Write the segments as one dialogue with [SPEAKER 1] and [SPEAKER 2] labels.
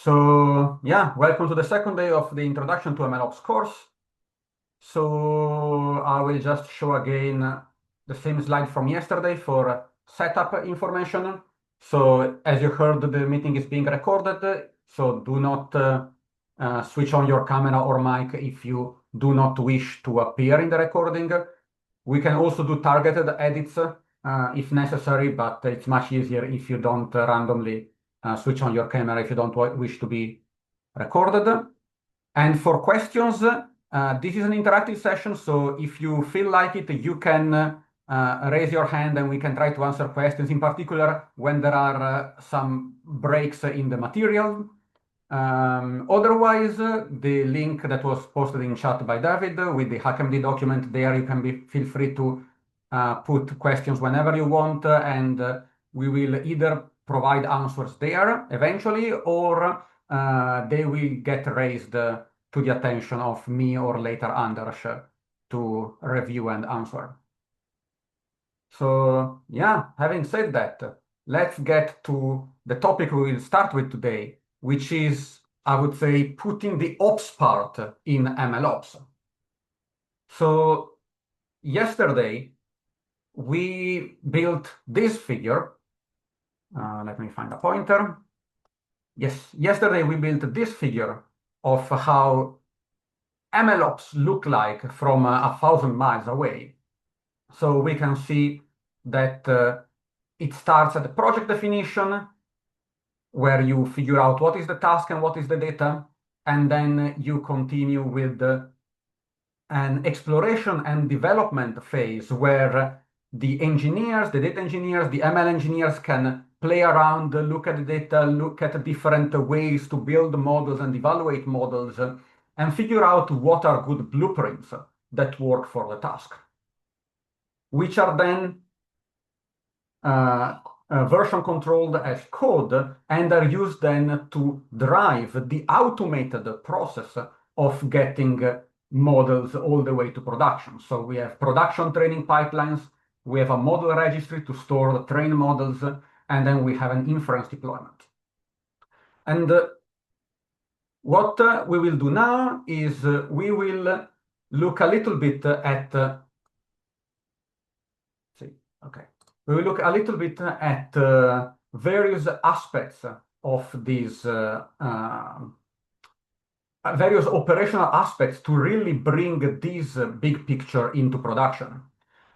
[SPEAKER 1] So yeah, welcome to the second day of the Introduction to MLOps course. So I will just show again the same slide from yesterday for setup information. So as you heard, the meeting is being recorded, so do not switch on your camera or mic if you do not wish to appear in the recording. We can also do targeted edits if necessary, but it's much easier if you don't randomly switch on your camera if you don't wish to be recorded. And for questions, this is an interactive session, so if you feel like it, you can raise your hand and we can try to answer questions, in particular when there are some breaks in the material. Otherwise, the link that was posted in chat by David with the HackMD document there, you can feel free to put questions whenever you want, and we will either provide answers there eventually, or they will get raised to the attention of me or later Anders to review and answer. So yeah, having said that, let's get to the topic we will start with today, which is, I would say, putting the ops part in MLOps. So yesterday, we built this figure. Let me find a pointer. Yes, yesterday we built this figure of how MLOps look like from 1,000 miles away. So we can see that it starts at the project definition, where you figure out what is the task and what is the data, and then you continue with an exploration and development phase where the engineers, the data engineers, the ML engineers can play around, look at the data, look at different ways to build models and evaluate models, and figure out what are good blueprints that work for the task, which are then version controlled as code and are used then to drive the automated process of getting models all the way to production. So we have production training pipelines, we have a model registry to store the trained models, and then we have an inference deployment. And what we will do now is we will look a little bit at we will look a little bit at various aspects of these various operational aspects to really bring this big picture into production.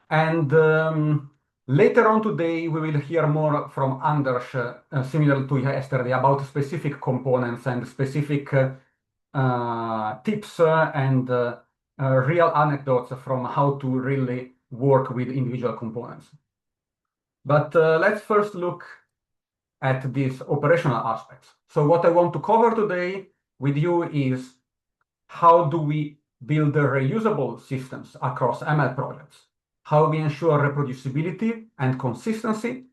[SPEAKER 1] And later on today, we will hear more from Anders, similar to yesterday, about specific components and specific tips and real anecdotes from how to really work with individual components. But let's first look at these operational aspects. So what I want to cover today with you is how do we build reusable systems across ML projects, how we ensure reproducibility and consistency,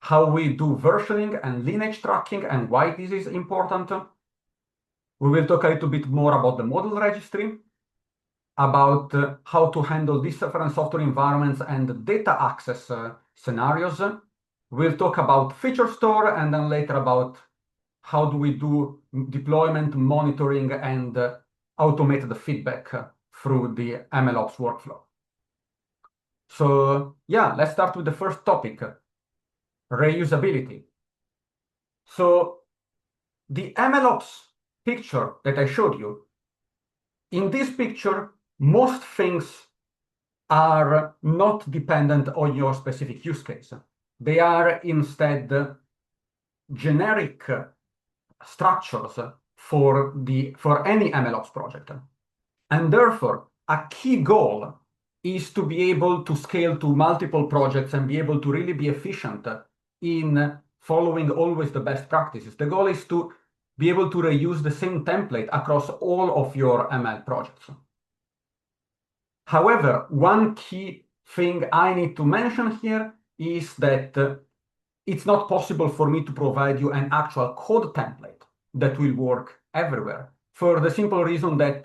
[SPEAKER 1] how we do versioning and lineage tracking and why this is important. We will talk a little bit more about the model registry, about how to handle different software environments and data access scenarios. We'll talk about feature store and then later about how do we do deployment, monitoring, and automated feedback through the MLOps workflow. So yeah, let's start with the first topic, reusability. So the MLOps picture that I showed you, in this picture, most things are not dependent on your specific use case. They are instead generic structures for any MLOps project. And therefore, a key goal is to be able to scale to multiple projects and be able to really be efficient in following always the best practices. The goal is to be able to reuse the same template across all of your ML projects. However, one key thing I need to mention here is that it's not possible for me to provide you an actual code template that will work everywhere, for the simple reason that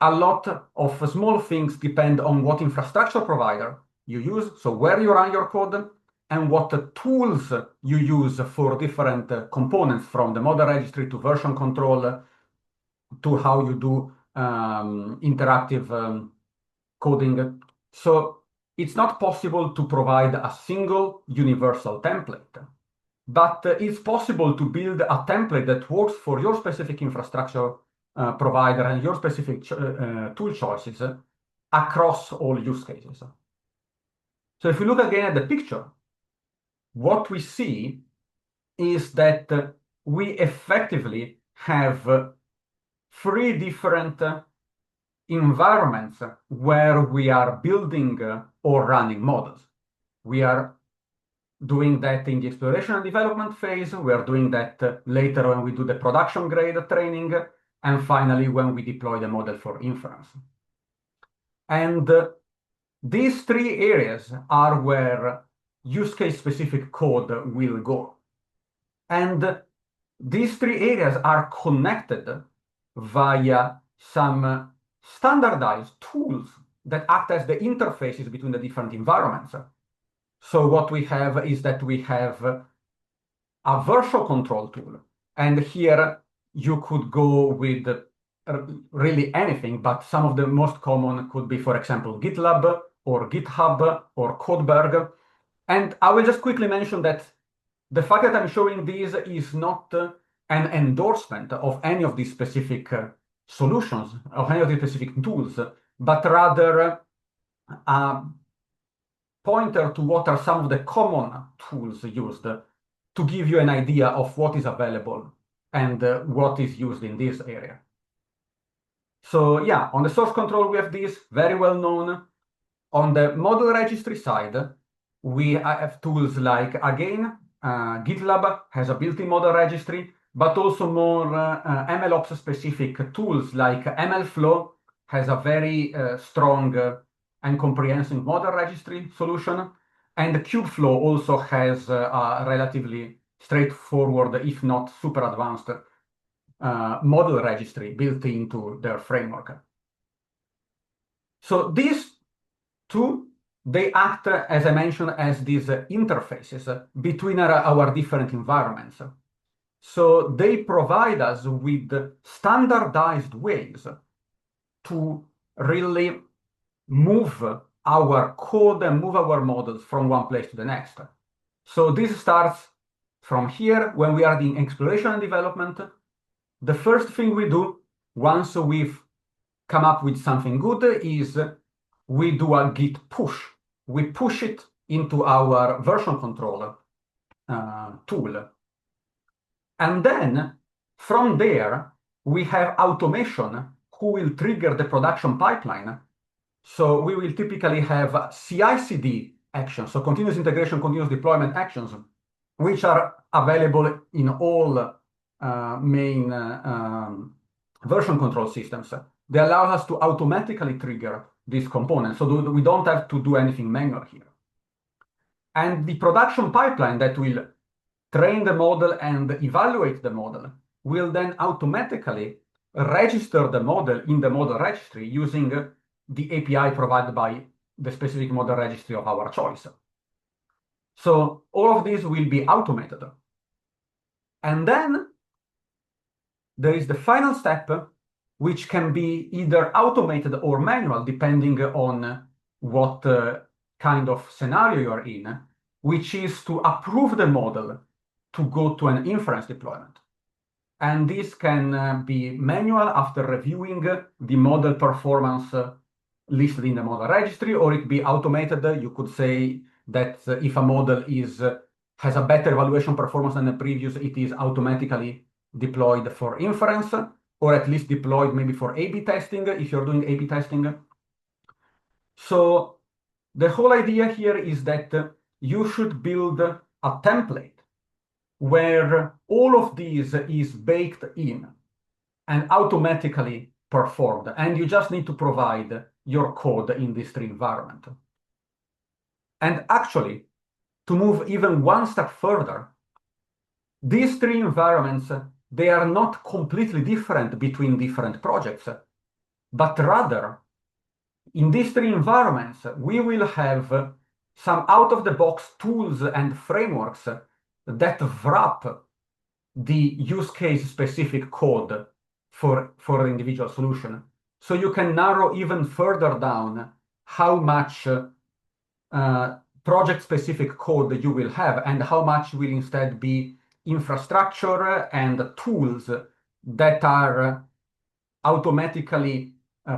[SPEAKER 1] a lot of small things depend on what infrastructure provider you use, so where you run your code, and what tools you use for different components, from the model registry to version control to how you do interactive coding. So it's not possible to provide a single universal template, but it's possible to build a template that works for your specific infrastructure provider and your specific tool choices across all use cases. So if we look again at the picture, what we see is that we effectively have three different environments where we are building or running models. We are doing that in the exploration and development phase. We are doing that later when we do the production grade training, and finally when we deploy the model for inference. And these three areas are where use case specific code will go. And these three areas are connected via some standardized tools that act as the interfaces between the different environments. So what we have is that we have a version control tool. And here you could go with really anything, but some of the most common could be, for example, GitLab or GitHub or Codeberg. And I will just quickly mention that the fact that I'm showing these is not an endorsement of any of these specific solutions, of any of these specific tools, but rather a pointer to what are some of the common tools used to give you an idea of what is available and what is used in this area. So yeah, on the source control, we have this very well known. On the model registry side, we have tools like, again, GitLab has a built-in model registry, but also more MLOps specific tools like MLflow has a very strong and comprehensive model registry solution. And Kubeflow also has a relatively straightforward, if not super advanced, model registry built into their framework. So these two, they act, as I mentioned, as these interfaces between our different environments. So they provide us with standardized ways to really move our code and move our models from one place to the next. So this starts from here when we are in exploration and development. The first thing we do once we've come up with something good is we do a git push. We push it into our version control tool. And then from there, we have automation who will trigger the production pipeline. So we will typically have CI/CD actions, so continuous integration, continuous deployment actions, which are available in all main version control systems. They allow us to automatically trigger these components, so we don't have to do anything manual here. And the production pipeline that will train the model and evaluate the model will then automatically register the model in the model registry using the API provided by the specific model registry of our choice. So all of this will be automated. And then there is the final step, which can be either automated or manual, depending on what kind of scenario you are in, which is to approve the model to go to an inference deployment. And this can be manual after reviewing the model performance listed in the model registry, or it could be automated. You could say that if a model has a better evaluation performance than the previous, it is automatically deployed for inference, or at least deployed maybe for A/B testing if you're doing A/B testing. So the whole idea here is that you should build a template where all of these is baked in and automatically performed, and you just need to provide your code in this tree environment. And actually, to move even one step further, these three environments, they are not completely different between different projects, but rather, in these three environments, we will have some out-of-the-box tools and frameworks that wrap the use case specific code for an individual solution. So you can narrow even further down how much project specific code you will have and how much will instead be infrastructure and tools that are automatically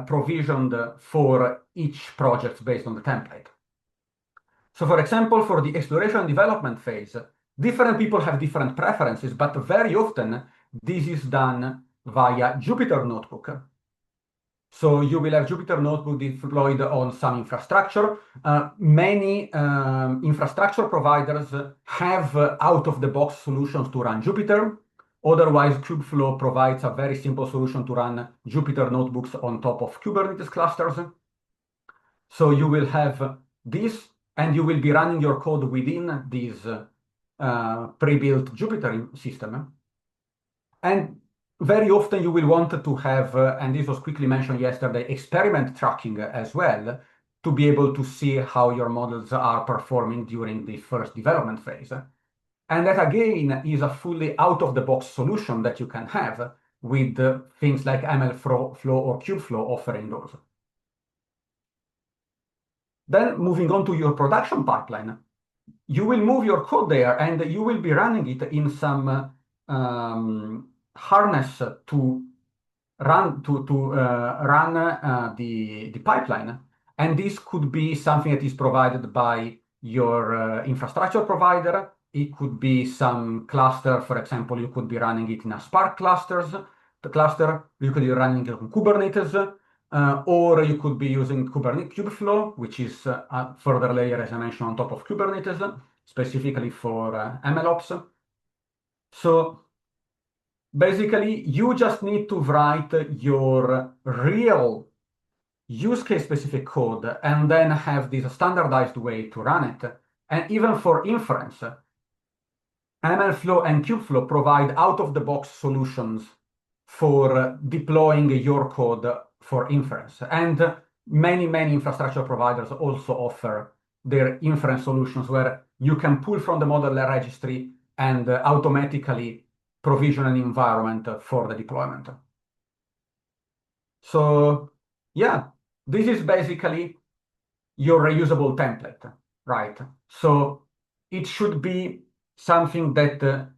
[SPEAKER 1] provisioned for each project based on the template. So for example, for the exploration and development phase, different people have different preferences, but very often this is done via Jupyter Notebook. So you will have Jupyter Notebook deployed on some infrastructure. Many infrastructure providers have out-of-the-box solutions to run Jupyter. Otherwise, Kubeflow provides a very simple solution to run Jupyter Notebooks on top of Kubernetes clusters. So you will have this, and you will be running your code within this pre-built Jupyter system. And very often you will want to have, and this was quickly mentioned yesterday, experiment tracking as well, to be able to see how your models are performing during the first development phase. And that again is a fully out-of-the-box solution that you can have with things like MLflow or Kubeflow offering those. Then moving on to your production pipeline, you will move your code there and you will be running it in some harness to run the pipeline. And this could be something that is provided by your infrastructure provider. It could be some cluster. For example, you could be running it in a Spark cluster. You could be running it on Kubernetes. Or you could be using Kubernetes Kubeflow, which is a further layer, as I mentioned, on top of Kubernetes, specifically for MLOps. So basically, you just need to write your real use case specific code and then have this standardized way to run it. And even for inference, MLflow and Kubeflow provide out-of-the-box solutions for deploying your code for inference. And many infrastructure providers also offer their inference solutions where you can pull from the model registry and automatically provision an environment for the deployment. So yeah, this is basically your reusable template, right? So it should be something that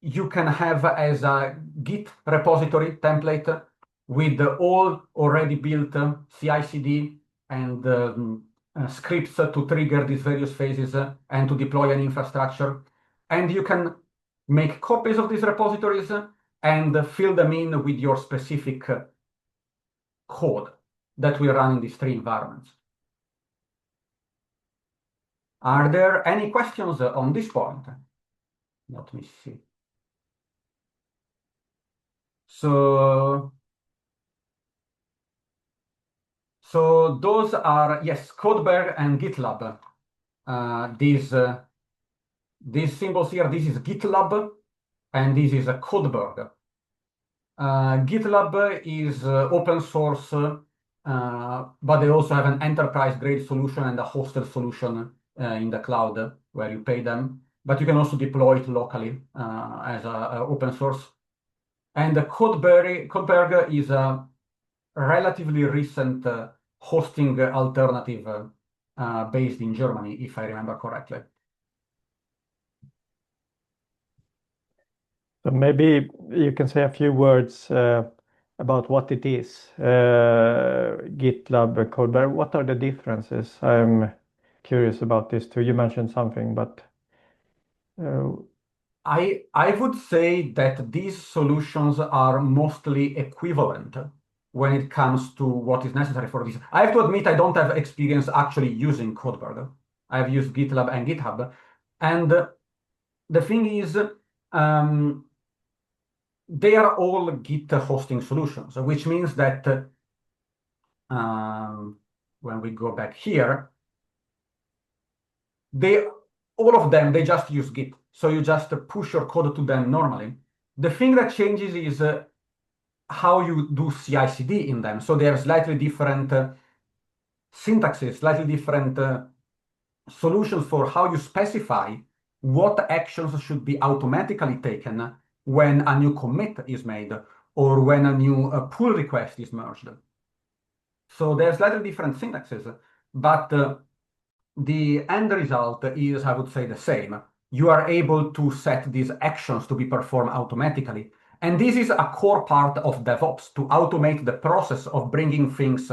[SPEAKER 1] you can have as a Git repository template with all already built CI/CD and scripts to trigger these various phases and to deploy an infrastructure. And you can make copies of these repositories and fill them in with your specific code that will run in these three environments. Are there any questions on this point? Let me see. So those are, yes, Codeberg and GitLab. These symbols here, this is GitLab, and this is a Codeberg. GitLab is open source, but they also have an enterprise-grade solution and a hosted solution in the cloud where you pay them. But you can also deploy it locally as a open source. And the Codeberg is a relatively recent hosting alternative based in Germany, if I remember correctly.
[SPEAKER 2] So maybe you can say a few words about what it is, GitLab, Codeberg. What are the differences? I'm curious about this too. You mentioned something, but
[SPEAKER 1] I would say that these solutions are mostly equivalent when it comes to what is necessary for this. I have to admit, I don't have experience actually using Codeberg. I've used GitLab and GitHub. And the thing is, they are all Git hosting solutions, which means that when we go back here, all of them, they just use Git. So you just push your code to them normally. The thing that changes is how you do CI/CD in them. So they have slightly different syntaxes, slightly different solutions for how you specify what actions should be automatically taken when a new commit is made or when a new pull request is merged. So there's slightly different syntaxes, but the end result is, I would say, the same. You are able to set these actions to be performed automatically. And this is a core part of DevOps, to automate the process of bringing things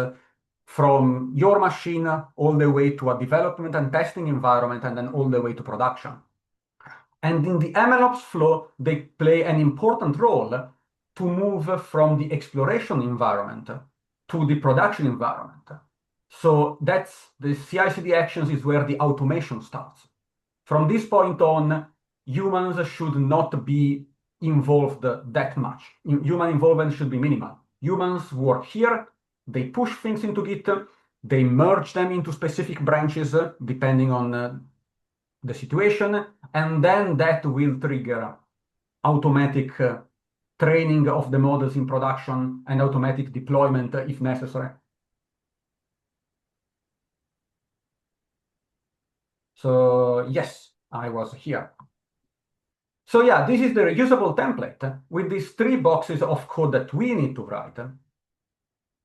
[SPEAKER 1] from your machine all the way to a development and testing environment, and then all the way to production. And in the MLOps flow, they play an important role to move from the exploration environment to the production environment. So that's the CI/CD actions is where the automation starts. From this point on, humans should not be involved that much. Human involvement should be minimal. Humans work here, they push things into Git, they merge them into specific branches depending on the situation, and then that will trigger automatic training of the models in production and automatic deployment if necessary. So yes, I was here. So yeah, this is the reusable template with these 3 boxes of code that we need to write,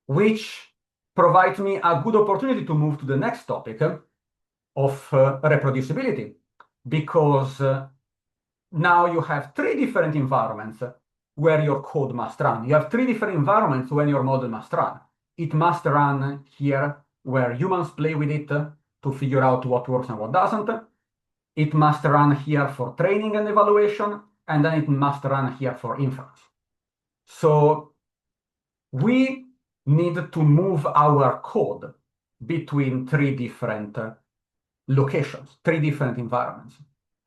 [SPEAKER 1] which provides me a good opportunity to move to the next topic of reproducibility, because now you have 3 different environments where your code must run. You have 3 different environments when your model must run. It must run here where humans play with it to figure out what works and what doesn't. It must run here for training and evaluation, and then it must run here for inference. So we need to move our code between 3 different locations, 3 different environments.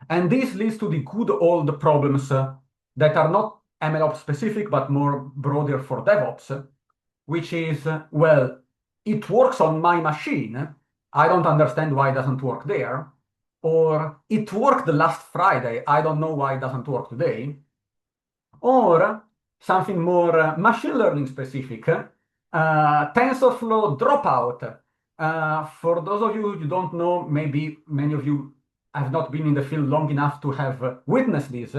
[SPEAKER 1] And this leads to the good old problems that are not MLOps specific, but more broader for DevOps, which is, well, it works on my machine. I don't understand why it doesn't work there. Or it worked last Friday. I don't know why it doesn't work today. Or something more machine learning specific, TensorFlow dropout. For those of you who don't know, maybe many of you have not been in the field long enough to have witnessed this.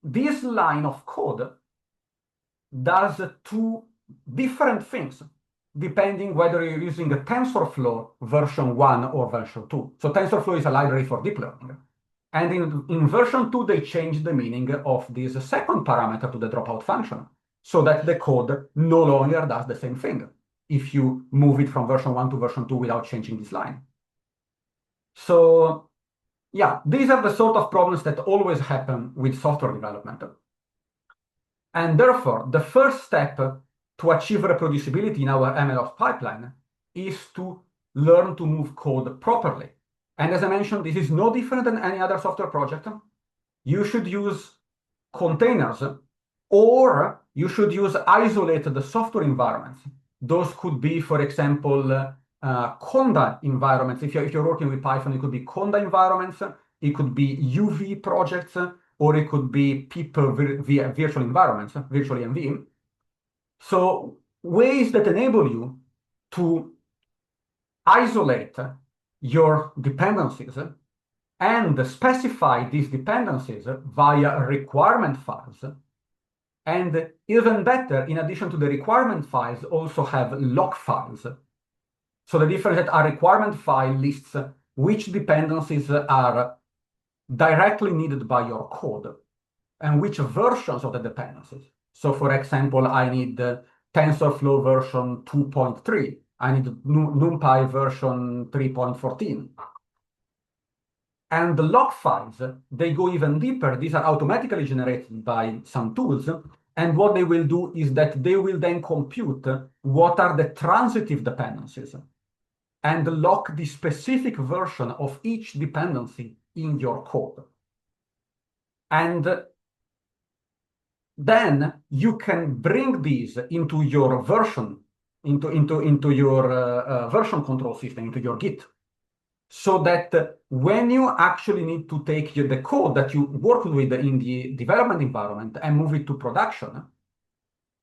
[SPEAKER 1] This line of code does 2 different things, depending whether you're using a TensorFlow version 1 or version 2. So TensorFlow is a library for deep learning. And in version 2, they changed the meaning of this second parameter to the dropout function, so that the code no longer does the same thing if you move it from version 1 to version 2 without changing this line. So yeah, these are the sort of problems that always happen with software development. And therefore, the first step to achieve reproducibility in our MLOps pipeline is to learn to move code properly. And as I mentioned, this is no different than any other software project. You should use containers, or you should use isolated software environments. Those could be, for example, Conda environments. If you're working with Python, it could be Conda environments, it could be UV projects, or it could be people via virtual environments, virtual env. So ways that enable you to isolate your dependencies and specify these dependencies via requirement files. And even better, in addition to the requirement files, also have log files. So the difference is that a requirement file lists which dependencies are directly needed by your code and which versions of the dependencies. So for example, I need TensorFlow version 2.3. I need NumPy version 3.14. And the log files, they go even deeper. These are automatically generated by some tools. And what they will do is that they will then compute what are the transitive dependencies and lock the specific version of each dependency in your code. And then you can bring these into your version, into your version control system, into your Git, so that when you actually need to take the code that you worked with in the development environment and move it to production,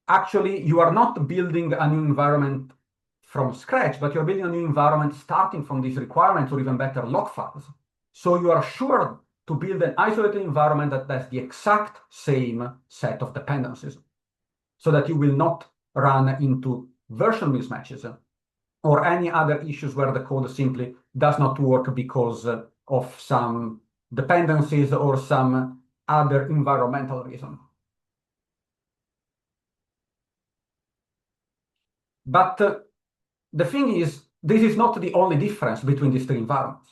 [SPEAKER 1] actually you are not building a new environment from scratch, but you're building a new environment starting from these requirements or even better log files. So you are sure to build an isolated environment that has the exact same set of dependencies so that you will not run into version mismatches or any other issues where the code simply does not work because of some dependencies or some other environmental reason. But the thing is, this is not the only difference between these three environments.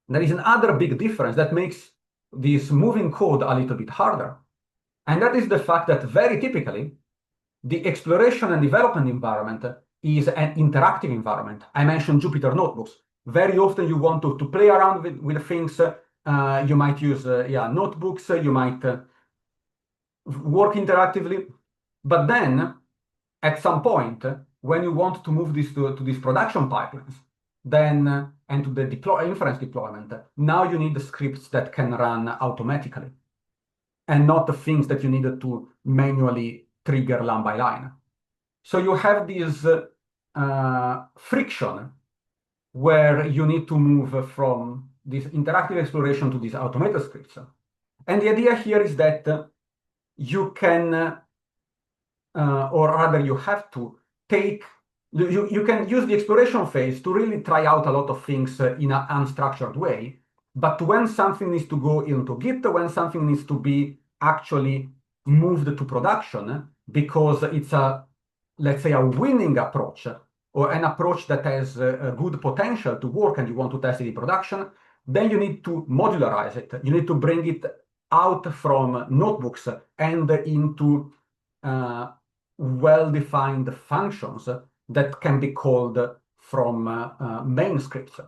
[SPEAKER 1] There is another big difference that makes this moving code a little bit harder. And that is the fact that very typically, the exploration and development environment is an interactive environment. I mentioned Jupyter Notebooks. Very often you want to play around with things. You might use notebooks. You might work interactively. But then, at some point, when you want to move this to these production pipelines, then and to the inference deployment, now you need the scripts that can run automatically and not the things that you needed to manually trigger line by line. So you have this friction where you need to move from this interactive exploration to these automated scripts. And the idea here is that you can, or rather you have to take, you can use the exploration phase to really try out a lot of things in an unstructured way. But when something needs to go into Git, when something needs to be actually moved to production, because it's a, let's say, a winning approach or an approach that has a good potential to work and you want to test it in production, then you need to modularize it. You need to bring it out from notebooks and into well-defined functions that can be called from main scripts.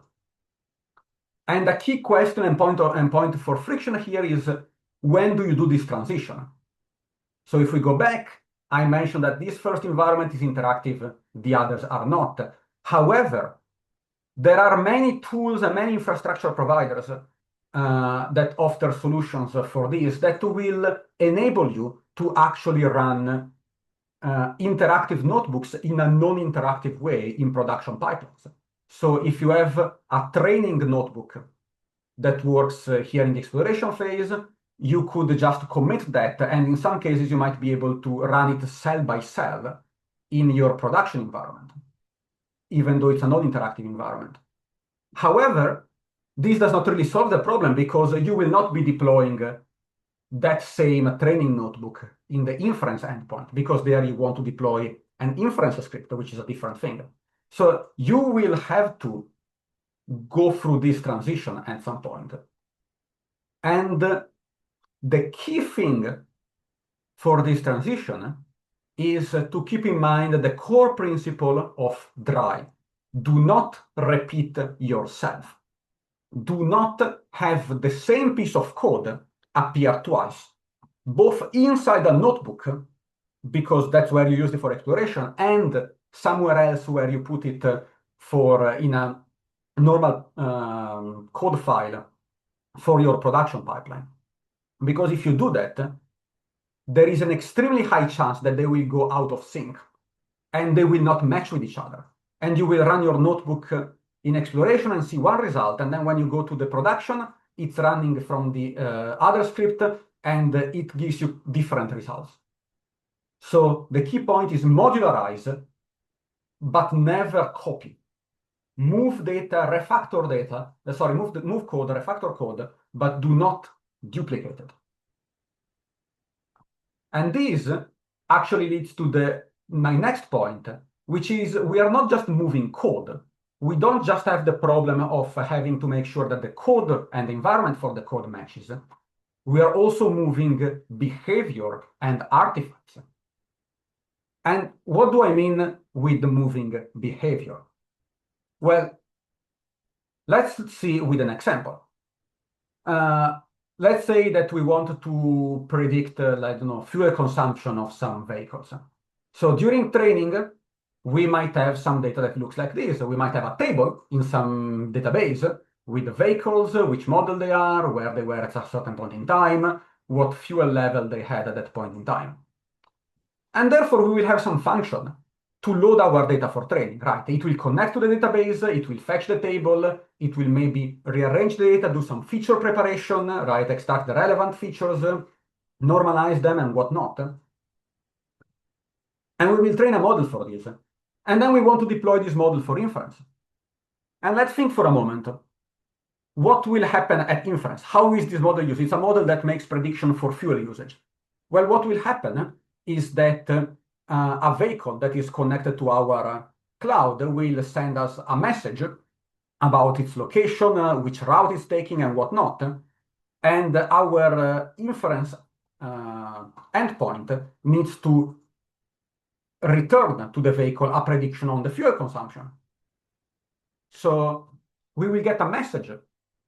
[SPEAKER 1] And a key question and point for friction here is, when do you do this transition? So if we go back, I mentioned that this first environment is interactive, the others are not. However, there are many tools and many infrastructure providers that offer solutions for this that will enable you to actually run interactive notebooks in a non-interactive way in production pipelines. So if you have a training notebook that works here in the exploration phase, you could just commit that, and in some cases you might be able to run it cell by cell in your production environment, even though it's a non-interactive environment. However, this does not really solve the problem because you will not be deploying that same training notebook in the inference endpoint, because there you want to deploy an inference script, which is a different thing. So you will have to go through this transition at some point. And the key thing for this transition is to keep in mind the core principle of DRY. Do not repeat yourself. Do not have the same piece of code appear twice, both inside a notebook, because that's where you use it for exploration, and somewhere else where you put it for in a normal code file for your production pipeline. Because if you do that, there is an extremely high chance that they will go out of sync and they will not match with each other. And you will run your notebook in exploration and see one result. And then when you go to the production, it's running from the other script and it gives you different results. So the key point is modularize, but never copy. Move data, refactor data, move code, refactor code, but do not duplicate it. And this actually leads to my next point, which is we are not just moving code. We don't just have the problem of having to make sure that the code and the environment for the code matches. We are also moving behavior and artifacts. And what do I mean with moving behavior? Well, let's see with an example. Let's say that we want to predict, I don't know, fuel consumption of some vehicles. So during training, we might have some data that looks like this. We might have a table in some database with the vehicles, which model they are, where they were at a certain point in time, what fuel level they had at that point in time. And therefore, we will have some function to load our data for training, right? It will connect to the database, it will fetch the table, it will maybe rearrange the data, do some feature preparation, right? Extract the relevant features, normalize them and whatnot. And we will train a model for this. And then we want to deploy this model for inference. And let's think for a moment. What will happen at inference? How is this model used? It's a model that makes prediction for fuel usage. Well, what will happen is that a vehicle that is connected to our cloud will send us a message about its location, which route it's taking, and whatnot. And our inference endpoint needs to return to the vehicle a prediction on the fuel consumption. So we will get a message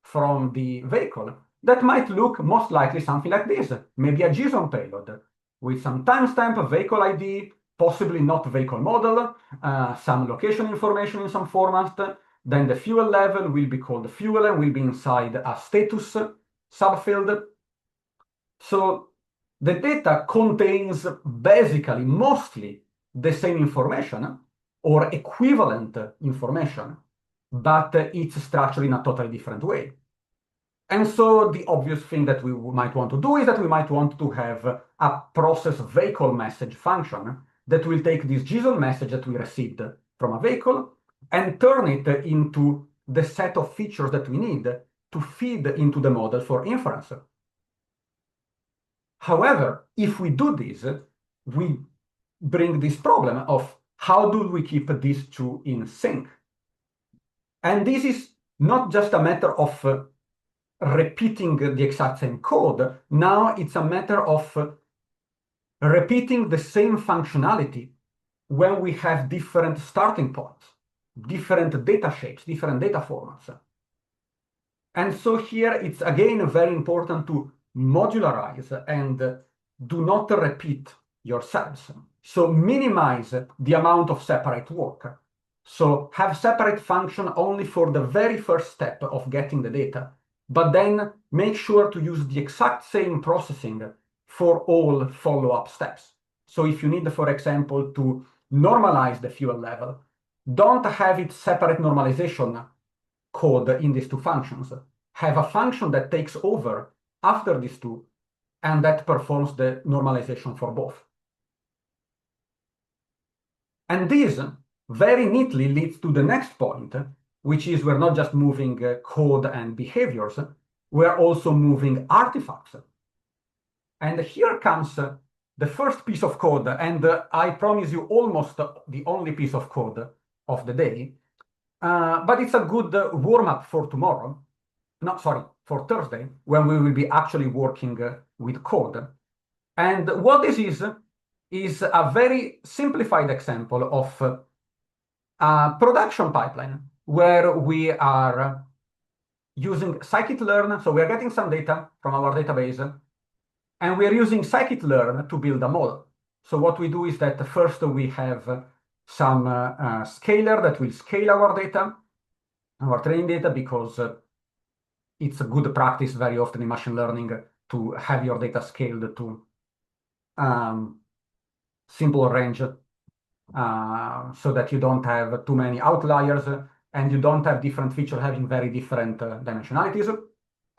[SPEAKER 1] from the vehicle that might look most likely something like this, maybe a JSON payload with some timestamp, vehicle ID, possibly not vehicle model, some location information in some format. Then the fuel level will be called fuel and will be inside a status subfield. So the data contains basically mostly the same information or equivalent information, but it's structured in a totally different way. And so the obvious thing that we might want to do is that we might want to have a process vehicle message function that will take this JSON message that we received from a vehicle and turn it into the set of features that we need to feed into the model for inference. However, if we do this, we bring this problem of how do we keep these two in sync? And this is not just a matter of repeating the exact same code. Now it's a matter of repeating the same functionality when we have different starting points, different data shapes, different data formats. And so here it's again very important to modularize and do not repeat yourselves. So minimize the amount of separate work. So have separate function only for the very first step of getting the data, but then make sure to use the exact same processing for all follow-up steps. So if you need, for example, to normalize the fuel level, don't have it separate normalization code in these two functions. Have a function that takes over after these two and that performs the normalization for both. And this very neatly leads to the next point, which is we're not just moving code and behaviors, we're also moving artifacts. And here comes the first piece of code, and I promise you almost the only piece of code of the day, but it's a good warm-up for tomorrow. No, sorry, for Thursday, when we will be actually working with code. And what this is a very simplified example of a production pipeline where we are using scikit-learn. So we are getting some data from our database, and we are using scikit-learn to build a model. So what we do is that first we have some scaler that will scale our data, our training data, because it's a good practice very often in machine learning to have your data scaled to simple range so that you don't have too many outliers and you don't have different features having very different dimensionalities.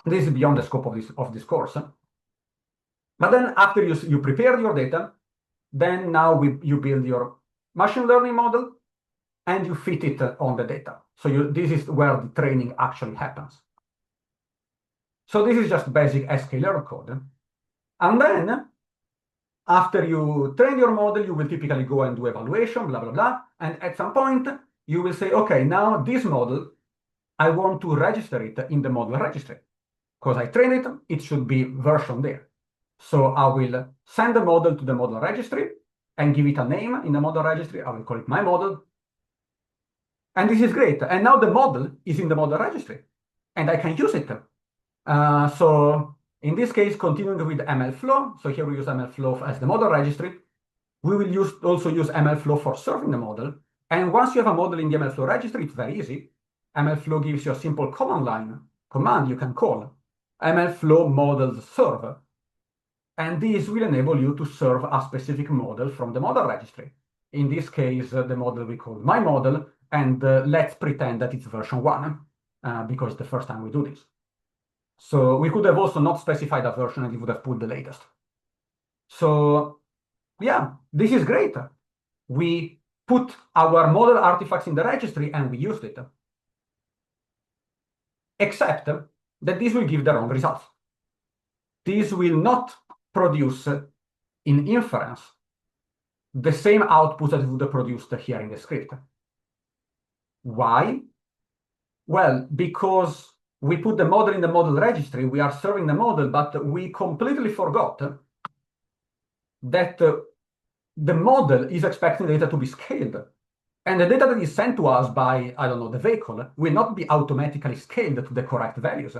[SPEAKER 1] This is beyond the scope of this course. But then after you prepare your data, then now you build your machine learning model and you fit it on the data. So this is where the training actually happens. So this is just basic sklearn code. And then after you train your model, you will typically go and do evaluation, blah, blah, blah. And at some point, you will say, okay, now this model, I want to register it in the model registry. Because I trained it, it should be versioned there. So I will send the model to the model registry and give it a name in the model registry. I will call it my model. And this is great. And now the model is in the model registry and I can use it. So in this case, continuing with MLflow. So here we use MLflow as the model registry. We will also use MLflow for serving the model. And once you have a model in the MLflow registry, it's very easy. MLflow gives you a simple command line command you can call MLflow models serve. And this will enable you to serve a specific model from the model registry. In this case, the model we call my model, and let's pretend that it's version 1, because it's the first time we do this. So we could have also not specified a version and we would have put the latest. So yeah, this is great. We put our model artifacts in the registry and we used it. Except that this will give the wrong results. This will not produce in inference the same output that would have produced here in the script. Why? Well, because we put the model in the model registry, we are serving the model, but we completely forgot that the model is expecting data to be scaled. And the data that is sent to us by, I don't know, the vehicle will not be automatically scaled to the correct values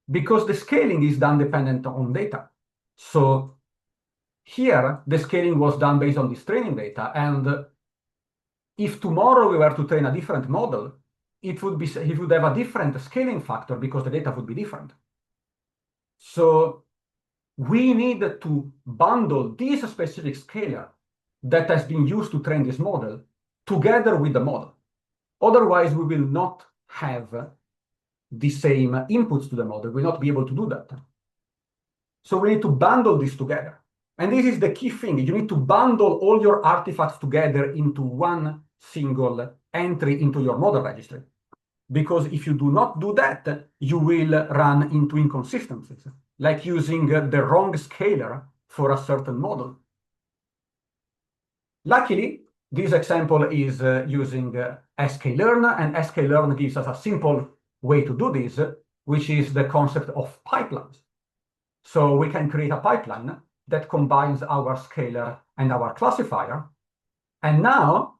[SPEAKER 1] because the scaling is done dependent on data. So here, the scaling was done based on this training data. And if tomorrow we were to train a different model, it would have a different scaling factor because the data would be different. So we need to bundle this specific scalar that has been used to train this model together with the model. Otherwise, we will not have the same inputs to the model. We will not be able to do that. So we need to bundle this together. And this is the key thing. You need to bundle all your artifacts together into one single entry into your model registry. Because if you do not do that, you will run into inconsistencies, like using the wrong scalar for a certain model. Luckily, this example is using sklearn, and sklearn gives us a simple way to do this, which is the concept of pipelines. So we can create a pipeline that combines our scalar and our classifier. And now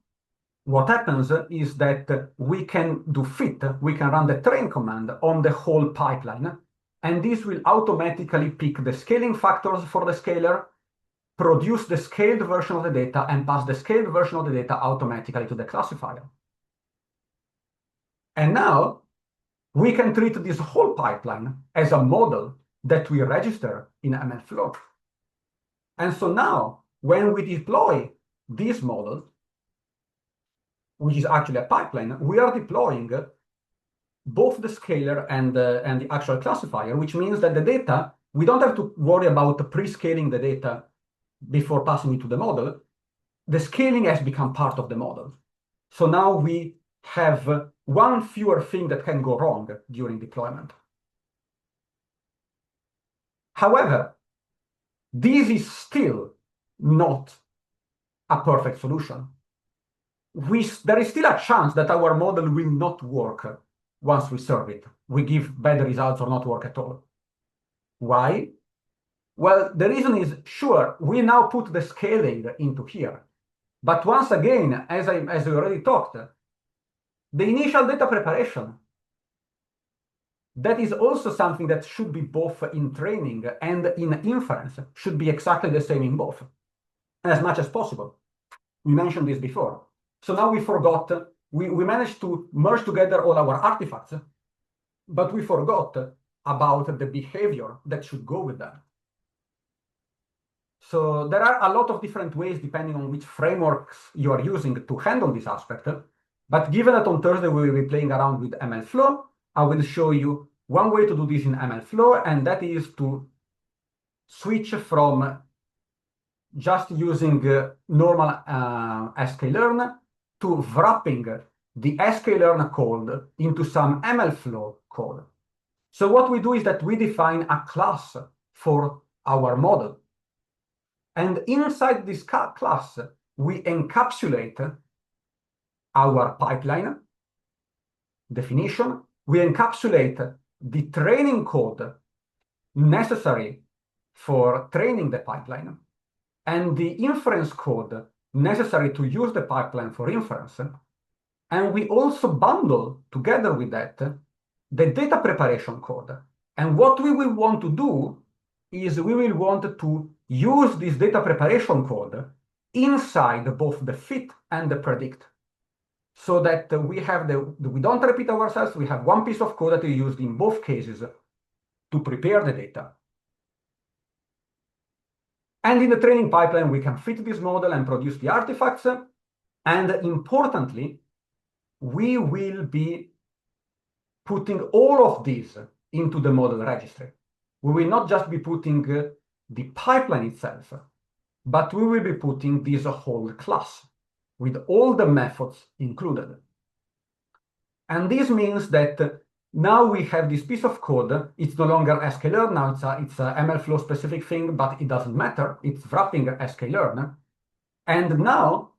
[SPEAKER 1] what happens is that we can do fit, we can run the train command on the whole pipeline, and this will automatically pick the scaling factors for the scalar, produce the scaled version of the data, and pass the scaled version of the data automatically to the classifier. And now we can treat this whole pipeline as a model that we register in MLflow. And so now, when we deploy this model, which is actually a pipeline, we are deploying both the scalar and the actual classifier, which means that the data, we don't have to worry about pre-scaling the data before passing it to the model. The scaling has become part of the model. So now we have one fewer thing that can go wrong during deployment. However, this is still not a perfect solution. There is still a chance that our model will not work once we serve it. We give bad results or not work at all. Why? Well, the reason is, sure, we now put the scaling into here. But once again, as we already talked, the initial data preparation, that is also something that should be both in training and in inference, should be exactly the same in both, as much as possible. We mentioned this before. So now we forgot, we managed to merge together all our artifacts, but we forgot about the behavior that should go with that. So there are a lot of different ways, depending on which frameworks you are using to handle this aspect. But given that on Thursday we will be playing around with MLflow, I will show you one way to do this in MLflow, and that is to switch from just using normal sklearn to wrapping the sklearn code into some MLflow code. So what we do is that we define a class for our model. And inside this class, we encapsulate our pipeline definition. We encapsulate the training code necessary for training the pipeline and the inference code necessary to use the pipeline for inference. And we also bundle together with that the data preparation code. And what we will want to do is we will want to use this data preparation code inside both the fit and the predict, so that we don't repeat ourselves. We have one piece of code that we used in both cases to prepare the data. And in the training pipeline, we can fit this model and produce the artifacts. And importantly, we will be putting all of these into the model registry. We will not just be putting the pipeline itself, but we will be putting this whole class with all the methods included. And this means that now we have this piece of code. It's no longer sklearn. Now it's a MLflow specific thing, but it doesn't matter. It's wrapping sklearn. And now,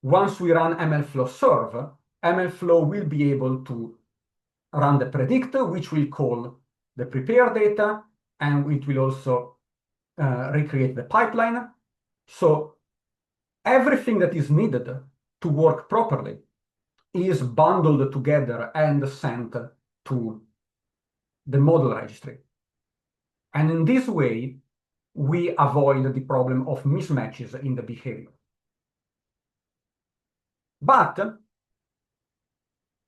[SPEAKER 1] once we run MLflow serve, MLflow will be able to run the predict, which will call the prepare data, and it will also recreate the pipeline. So everything that is needed to work properly is bundled together and sent to the model registry. And in this way, we avoid the problem of mismatches in the behavior. But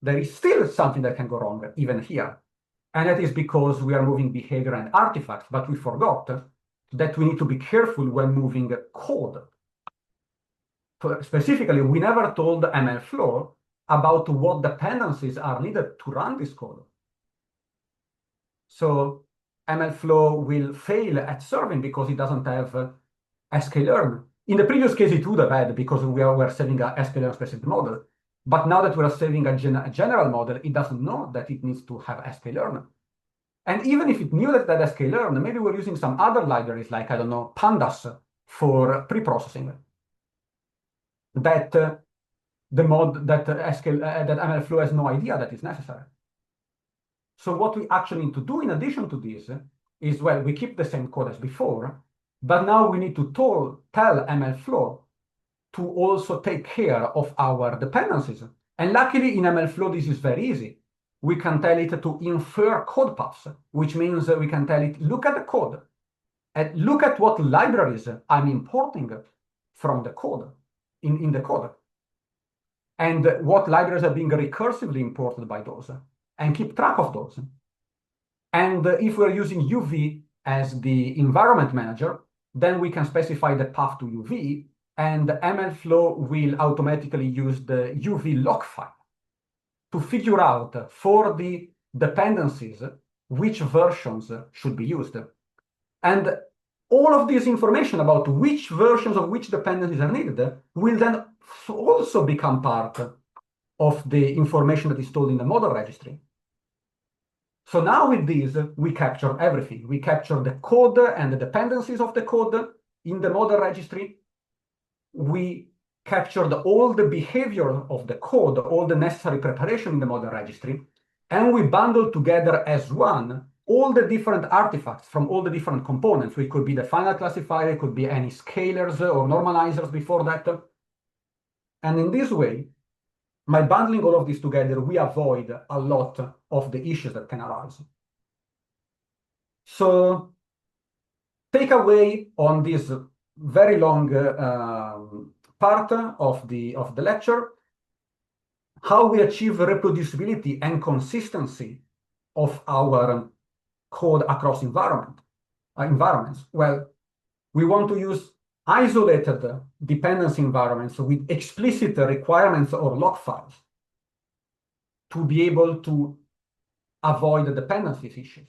[SPEAKER 1] there is still something that can go wrong even here. And that is because we are moving behavior and artifacts, but we forgot that we need to be careful when moving code. Specifically, we never told MLflow about what dependencies are needed to run this code. So MLflow will fail at serving because it doesn't have sklearn. In the previous case, it would have had because we were saving a sklearn specific model. But now that we are saving a general model, it doesn't know that it needs to have sklearn. And even if it knew that that sklearn, maybe we're using some other libraries like, I don't know, pandas for pre-processing. That the mod that that MLflow has no idea that is necessary. So what we actually need to do in addition to this is, well, we keep the same code as before, but now we need to tell MLflow to also take care of our dependencies. And luckily in MLflow, this is very easy. We can tell it to infer code paths, which means we can tell it, look at the code, and look at what libraries I'm importing from the code, in the code, and what libraries are being recursively imported by those, and keep track of those. And if we're using UV as the environment manager, then we can specify the path to UV, and MLflow will automatically use the UV log file to figure out for the dependencies which versions should be used. And all of this information about which versions of which dependencies are needed will then also become part of the information that is stored in the model registry. So now with this, we capture everything. We capture the code and the dependencies of the code in the model registry. We captured all the behavior of the code, all the necessary preparation in the model registry, and we bundled together as one all the different artifacts from all the different components. It could be the final classifier, it could be any scalars or normalizers before that. And in this way, by bundling all of this together, we avoid a lot of the issues that can arise. So, takeaway on this very long part of the lecture: how we achieve reproducibility and consistency of our code across environments. Well, we want to use isolated dependency environments with explicit requirements or log files to be able to avoid the dependencies issues.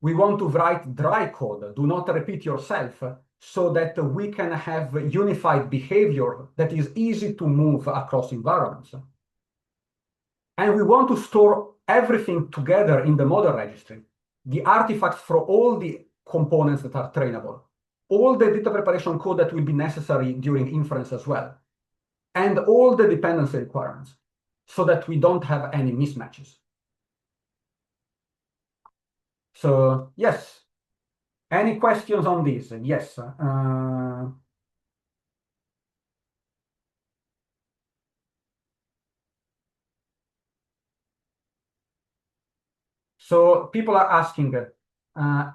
[SPEAKER 1] We want to write dry code, do not repeat yourself, so that we can have unified behavior that is easy to move across environments. And we want to store everything together in the model registry, the artifacts for all the components that are trainable, all the data preparation code that will be necessary during inference as well, and all the dependency requirements, so that we don't have any mismatches. So, yes. Any questions on this? Yes. So people are asking,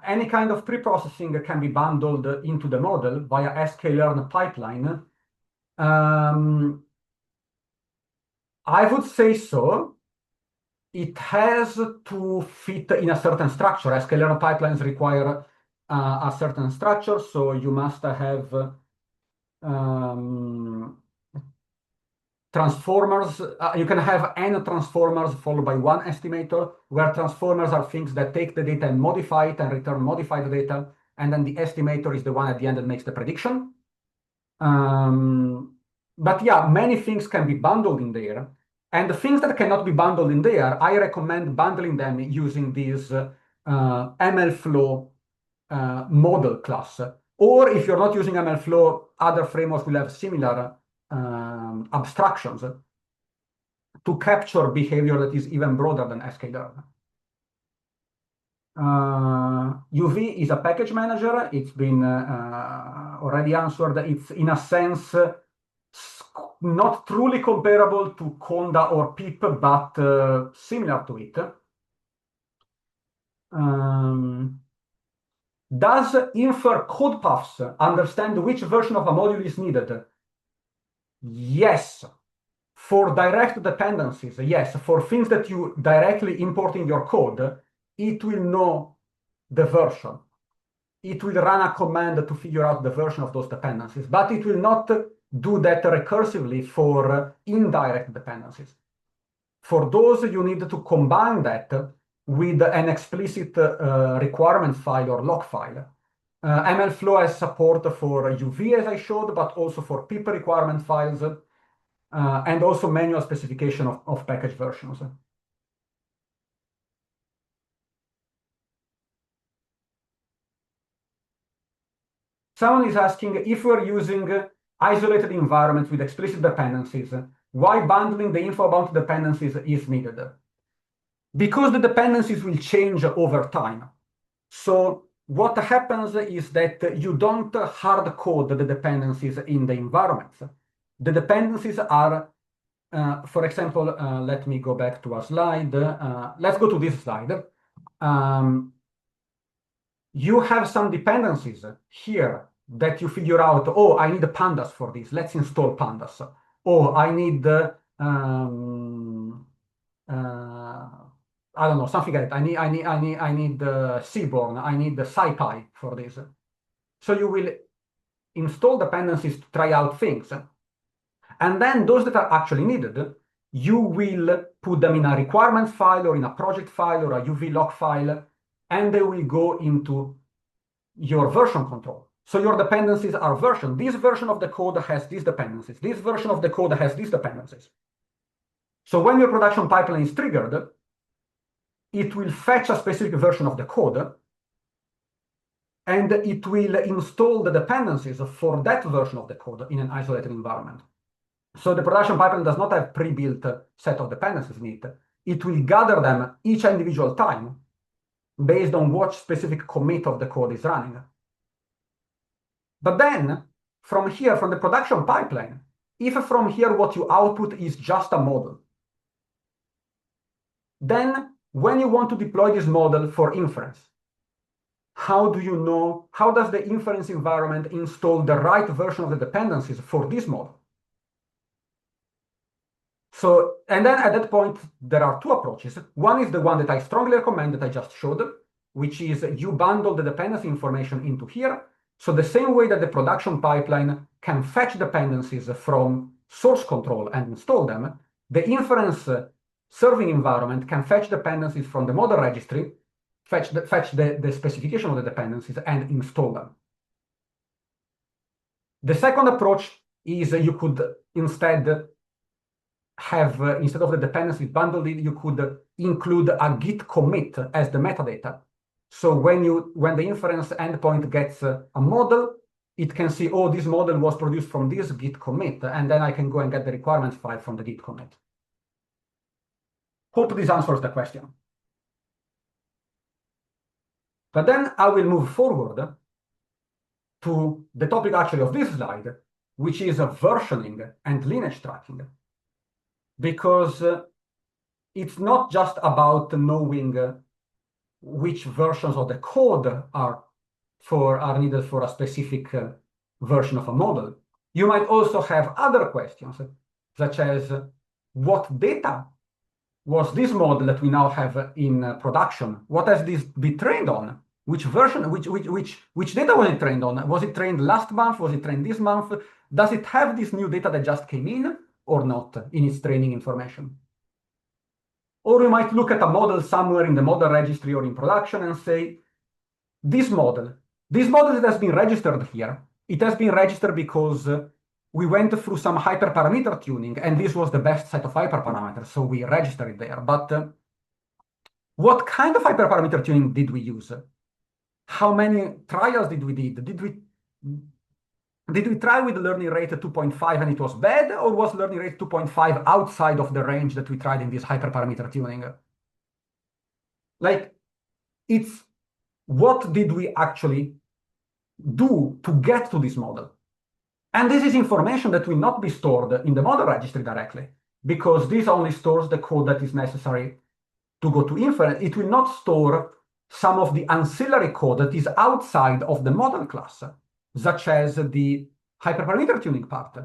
[SPEAKER 1] any kind of pre-processing can be bundled into the model via sklearn pipeline. I would say so. It has to fit in a certain structure. Sklearn pipelines require a certain structure. So you must have um, transformers. You can have n transformers followed by one estimator, where transformers are things that take the data and modify it and return modified data. And then the estimator is the one at the end that makes the prediction. But yeah, many things can be bundled in there. And the things that cannot be bundled in there, I recommend bundling them using this MLflow model class. Or if you're not using MLflow, other frameworks will have similar abstractions to capture behavior that is even broader than sklearn. UV is a package manager. It's been already answered. It's in a sense not truly comparable to Conda or pip, but similar to it. Does infer code paths understand which version of a module is needed? Yes. For direct dependencies, yes. For things that you directly import in your code, it will know the version. It will run a command to figure out the version of those dependencies, but it will not do that recursively for indirect dependencies. For those, you need to combine that with an explicit requirement file or log file. MLflow has support for UV, as I showed, but also for pip requirement files, and also manual specification of package versions. Someone is asking if we're using isolated environments with explicit dependencies, why bundling the info about dependencies is needed? Because the dependencies will change over time. So what happens is that you don't hard code the dependencies in the environments. The dependencies are, for example, let me go back to a slide. Let's go to this slide. You have some dependencies here that you figure out, oh, I need pandas for this. Let's install pandas. Oh, I need, I don't know, something like that. I need Seaborn. I need the SciPy for this. So you will install dependencies to try out things. And then those that are actually needed, you will put them in a requirement file or in a project file or a UV log file, and they will go into your version control. So your dependencies are versioned. This version of the code has these dependencies. This version of the code has these dependencies. So when your production pipeline is triggered, it will fetch a specific version of the code, and it will install the dependencies for that version of the code in an isolated environment. So the production pipeline does not have pre-built set of dependencies in it. It will gather them each individual time based on what specific commit of the code is running. But then, from here, from the production pipeline, if from here what you output is just a model, then when you want to deploy this model for inference, how do you know, how does the inference environment install the right version of the dependencies for this model? So, and then at that point, there are two approaches. One is the one that I strongly recommend that I just showed, which is you bundle the dependency information into here. So the same way that the production pipeline can fetch dependencies from source control and install them, the inference serving environment can fetch dependencies from the model registry, fetch the specification of the dependencies and install them. The second approach is you could instead have, instead of the dependencies bundled, you could include a git commit as the metadata. So when the inference endpoint gets a model, it can see, oh, this model was produced from this git commit, and then I can go and get the requirements file from the git commit. Hope this answers the question. But then I will move forward to the topic actually of this slide, which is versioning and lineage tracking. Because it's not just about knowing which versions of the code are needed for a specific version of a model. You might also have other questions, such as what data was this model that we now have in production? What has this been trained on? which version, which data was it trained on? Was it trained last month? Was it trained this month? Does it have this new data that just came in or not in its training information? Or we might look at a model somewhere in the model registry or in production and say, this model that has been registered here, it has been registered because we went through some hyperparameter tuning, and this was the best set of hyperparameters, so we registered it there. But what kind of hyperparameter tuning did we use? How many trials did we did? Did we try with learning rate 2.5 and it was bad, or was learning rate 2.5 outside of the range that we tried in this hyperparameter tuning? Like, it's what did we actually do to get to this model? And this is information that will not be stored in the model registry directly, because this only stores the code that is necessary to go to inference. It will not store some of the ancillary code that is outside of the model class, such as the hyperparameter tuning part,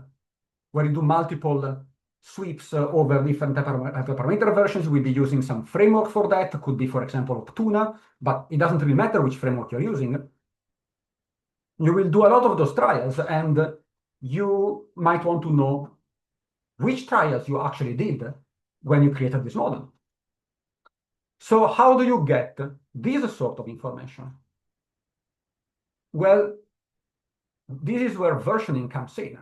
[SPEAKER 1] where you do multiple sweeps over different hyperparameter versions. We'll be using some framework for that. Could be, for example, Optuna, but it doesn't really matter which framework you're using. You will do a lot of those trials, and you might want to know which trials you actually did when you created this model. So how do you get this sort of information? Well, this is where versioning comes in.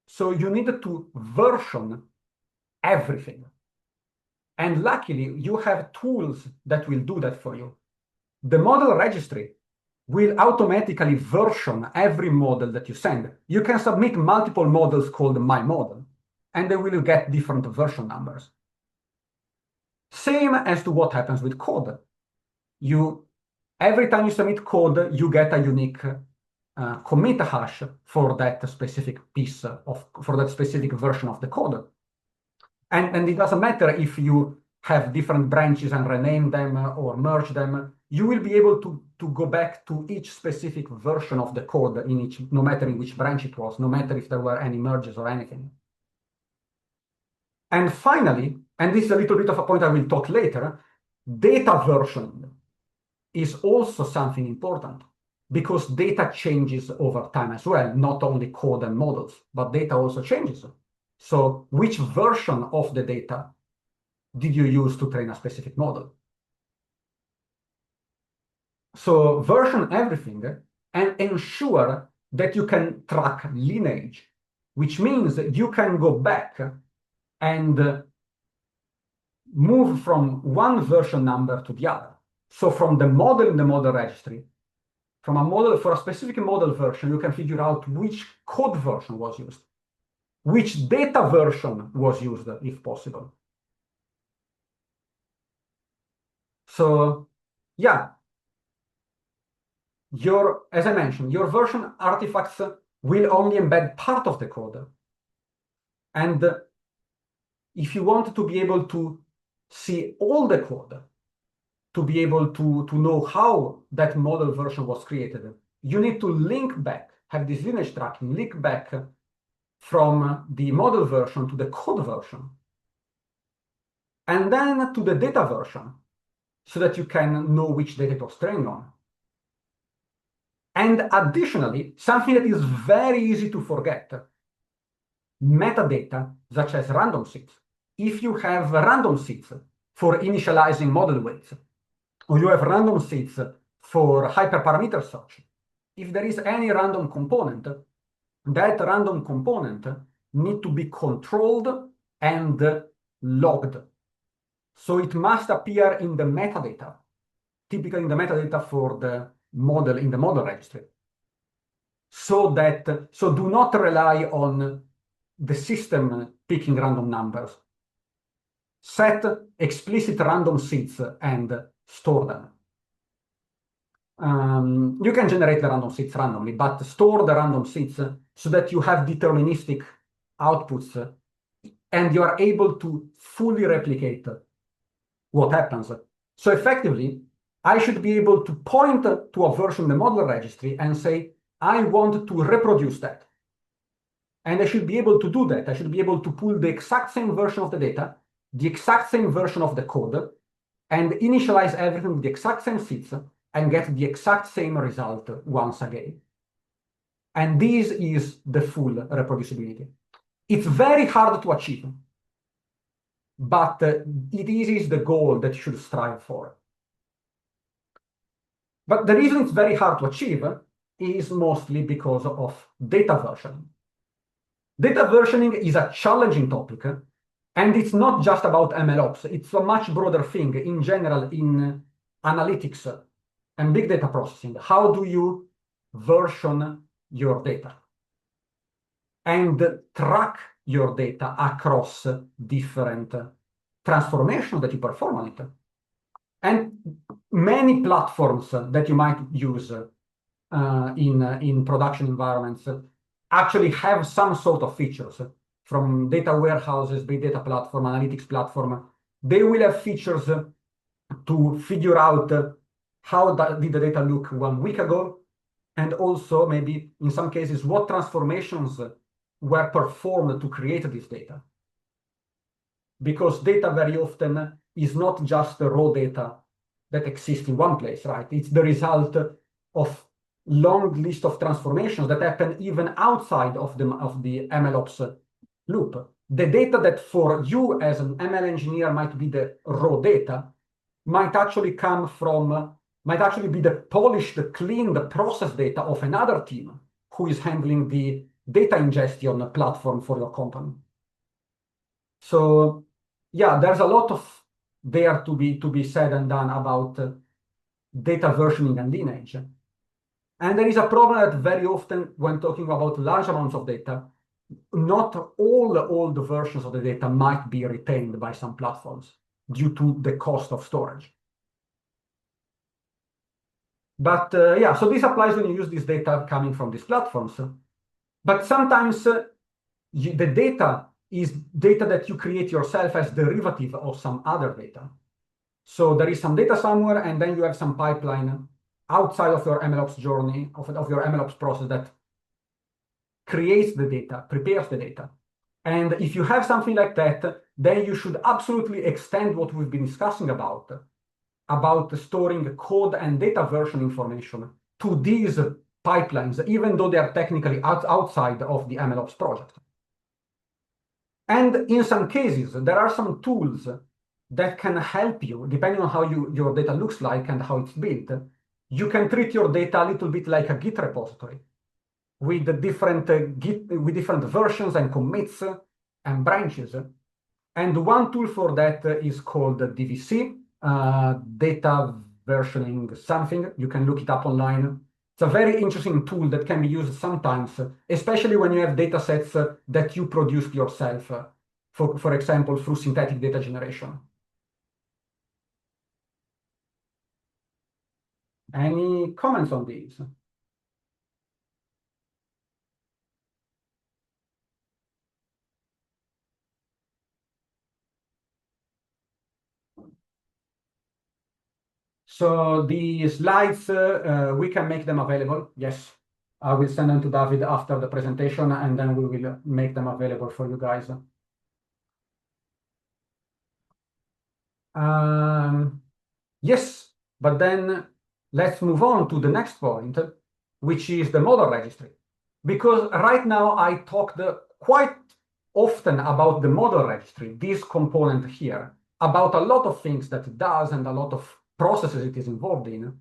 [SPEAKER 1] So you need to version everything. And luckily, you have tools that will do that for you. The model registry will automatically version every model that you send. You can submit multiple models called my model, and they will get different version numbers. Same as to what happens with code. Every time you submit code, you get a unique commit hash for that specific for that specific version of the code. And it doesn't matter if you have different branches and rename them or merge them. You will be able to go back to each specific version of the code no matter in which branch it was, no matter if there were any merges or anything. And finally, and this is a little bit of a point I will talk later, data versioning is also something important, because data changes over time as well, not only code and models, but data also changes. So which version of the data did you use to train a specific model? So version everything and ensure that you can track lineage, which means that you can go back and move from one version number to the other. So from the model in the model registry, from a model for a specific model version, you can figure out which code version was used, which data version was used, if possible. So yeah, as I mentioned, your version artifacts will only embed part of the code. And if you want to be able to see all the code, to be able to know how that model version was created, you need to link back, have this lineage tracking, link back from the model version to the code version, and then to the data version, so that you can know which data it was trained on. And additionally, something that is very easy to forget, metadata, such as random seeds. If you have random seeds for initializing model weights, or you have random seeds for hyperparameter search, if there is any random component, that random component needs to be controlled and logged. So it must appear in the metadata, typically in the metadata for the model in the model registry. So do not rely on the system picking random numbers. Set explicit random seeds and store them. You can generate the random seeds randomly, but store the random seeds so that you have deterministic outputs and you are able to fully replicate what happens. So effectively, I should be able to point to a version in the model registry and say, I want to reproduce that. And I should be able to do that. I should be able to pull the exact same version of the data, the exact same version of the code, and initialize everything with the exact same seeds, and get the exact same result once again. And this is the full reproducibility. It's very hard to achieve, but it is the goal that you should strive for. But the reason it's very hard to achieve is mostly because of data versioning. Data versioning is a challenging topic, and it's not just about MLOps. It's a much broader thing in general in analytics and big data processing. How do you version your data and track your data across different transformations that you perform on it? And many platforms that you might use in production environments actually have some sort of features from data warehouses, big data platform, analytics platform. They will have features to figure out how did the data look 1 week ago, and also maybe in some cases what transformations were performed to create this data. Because data very often is not just the raw data that exists in one place, right? It's the result of long list of transformations that happen even outside of the MLOps loop. The data that for you as an ML engineer might be the raw data might actually be the polished, cleaned, processed data of another team who is handling the data ingestion platform for your company. So yeah, there's a lot of there to be said and done about data versioning and lineage. And there is a problem that very often when talking about large amounts of data, not all the versions of the data might be retained by some platforms due to the cost of storage. But yeah, so this applies when you use this data coming from these platforms. But sometimes the data is data that you create yourself as derivative of some other data. So there is some data somewhere, and then you have some pipeline outside of your MLOps journey, of your MLOps process that creates the data, prepares the data. And if you have something like that, then you should absolutely extend what we've been discussing about storing code and data version information to these pipelines, even though they are technically outside of the MLOps project. And in some cases, there are some tools that can help you, depending on how your data looks like and how it's built. You can treat your data a little bit like a Git repository with different versions and commits and branches. And one tool for that is called DVC, data versioning something. You can look it up online. It's a very interesting tool that can be used sometimes, especially when you have data sets that you produced yourself, for example, through synthetic data generation. Any comments on these? So the slides, we can make them available. Yes, I will send them to David after the presentation, and then we will make them available for you guys. Yes, but then let's move on to the next point, which is the model registry. Because right now I talked quite often about the model registry, this component here, about a lot of things that it does and a lot of processes it is involved in.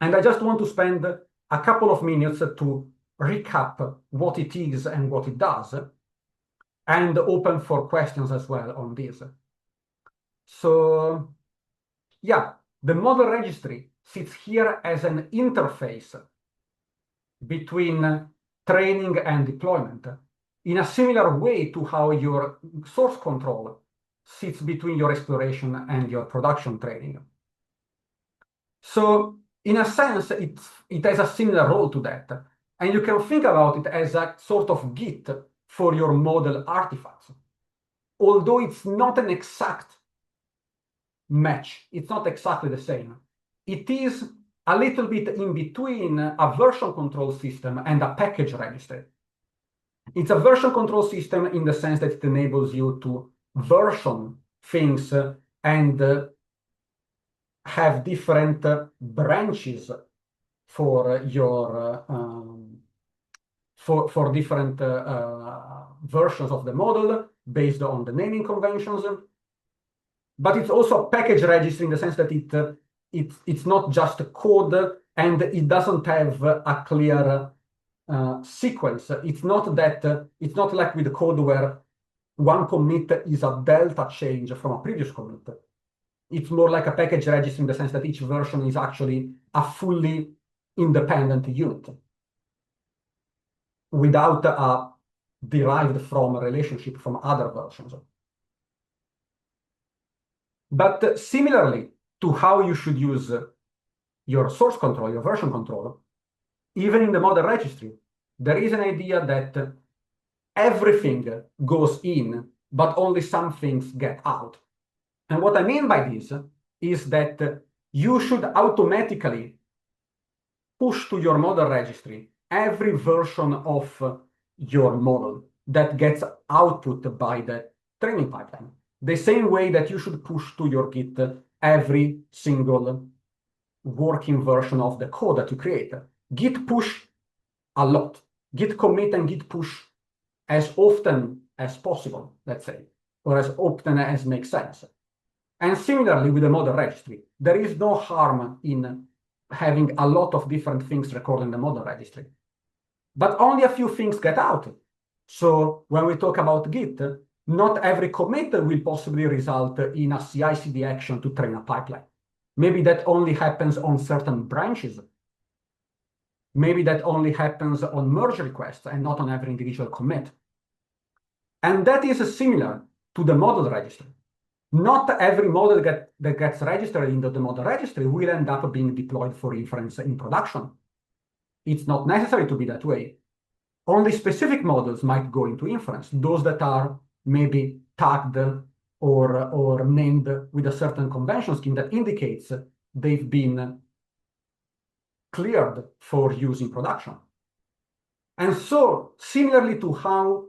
[SPEAKER 1] And I just want to spend a couple of minutes to recap what it is and what it does, and open for questions as well on this. So yeah, the model registry sits here as an interface between training and deployment in a similar way to how your source control sits between your exploration and your production training. So in a sense, it has a similar role to that. And you can think about it as a sort of Git for your model artifacts. Although it's not an exact match, it's not exactly the same. It is a little bit in between a version control system and a package registry. It's a version control system in the sense that it enables you to version things and have different branches for your for different versions of the model based on the naming conventions. But it's also a package registry in the sense that it's not just code and it doesn't have a clear sequence. It's not that it's not like with the code where one commit is a delta change from a previous commit. It's more like a package registry in the sense that each version is actually a fully independent unit without a derived from relationship from other versions. But similarly to how you should use your source control, your version control, even in the model registry, there is an idea that everything goes in, but only some things get out. And what I mean by this is that you should automatically push to your model registry every version of your model that gets output by the training pipeline. The same way that you should push to your Git every single working version of the code that you create. Git push a lot. Git commit and Git push as often as possible, let's say, or as often as makes sense. And similarly with the model registry, there is no harm in having a lot of different things recorded in the model registry. But only a few things get out. So when we talk about Git, not every commit will possibly result in a CI/CD action to train a pipeline. Maybe that only happens on certain branches. Maybe that only happens on merge requests and not on every individual commit. And that is similar to the model registry. Not every model that gets registered into the model registry will end up being deployed for inference in production. It's not necessary to be that way. Only specific models might go into inference, those that are maybe tagged or named with a certain convention scheme that indicates they've been cleared for use in production. And so, similarly to how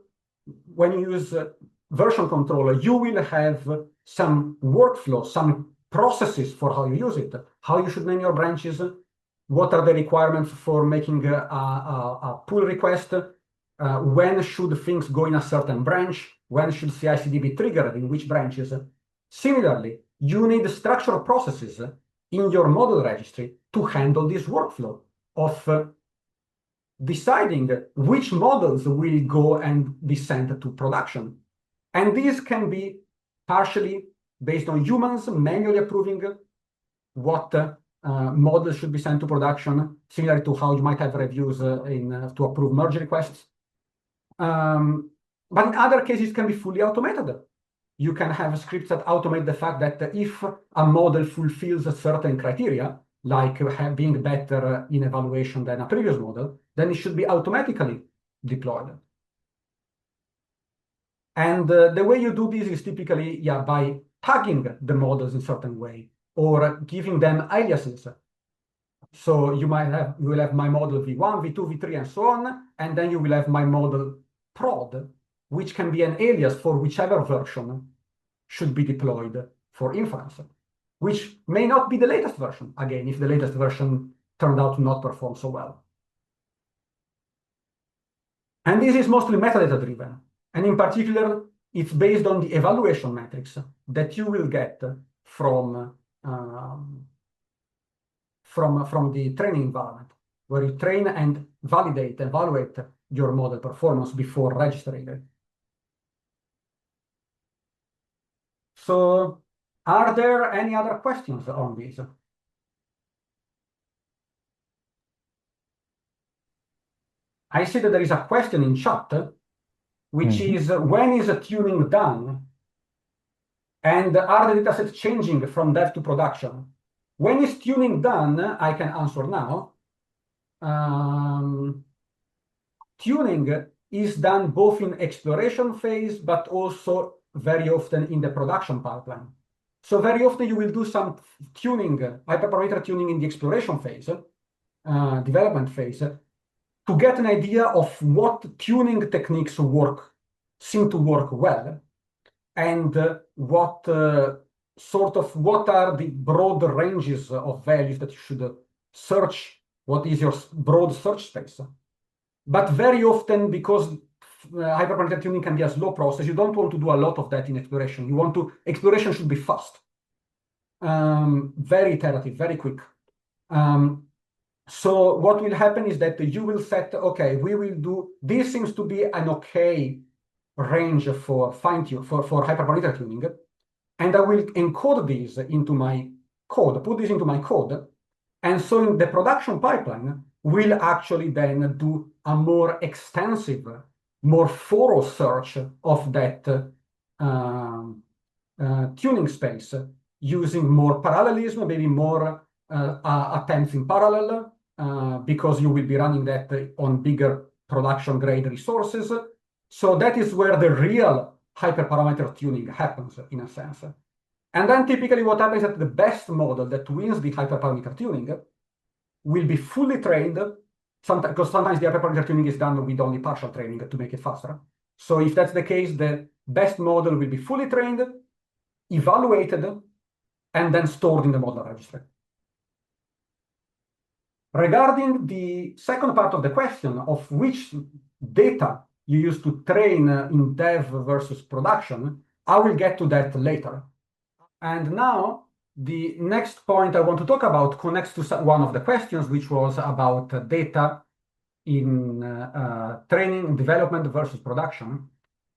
[SPEAKER 1] when you use version controller, you will have some workflow, some processes for how you use it, how you should name your branches, what are the requirements for making a pull request, when should things go in a certain branch, when should CI/CD be triggered, in which branches. Similarly, you need structural processes in your model registry to handle this workflow of deciding which models will go and be sent to production. And these can be partially based on humans manually approving what models should be sent to production, similar to how you might have reviews to approve merge requests. But in other cases, it can be fully automated. You can have scripts that automate the fact that if a model fulfills a certain criteria, like being better in evaluation than a previous model, then it should be automatically deployed. And the way you do this is typically by tagging the models in a certain way or giving them aliases. So you will have my model v1, v2, v3, and so on, and then you will have my model prod, which can be an alias for whichever version should be deployed for inference, which may not be the latest version, again, if the latest version turned out to not perform so well. And this is mostly metadata driven. And in particular, it's based on the evaluation metrics that you will get from the training environment, where you train and evaluate your model performance before registering it. So are there any other questions on this? I see that there is a question in chat, which is when is tuning done? And are the datasets changing from dev to production? When is tuning done? I can answer now. Tuning is done both in exploration phase, but also very often in the production pipeline. So very often you will do some tuning, hyperparameter tuning in the exploration phase, development phase, to get an idea of what tuning techniques seem to work well, and what sort of what are the broad ranges of values that you should search, what is your broad search space. But very often, because hyperparameter tuning can be a slow process, you don't want to do a lot of that in exploration. Exploration should be fast, very iterative, very quick. So what will happen is that you will set, okay, we will do, this seems to be an okay range for fine-tune, for hyperparameter tuning. And I will encode these into my code, put this into my code. And so in the production pipeline, we'll actually then do a more extensive, more thorough search of that tuning space using more parallelism, maybe more attempts in parallel, because you will be running that on bigger production grade resources. So that is where the real hyperparameter tuning happens in a sense. And then typically what happens is that the best model that wins the hyperparameter tuning will be fully trained, because sometimes the hyperparameter tuning is done with only partial training to make it faster. So if that's the case, the best model will be fully trained, evaluated, and then stored in the model registry. Regarding the second part of the question of which data you use to train in dev versus production, I will get to that later. And now the next point I want to talk about connects to one of the questions, which was about data in training, development versus production.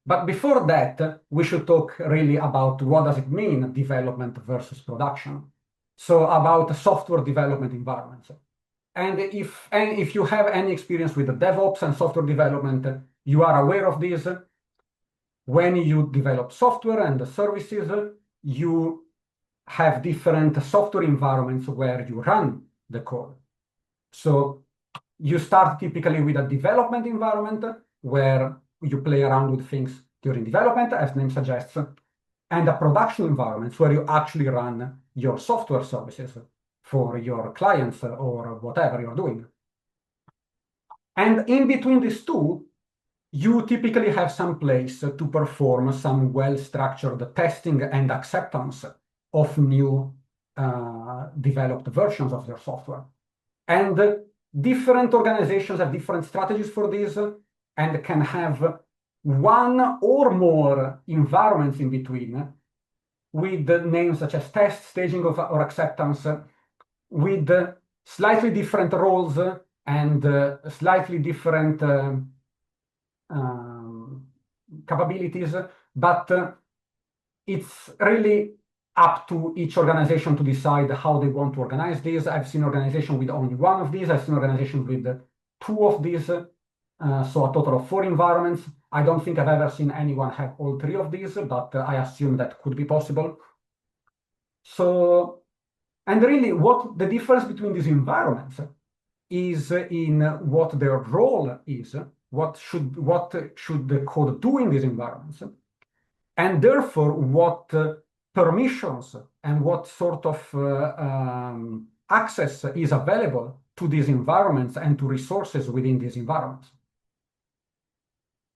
[SPEAKER 1] But before that, we should talk really about what does it mean, development versus production. So about software development environments. And if you have any experience with the DevOps and software development, you are aware of this. When you develop software and the services, you have different software environments where you run the code. So you start typically with a development environment where you play around with things during development, as name suggests, and a production environment where you actually run your software services for your clients or whatever you're doing. And in between these two, you typically have some place to perform some well-structured testing and acceptance of new developed versions of your software. And different organizations have different strategies for this and can have one or more environments in between with names such as test, staging or acceptance, with slightly different roles and slightly different capabilities, but it's really up to each organization to decide how they want to organize this. I've seen organizations with only one of these. I've seen organizations with two of these, so a total of 4 environments. I don't think I've ever seen anyone have all 3 of these, but I assume that could be possible. So, and really what the difference between these environments is in what their role is, what should the code do in these environments, and therefore what permissions and what sort of access is available to these environments and to resources within these environments.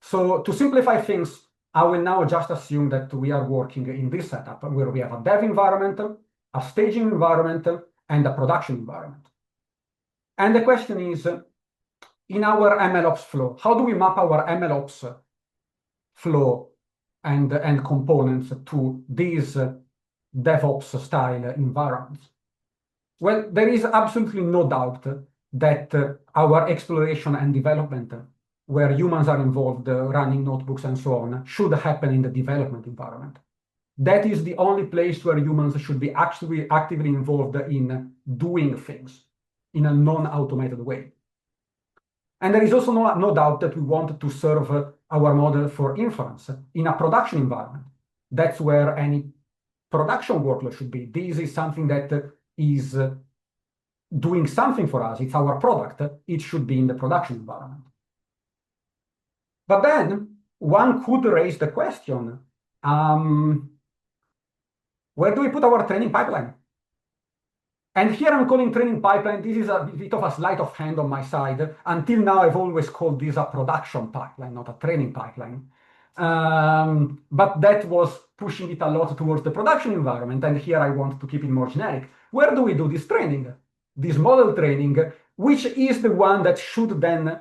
[SPEAKER 1] So to simplify things, I will now just assume that we are working in this setup where we have a dev environment, a staging environment, and a production environment. And the question is, in our MLOps flow, how do we map our MLOps flow and components to these DevOps style environments? Well, there is absolutely no doubt that our exploration and development, where humans are involved, running notebooks and so on, should happen in the development environment. That is the only place where humans should be actually actively involved in doing things in a non-automated way. And there is also no doubt that we want to serve our model for inference in a production environment. That's where any production workload should be. This is something that is doing something for us. It's our product. It should be in the production environment. But then one could raise the question, where do we put our training pipeline? And here I'm calling training pipeline. This is a bit of a sleight of hand on my side. Until now, I've always called this a production pipeline, not a training pipeline. But that was pushing it a lot towards the production environment. And here I want to keep it more generic. Where do we do this training? This model training, which is the one that should then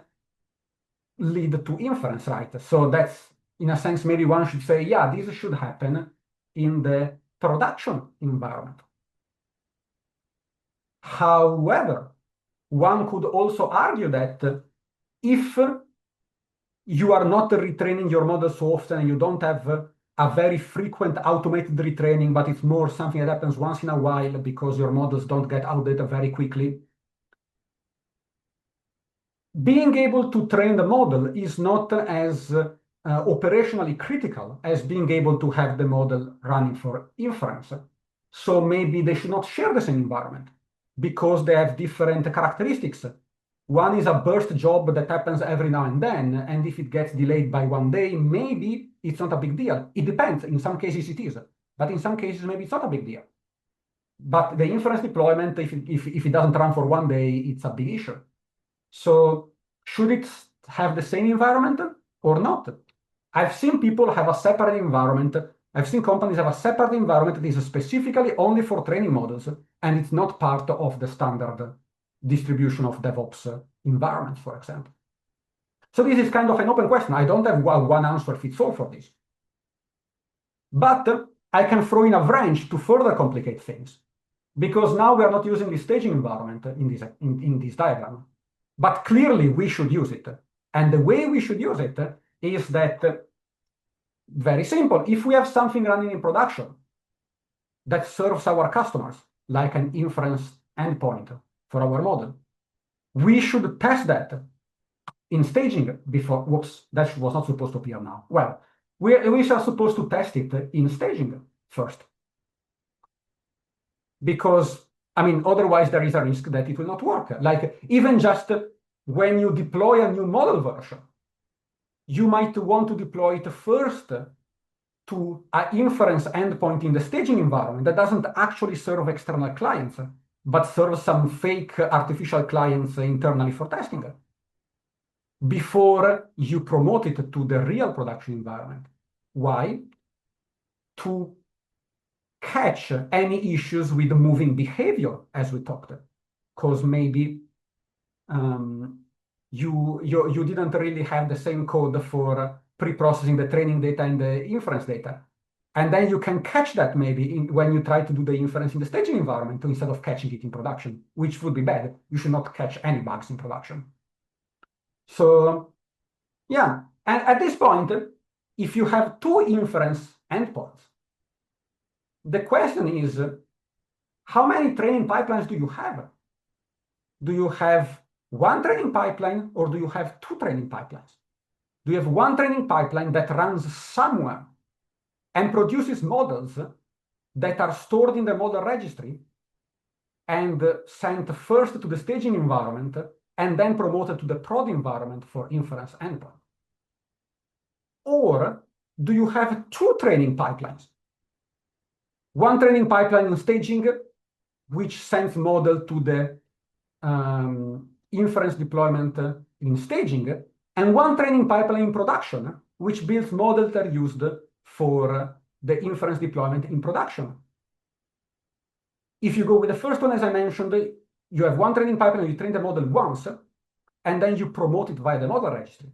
[SPEAKER 1] lead to inference, right? So that's, in a sense, maybe one should say, yeah, this should happen in the production environment. However, one could also argue that if you are not retraining your model so often and you don't have a very frequent automated retraining, but it's more something that happens once in a while because your models don't get outdated very quickly, being able to train the model is not as operationally critical as being able to have the model running for inference. So maybe they should not share the same environment because they have different characteristics. One is a burst job that happens every now and then, and if it gets delayed by one day, maybe it's not a big deal. It depends. In some cases it is, but in some cases maybe it's not a big deal. But the inference deployment, if it doesn't run for one day, it's a big issue. So should it have the same environment or not? I've seen people have a separate environment. I've seen companies have a separate environment that is specifically only for training models, and it's not part of the standard distribution of DevOps environments, for example. So this is kind of an open question. I don't have one answer fits all for this. But I can throw in a wrench to further complicate things, because now we are not using the staging environment in this diagram. But clearly we should use it. And the way we should use it is that, very simple, if we have something running in production that serves our customers, like an inference endpoint for our model, we should test that in staging before, whoops, that was not supposed to appear now. Well, we are supposed to test it in staging first. Because otherwise there is a risk that it will not work. Like even just when you deploy a new model version, you might want to deploy it first to an inference endpoint in the staging environment that doesn't actually serve external clients, but serves some fake artificial clients internally for testing before you promote it to the real production environment. Why? To catch any issues with moving behavior, as we talked, because maybe you didn't really have the same code for pre-processing the training data and the inference data. And then you can catch that maybe when you try to do the inference in the staging environment instead of catching it in production, which would be bad. You should not catch any bugs in production. So yeah, and at this point, if you have two inference endpoints, the question is, how many training pipelines do you have? Do you have one training pipeline or do you have two training pipelines? Do you have one training pipeline that runs somewhere and produces models that are stored in the model registry and sent first to the staging environment and then promoted to the prod environment for inference endpoint? Or do you have two training pipelines? One training pipeline in staging, which sends model to the inference deployment in staging, and one training pipeline in production, which builds models that are used for the inference deployment in production. If you go with the first one, as I mentioned, you have one training pipeline, you train the model once, and then you promote it via the model registry.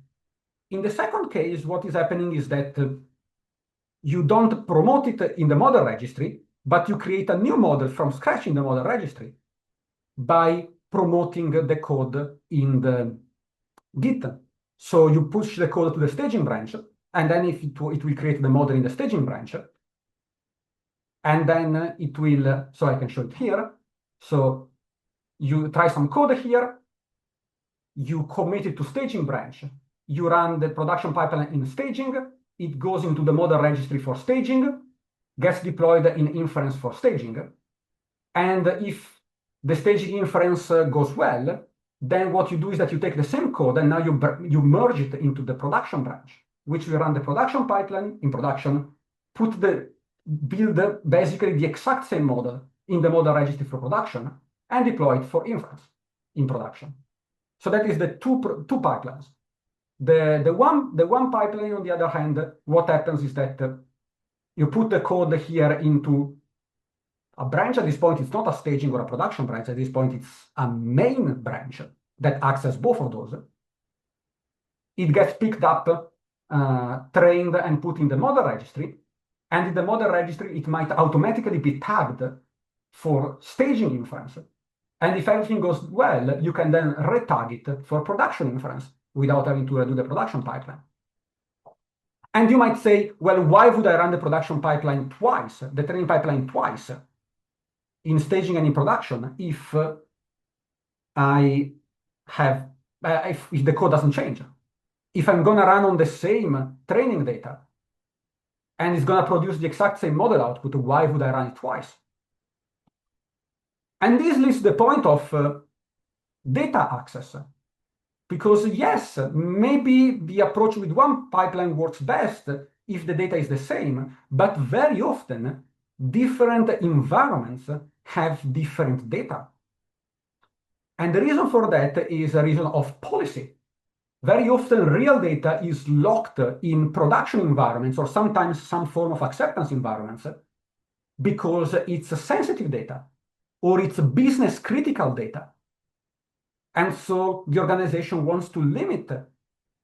[SPEAKER 1] In the second case, what is happening is that you don't promote it in the model registry, but you create a new model from scratch in the model registry by promoting the code in the Git. So you push the code to the staging branch, and then it will create the model in the staging branch. And then it will, so I can show it here. So you try some code here, you commit it to staging branch, you run the production pipeline in staging, it goes into the model registry for staging, gets deployed in inference for staging. And if the staging inference goes well, then what you do is that you take the same code and now you merge it into the production branch, which will run the production pipeline in production, build basically the exact same model in the model registry for production, and deploy it for inference in production. So that is the two pipelines. The one pipeline, on the other hand, what happens is that you put the code here into a branch. At this point, it's not a staging or a production branch. At this point, it's a main branch that accesses both of those. It gets picked up, trained, and put in the model registry. And in the model registry, it might automatically be tagged for staging inference. And if everything goes well, you can then retag it for production inference without having to redo the production pipeline. And you might say, well, why would I run the production pipeline twice, the training pipeline twice, in staging and in production, if I have if the code doesn't change? If I'm gonna run on the same training data and it's gonna produce the exact same model output, why would I run it twice? And this leads to the point of data access. Because yes, maybe the approach with one pipeline works best if the data is the same, but very often different environments have different data. And the reason for that is a reason of policy. Very often real data is locked in production environments or sometimes some form of acceptance environments because it's sensitive data or it's business critical data. And so the organization wants to limit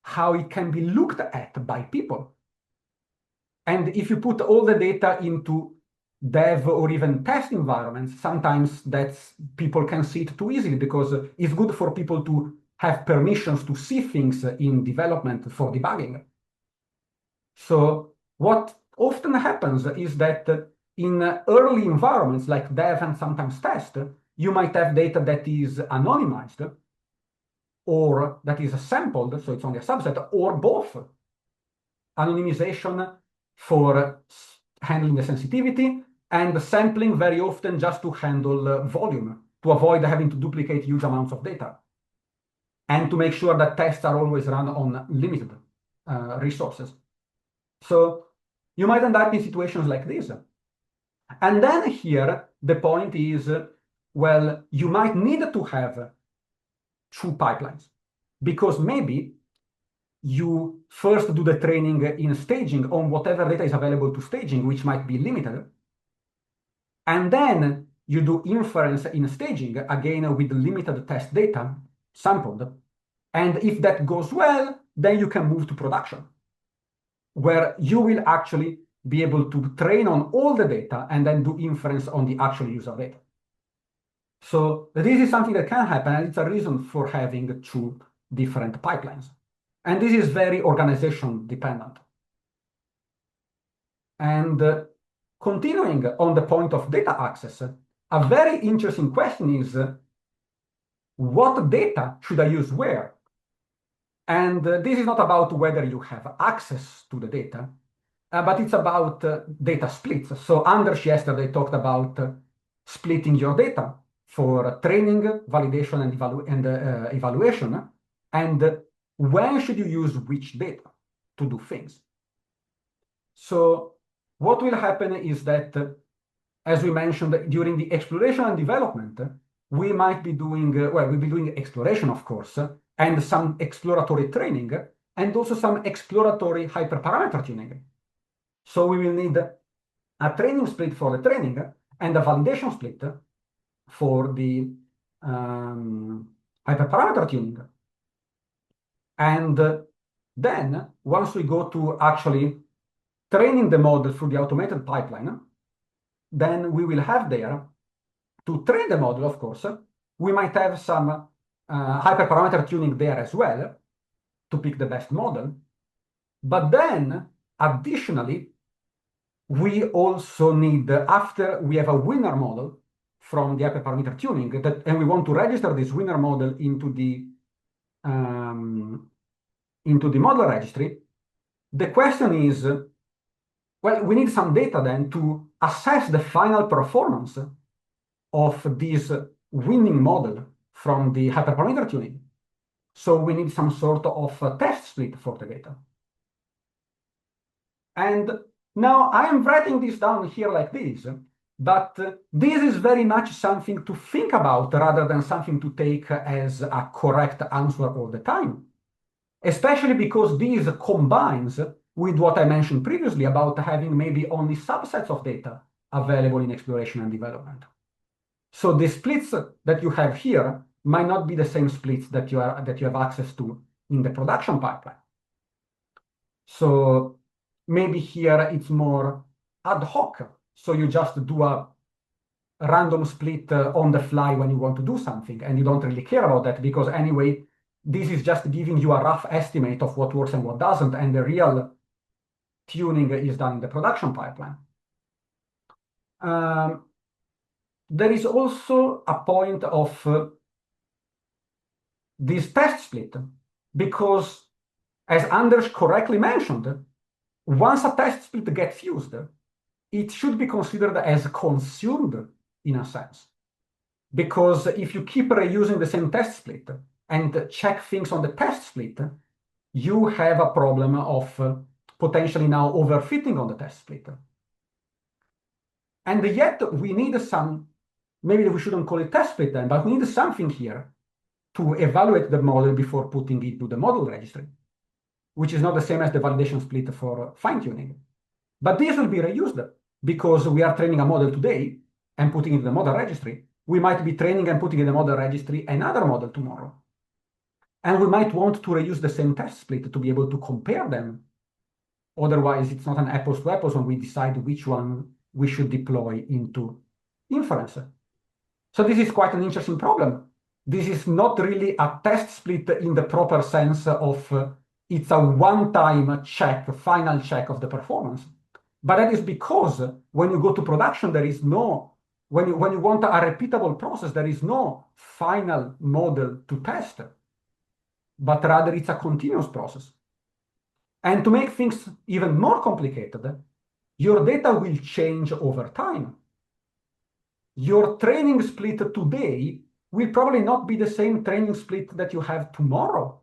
[SPEAKER 1] how it can be looked at by people. And if you put all the data into dev or even test environments, sometimes people can see it too easily because it's good for people to have permissions to see things in development for debugging. So what often happens is that in early environments like dev and sometimes test, you might have data that is anonymized or that is sampled, so it's only a subset, or both. Anonymization for handling the sensitivity and sampling very often just to handle volume, to avoid having to duplicate huge amounts of data, and to make sure that tests are always run on limited resources. So you might end up in situations like this. And then here, the point is, well, you might need to have two pipelines because maybe you first do the training in staging on whatever data is available to staging, which might be limited. And then you do inference in staging, again with limited test data sampled. And if that goes well, then you can move to production, where you will actually be able to train on all the data and then do inference on the actual user data. So this is something that can happen, and it's a reason for having two different pipelines. And this is very organization dependent. And continuing on the point of data access, a very interesting question is, what data should I use where? And this is not about whether you have access to the data, but it's about data splits. So Anders yesterday talked about splitting your data for training, validation, and evaluation, and when should you use which data to do things. So what will happen is that, as we mentioned, during the exploration and development, we might be doing, we'll be doing exploration, of course, and some exploratory training, and also some exploratory hyperparameter tuning. So we will need a training split for the training and a validation split for the hyperparameter tuning. And then once we go to actually training the model through the automated pipeline, then we will have there to train the model, of course, we might have some hyperparameter tuning there as well to pick the best model. But then additionally, we also need, after we have a winner model from the hyperparameter tuning, and we want to register this winner model into the model registry, the question is, well, we need some data then to assess the final performance of this winning model from the hyperparameter tuning. So we need some sort of test split for the data. And now I am writing this down here like this, but this is very much something to think about rather than something to take as a correct answer all the time. especially because these combines with what I mentioned previously about having maybe only subsets of data available in exploration and development. So the splits that you have here might not be the same splits that you have access to in the production pipeline. So maybe here it's more ad hoc. So you just do a random split on the fly when you want to do something, and you don't really care about that because anyway, this is just giving you a rough estimate of what works and what doesn't, and the real tuning is done in the production pipeline. There is also a point of this test split, because as Anders correctly mentioned, once a test split gets used, it should be considered as consumed in a sense. Because if you keep reusing the same test split and check things on the test split, you have a problem of potentially now overfitting on the test split. And yet we need some, maybe we shouldn't call it test split then, but we need something here to evaluate the model before putting it to the model registry, which is not the same as the validation split for fine-tuning. But this will be reused because we are training a model today and putting it in the model registry. We might be training and putting in the model registry another model tomorrow. And we might want to reuse the same test split to be able to compare them. Otherwise, it's not an apples to apples when we decide which one we should deploy into inference. So this is quite an interesting problem. This is not really a test split in the proper sense of it's a one-time check, final check of the performance. But that is because when you go to production, there is no, when you want a repeatable process, there is no final model to test, but rather it's a continuous process. And to make things even more complicated, your data will change over time. Your training split today will probably not be the same training split that you have tomorrow.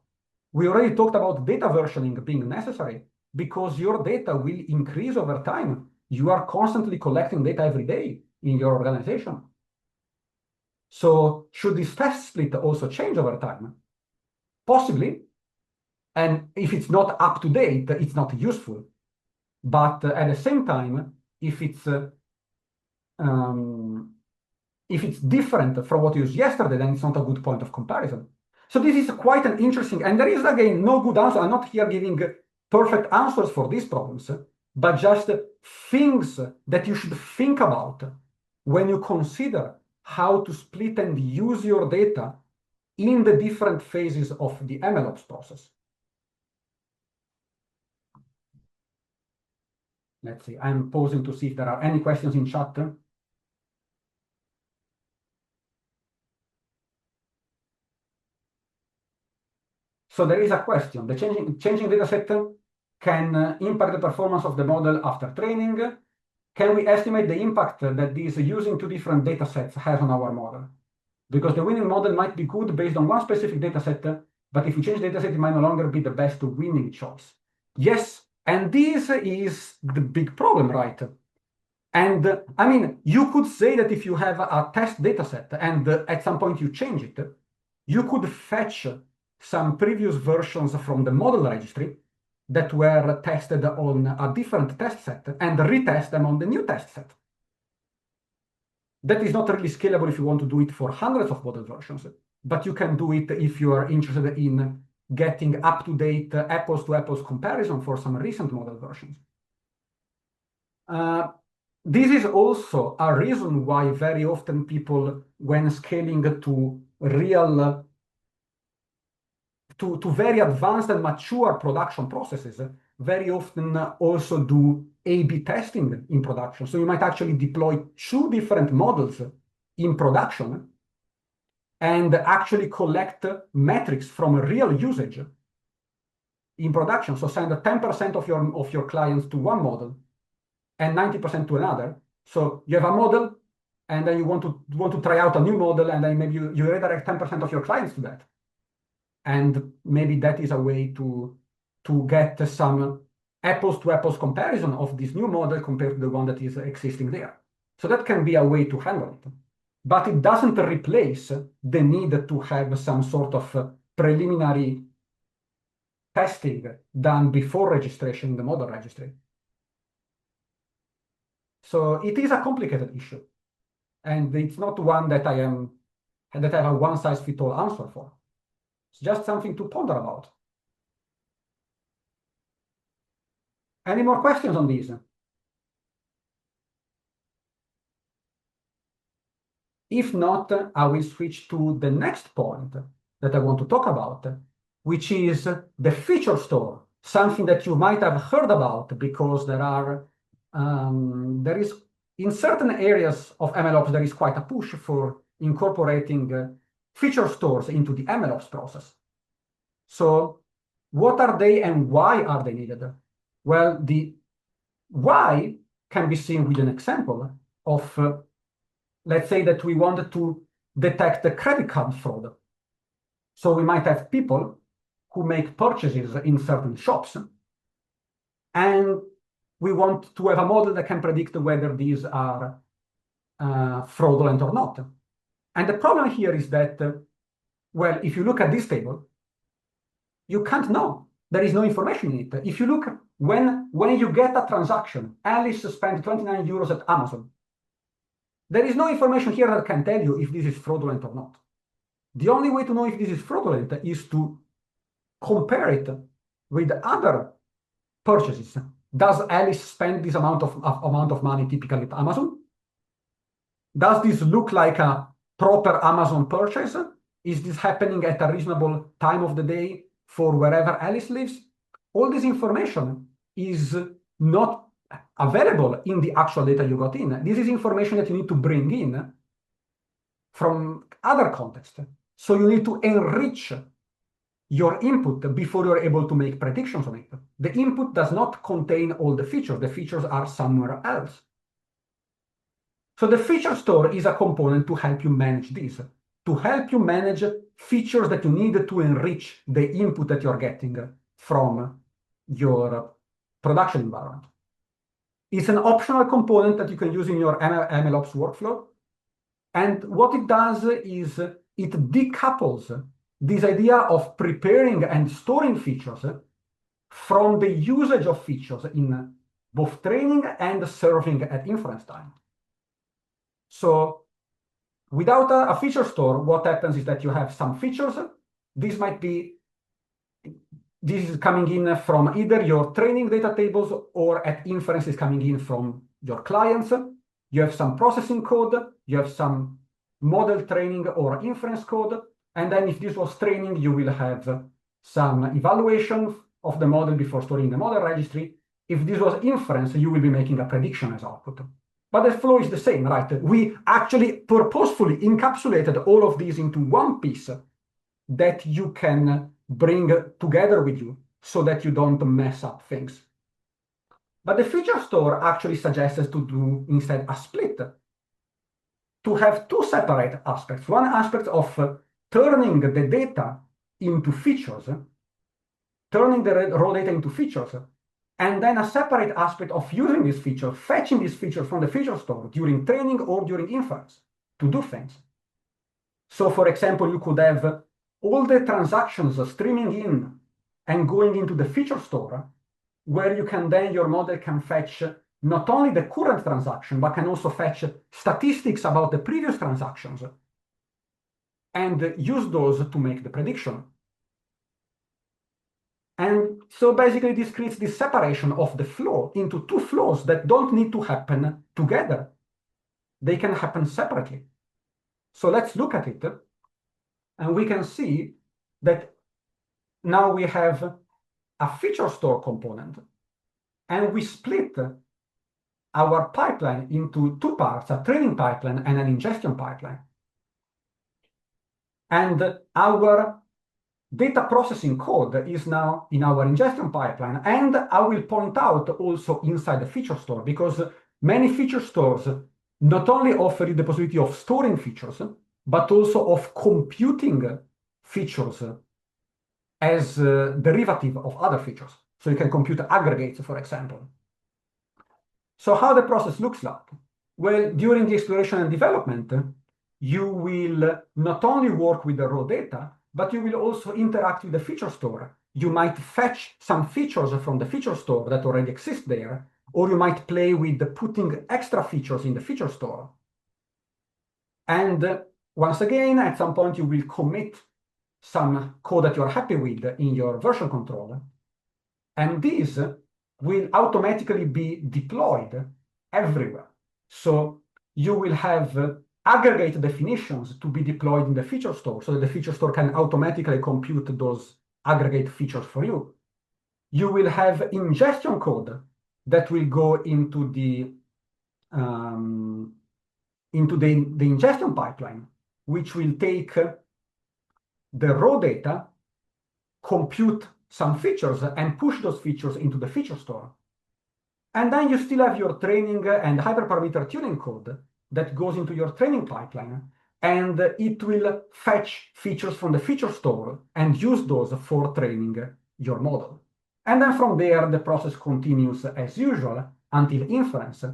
[SPEAKER 1] We already talked about data versioning being necessary because your data will increase over time. You are constantly collecting data every day in your organization. So should this test split also change over time? Possibly. And if it's not up to date, it's not useful. But at the same time, if it's different from what you used yesterday, then it's not a good point of comparison. So this is quite an interesting, and there is again no good answer. I'm not here giving perfect answers for these problems, but just things that you should think about when you consider how to split and use your data in the different phases of the MLOps process. Let's see, I'm pausing to see if there are any questions in chat. So there is a question. The changing data set can impact the performance of the model after training. Can we estimate the impact that this using two different data sets has on our model? Because the winning model might be good based on one specific data set, but if you change the data set, it might no longer be the best winning choice. Yes, and this is the big problem, right? And I mean, you could say that if you have a test data set and at some point you change it, you could fetch some previous versions from the model registry that were tested on a different test set and retest them on the new test set. That is not really scalable if you want to do it for hundreds of model versions, but you can do it if you are interested in getting up-to-date apples-to-apples comparison for some recent model versions. This is also a reason why very often people, when scaling to real to very advanced and mature production processes, very often also do A/B testing in production. So you might actually deploy two different models in production and actually collect metrics from real usage in production. So send 10% of your clients to one model and 90% to another. So you have a model, and then you want to try out a new model, and then maybe you redirect 10% of your clients to that. And maybe that is a way to get some apples-to-apples comparison of this new model compared to the one that is existing there. So that can be a way to handle it. But it doesn't replace the need to have some sort of preliminary testing done before registration in the model registry. So it is a complicated issue, and it's not one that I have a one-size-fits-all answer for. It's just something to ponder about. Any more questions on these? If not, I will switch to the next point that I want to talk about, which is the feature store, something that you might have heard about because there is in certain areas of MLOps, there is quite a push for incorporating feature stores into the MLOps process. So what are they and why are they needed? Well, the why can be seen with an example of let's say that we wanted to detect the credit card fraud. So we might have people who make purchases in certain shops, and we want to have a model that can predict whether these are fraudulent or not. And the problem here is that, well, if you look at this table, you can't know. There is no information in it. If you look, when you get a transaction, Alice spent 29 euros at Amazon, there is no information here that can tell you if this is fraudulent or not. The only way to know if this is fraudulent is to compare it with other purchases. Does Alice spend this amount of money typically at Amazon? Does this look like a proper Amazon purchase? Is this happening at a reasonable time of the day for wherever Alice lives? All this information is not available in the actual data you got in. This is information that you need to bring in from other contexts. So you need to enrich your input before you're able to make predictions on it. The input does not contain all the features. The features are somewhere else. So the feature store is a component to help you manage this, to help you manage features that you need to enrich the input that you're getting from your production environment. It's an optional component that you can use in your MLOps workflow. And what it does is it decouples this idea of preparing and storing features from the usage of features in both training and serving at inference time. So without a feature store, what happens is that you have some features. This is coming in from either your training data tables or at inference is coming in from your clients. You have some processing code, you have some model training or inference code, and then if this was training, you will have some evaluation of the model before storing the model registry. If this was inference, you will be making a prediction as output. But the flow is the same, right? We actually purposefully encapsulated all of these into one piece that you can bring together with you so that you don't mess up things. But the feature store actually suggests us to do instead a split, to have two separate aspects. One aspect of turning the data into features, turning the raw data into features, and then a separate aspect of using this feature, fetching this feature from the feature store during training or during inference to do things. So for example, you could have all the transactions streaming in and going into the feature store, where you can then, your model can fetch not only the current transaction, but can also fetch statistics about the previous transactions and use those to make the prediction. And so basically this creates this separation of the flow into two flows that don't need to happen together. They can happen separately. So let's look at it. And we can see that now we have a feature store component, and we split our pipeline into two parts, a training pipeline and an ingestion pipeline. And our data processing code is now in our ingestion pipeline. And I will point out also inside the feature store, because many feature stores not only offer you the possibility of storing features, but also of computing features as a derivative of other features. So you can compute aggregates, for example. So how the process looks like? Well, during the exploration and development, you will not only work with the raw data, but you will also interact with the feature store you might fetch some features from the feature store that already exist there, or you might play with putting extra features in the feature store. And once again, at some point, you will commit some code that you're happy with in your version control. And these will automatically be deployed everywhere. So you will have aggregate definitions to be deployed in the feature store so that the feature store can automatically compute those aggregate features for you. You will have ingestion code that will go into the ingestion pipeline, which will take the raw data, compute some features, and push those features into the feature store. And then you still have your training and hyperparameter tuning code that goes into your training pipeline, and it will fetch features from the feature store and use those for training your model. And then from there, the process continues as usual until inference.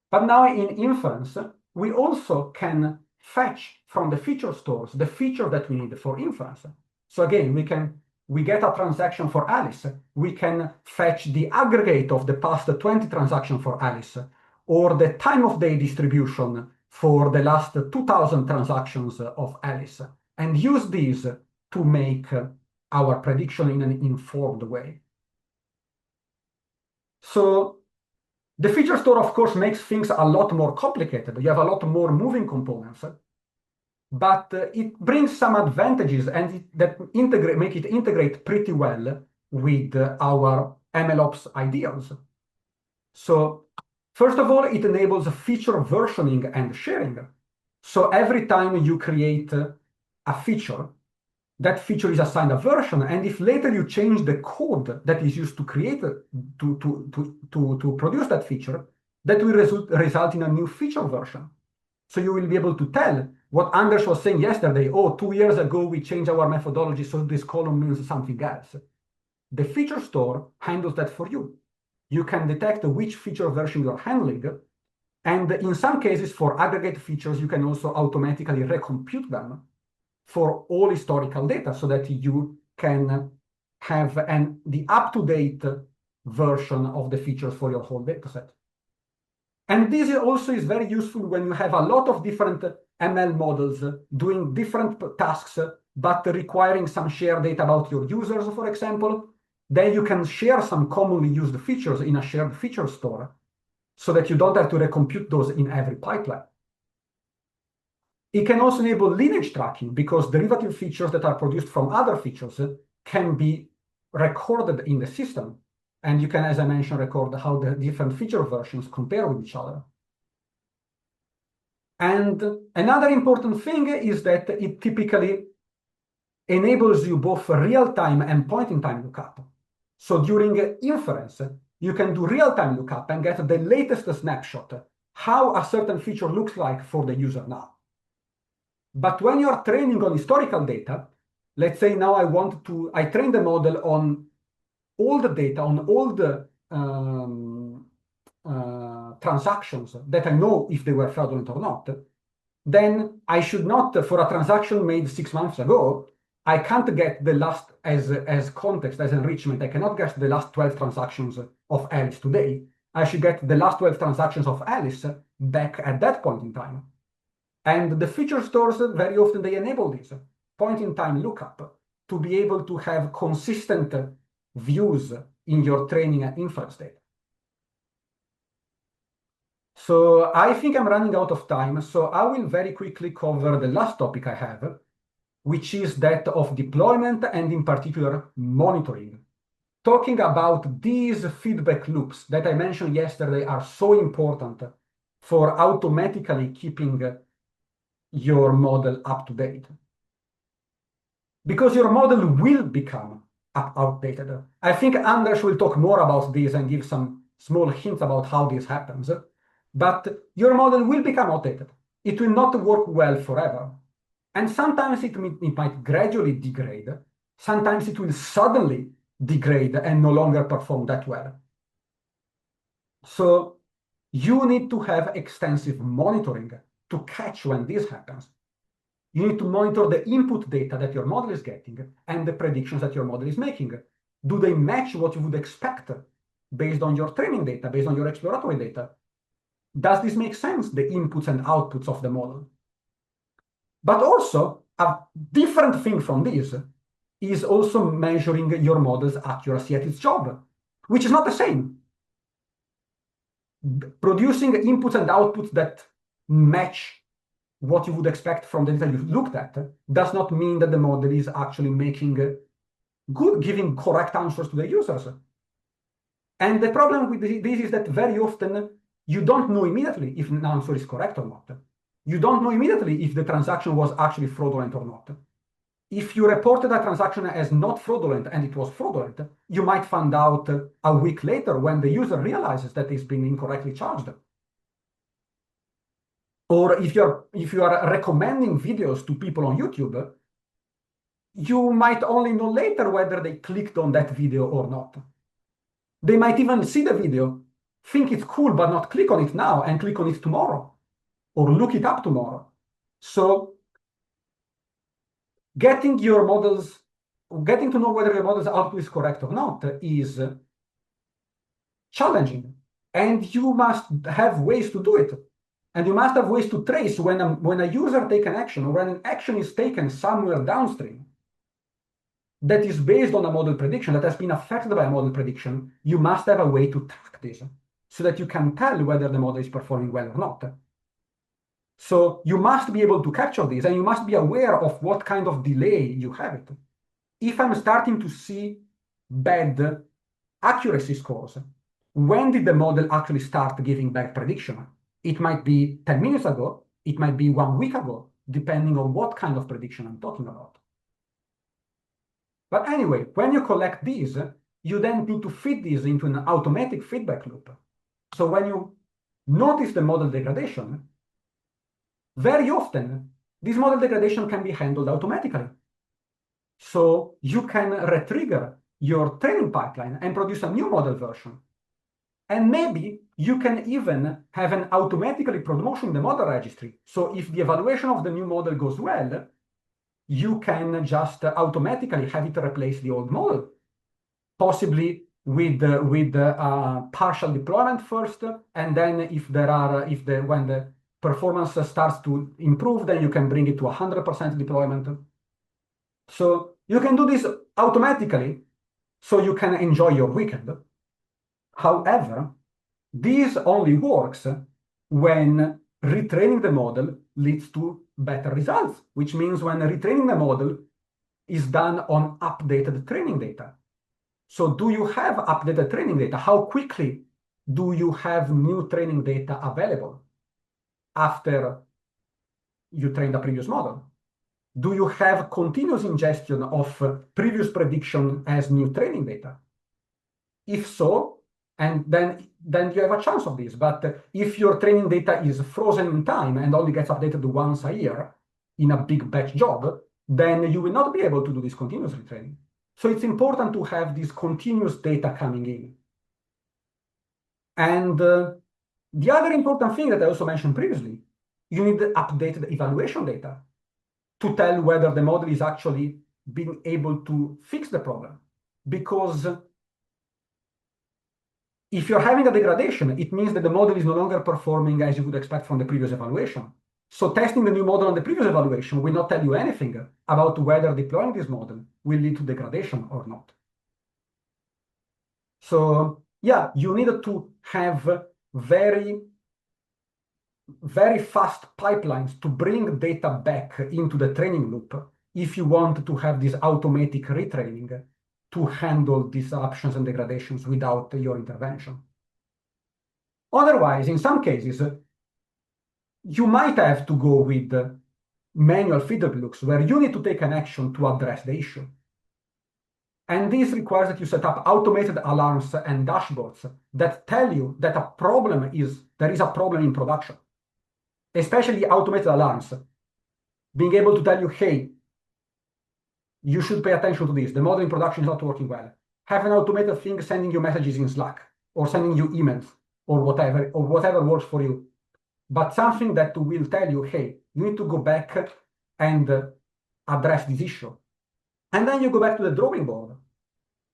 [SPEAKER 1] But now in inference, we also can fetch from the feature stores the feature that we need for inference. So again, we get a transaction for Alice. We can fetch the aggregate of the past 20 transactions for Alice, or the time of day distribution for the last 2000 transactions of Alice, and use these to make our prediction in an informed way. So the feature store, of course, makes things a lot more complicated. You have a lot more moving components, but it brings some advantages and make it integrate pretty well with our MLOps ideals. So first of all, it enables feature versioning and sharing. So every time you create a feature, that feature is assigned a version, and if later you change the code that is used to create to produce that feature, that will result in a new feature version. So you will be able to tell what Anders was saying yesterday. Oh, 2 years ago we changed our methodology, so this column means something else. The feature store handles that for you. You can detect which feature version you're handling, and in some cases for aggregate features, you can also automatically recompute them for all historical data so that you can have the up-to-date version of the features for your whole dataset. And this also is very useful when you have a lot of different ML models doing different tasks, but requiring some shared data about your users, for example. Then you can share some commonly used features in a shared feature store so that you don't have to recompute those in every pipeline. It can also enable lineage tracking because derivative features that are produced from other features can be recorded in the system. And you can, as I mentioned, record how the different feature versions compare with each other. And another important thing is that it typically enables you both real-time and point-in-time lookup. So during inference, you can do real-time lookup and get the latest snapshot, how a certain feature looks like for the user now. But when you're training on historical data, let's say now I train the model on all the data, on all the transactions that I know if they were fraudulent or not, then I should not, for a transaction made 6 months ago, I can't get the last as context, as enrichment. I cannot get the last 12 transactions of Alice today. I should get the last 12 transactions of Alice back at that point in time. And the feature stores, very often they enable this point-in-time lookup to be able to have consistent views in your training and inference data. So I think I'm running out of time, so I will very quickly cover the last topic I have, which is that of deployment and in particular monitoring. Talking about these feedback loops that I mentioned yesterday are so important for automatically keeping your model up to date. Because your model will become outdated. I think Anders will talk more about this and give some small hints about how this happens. But your model will become outdated. It will not work well forever. And sometimes it might gradually degrade. Sometimes it will suddenly degrade and no longer perform that well. So you need to have extensive monitoring to catch when this happens. You need to monitor the input data that your model is getting and the predictions that your model is making. Do they match what you would expect based on your training data, based on your exploratory data? Does this make sense, the inputs and outputs of the model? But also, a different thing from this is also measuring your model's accuracy at its job, which is not the same. Producing inputs and outputs that match what you would expect from the data you looked at does not mean that the model is actually making giving correct answers to the users. And the problem with this is that very often you don't know immediately if an answer is correct or not. You don't know immediately if the transaction was actually fraudulent or not. If you reported a transaction as not fraudulent and it was fraudulent, you might find out a week later when the user realizes that it's been incorrectly charged. Or if you are recommending videos to people on YouTube, you might only know later whether they clicked on that video or not. They might even see the video, think it's cool, but not click on it now and click on it tomorrow or look it up tomorrow. So getting to know whether your model's output is correct or not is challenging. And you must have ways to do it. And you must have ways to trace when a user takes an action or when an action is taken somewhere downstream that is based on a model prediction, that has been affected by a model prediction. You must have a way to track this so that you can tell whether the model is performing well or not. So you must be able to capture this, and you must be aware of what kind of delay you have it. If I'm starting to see bad accuracy scores, when did the model actually start giving bad prediction? It might be 10 minutes ago, it might be 1 week ago, depending on what kind of prediction I'm talking about. But anyway, when you collect these, you then need to feed these into an automatic feedback loop. So when you notice the model degradation, very often this model degradation can be handled automatically. So you can retrigger your training pipeline and produce a new model version. And maybe you can even have an automatically promotion in the model registry. So if the evaluation of the new model goes well, you can just automatically have it replace the old model, possibly with partial deployment first, and then when the performance starts to improve, then you can bring it to 100% deployment. So you can do this automatically, so you can enjoy your weekend. However, this only works when retraining the model leads to better results, which means when retraining the model is done on updated training data. So do you have updated training data? How quickly do you have new training data available after you trained a previous model? Do you have continuous ingestion of previous prediction as new training data? If so, and then you have a chance of this. But if your training data is frozen in time and only gets updated once a year in a big batch job, then you will not be able to do this continuous retraining. So it's important to have this continuous data coming in. And the other important thing that I also mentioned previously, you need updated evaluation data to tell whether the model is actually being able to fix the problem. Because if you're having a degradation, it means that the model is no longer performing as you would expect from the previous evaluation. So testing the new model on the previous evaluation will not tell you anything about whether deploying this model will lead to degradation or not. So yeah, you need to have very, very fast pipelines to bring data back into the training loop if you want to have this automatic retraining to handle disruptions and degradations without your intervention. Otherwise, in some cases, you might have to go with manual feedback loops where you need to take an action to address the issue. And this requires that you set up automated alarms and dashboards that tell you that there is a problem in production, especially automated alarms, being able to tell you, hey, you should pay attention to this. The model in production is not working well. Have an automated thing sending you messages in Slack or sending you emails or whatever works for you. But something that will tell you, hey, you need to go back and address this issue. And then you go back to the drawing board.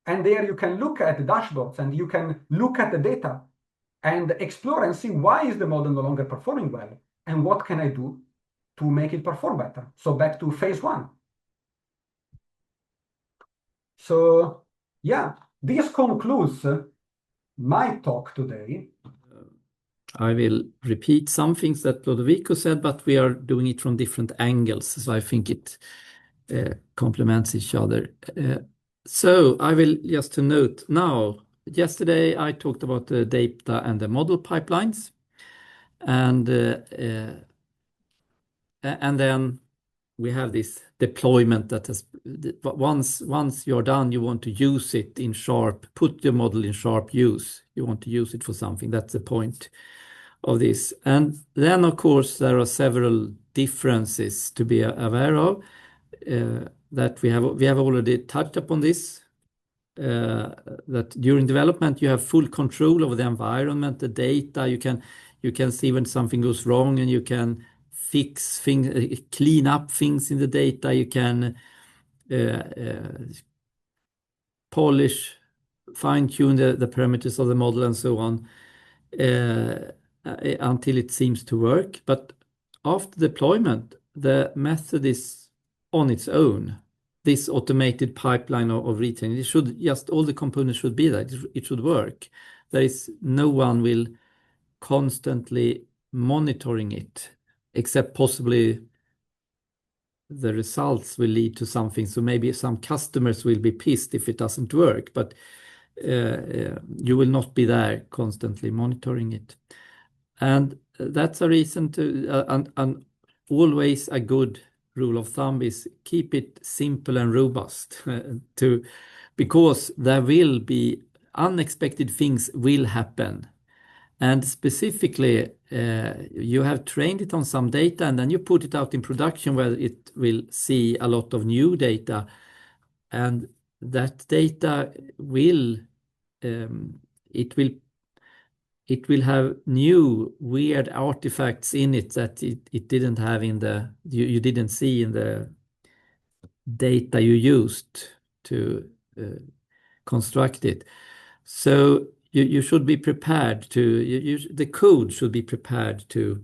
[SPEAKER 1] And there you can look at the dashboards and you can look at the data and explore and see why is the model no longer performing well and what can I do to make it perform better. So back to phase one. So yeah, this concludes my talk today.
[SPEAKER 3] I will repeat some things that Lodovico said, but we are doing it from different angles, so I think it complements each other. So I will just to note now, yesterday I talked about the data and the model pipelines, and then we have this deployment that has once you're done, you want to use it in sharp, put your model in sharp use. You want to use it for something. That's the point of this. And then, of course, there are several differences to be aware of that we have already touched upon this. That during development you have full control over the environment, the data. You can see when something goes wrong, and you can fix things, clean up things in the data. You can polish, fine-tune the parameters of the model and so on until it seems to work. But after deployment, the method is on its own. This automated pipeline of retraining, it should just, all the components should be there. It should work. There is no one will constantly monitoring it, except possibly the results will lead to something. So maybe some customers will be pissed if it doesn't work, but you will not be there constantly monitoring it. And that's a reason to, and always a good rule of thumb is keep it simple and robust because there will be unexpected things will happen. And specifically, you have trained it on some data, and then you put it out in production where it will see a lot of new data. And that data will, it will have new weird artifacts in it that it didn't have in the, you didn't see in the data you used to construct it. So you should be prepared to, the code should be prepared to,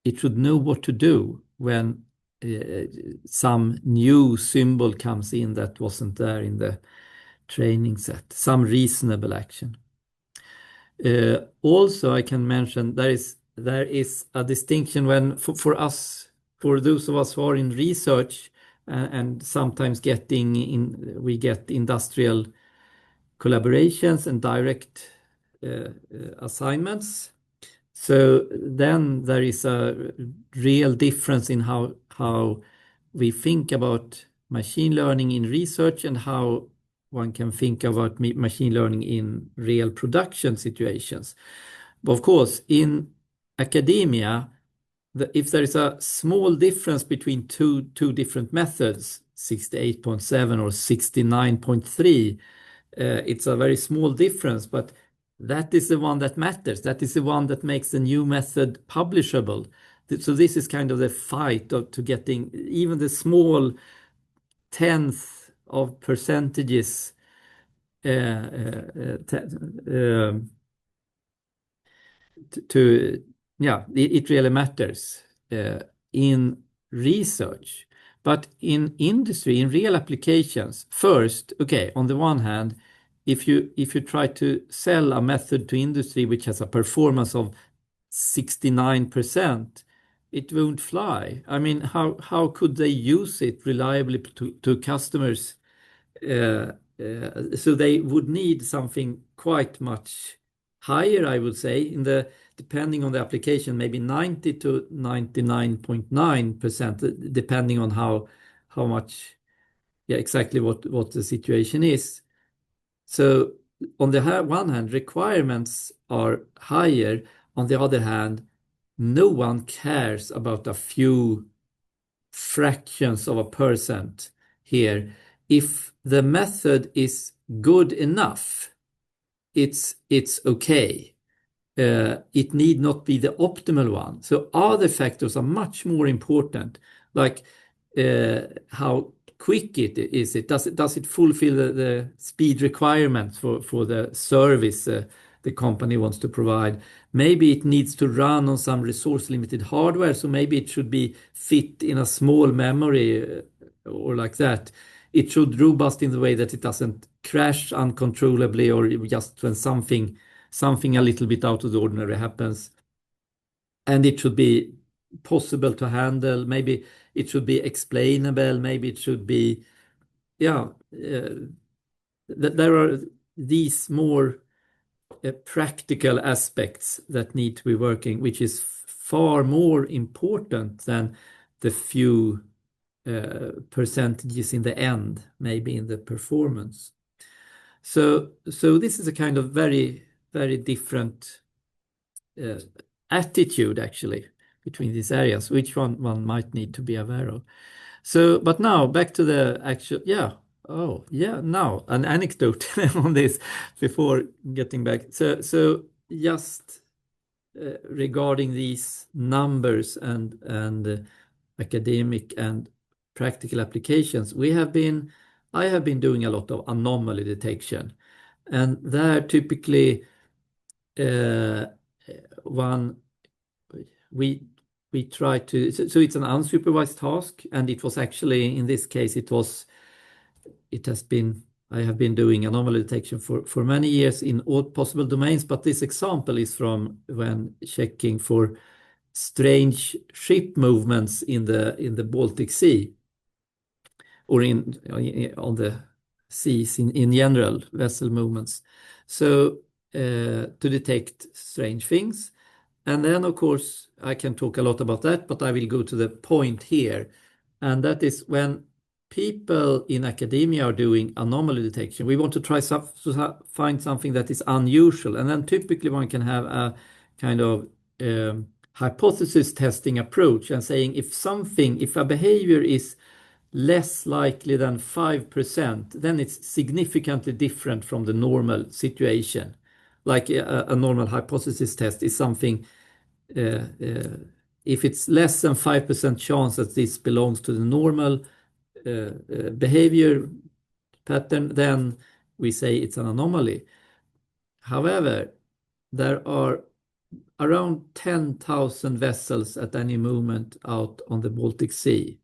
[SPEAKER 3] it should know what to do when some new symbol comes in that wasn't there in the training set, some reasonable action. Also, I can mention there is a distinction when for us, for those of us who are in research and sometimes we get industrial collaborations and direct assignments. So then there is a real difference in how we think about machine learning in research and how one can think about machine learning in real production situations. But of course, in academia, if there is a small difference between two different methods, 68.7 or 69.3, it's a very small difference, but that is the one that matters. That is the one that makes the new method publishable. So this is kind of the fight to getting even the small tenth of percentages it really matters in research. But in industry, in real applications, first, okay, on the one hand, if you try to sell a method to industry which has a performance of 69%, it won't fly. I mean, how could they use it reliably to customers? So they would need something quite much higher, I would say, depending on the application, maybe 90 to 99.9%, depending on how much, exactly what the situation is. So on the one hand, requirements are higher. On the other hand, no one cares about a few fractions of a percent here. If the method is good enough, it's okay. it need not be the optimal one. So other factors are much more important, like how quick it is. Does it fulfill the speed requirements for the service the company wants to provide? Maybe it needs to run on some resource limited hardware, so maybe it should be fit in a small memory or like that. It should robust in the way that it doesn't crash uncontrollably or just when something a little bit out of the ordinary happens. And it should be possible to handle. Maybe it should be explainable. Maybe it should be, there are these more practical aspects that need to be working, which is far more important than the few percentages in the end, maybe in the performance. So this is a kind of very, very different attitude actually between these areas, which one might need to be aware of. So, but now back to the actual, now an anecdote on this before getting back. So just regarding these numbers and academic and practical applications, I have been doing a lot of anomaly detection, and there typically we try to, so it's an unsupervised task, and it was actually in this case I have been doing anomaly detection for many years in all possible domains, but this example is from when checking for strange ship movements in the Baltic Sea or on the seas in general, vessel movements. So to detect strange things. And then, of course, I can talk a lot about that, but I will go to the point here. And that is when people in academia are doing anomaly detection, we want to try to find something that is unusual. And then typically one can have a kind of hypothesis testing approach and saying if a behavior is less likely than 5%, then it's significantly different from the normal situation. Like a normal hypothesis test is something, if it's less than 5% chance that this belongs to the normal behavior pattern, then we say it's an anomaly. However, there are around 10,000 vessels at any moment out on the Baltic Sea.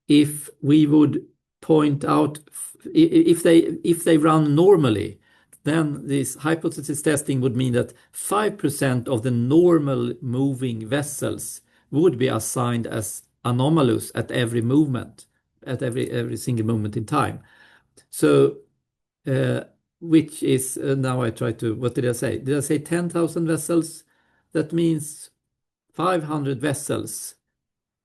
[SPEAKER 3] If we would point out, if they run normally, then this hypothesis testing would mean that 5% of the normal moving vessels would be assigned as anomalous at every movement, at every single moment in time. So, which is, now I try to, what did I say? Did I say 10,000 vessels? That means 500 vessels.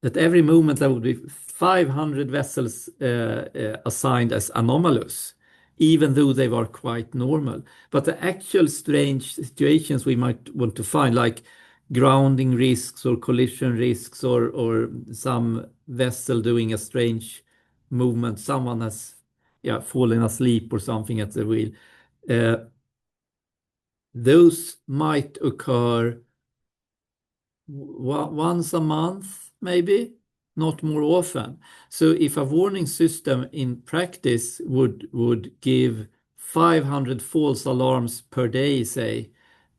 [SPEAKER 3] At every moment, there would be 500 vessels assigned as anomalous, even though they were quite normal. But the actual strange situations we might want to find, like grounding risks or collision risks or some vessel doing a strange movement, someone has fallen asleep or something at the wheel, those might occur once a month, maybe, not more often. So if a warning system in practice would give 500 false alarms per day, say,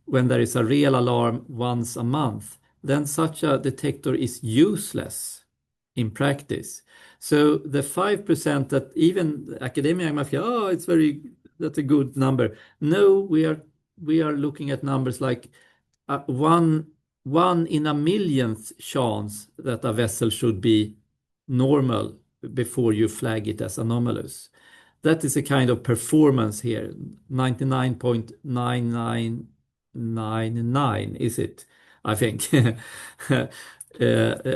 [SPEAKER 3] when there is a real alarm once a month, then such a detector is useless in practice. So the 5% that even academia might feel, that's a good number. No, we are looking at numbers like one in a millionth chance that a vessel should be normal before you flag it as anomalous. That is a kind of performance here, 99.9999, is it? I think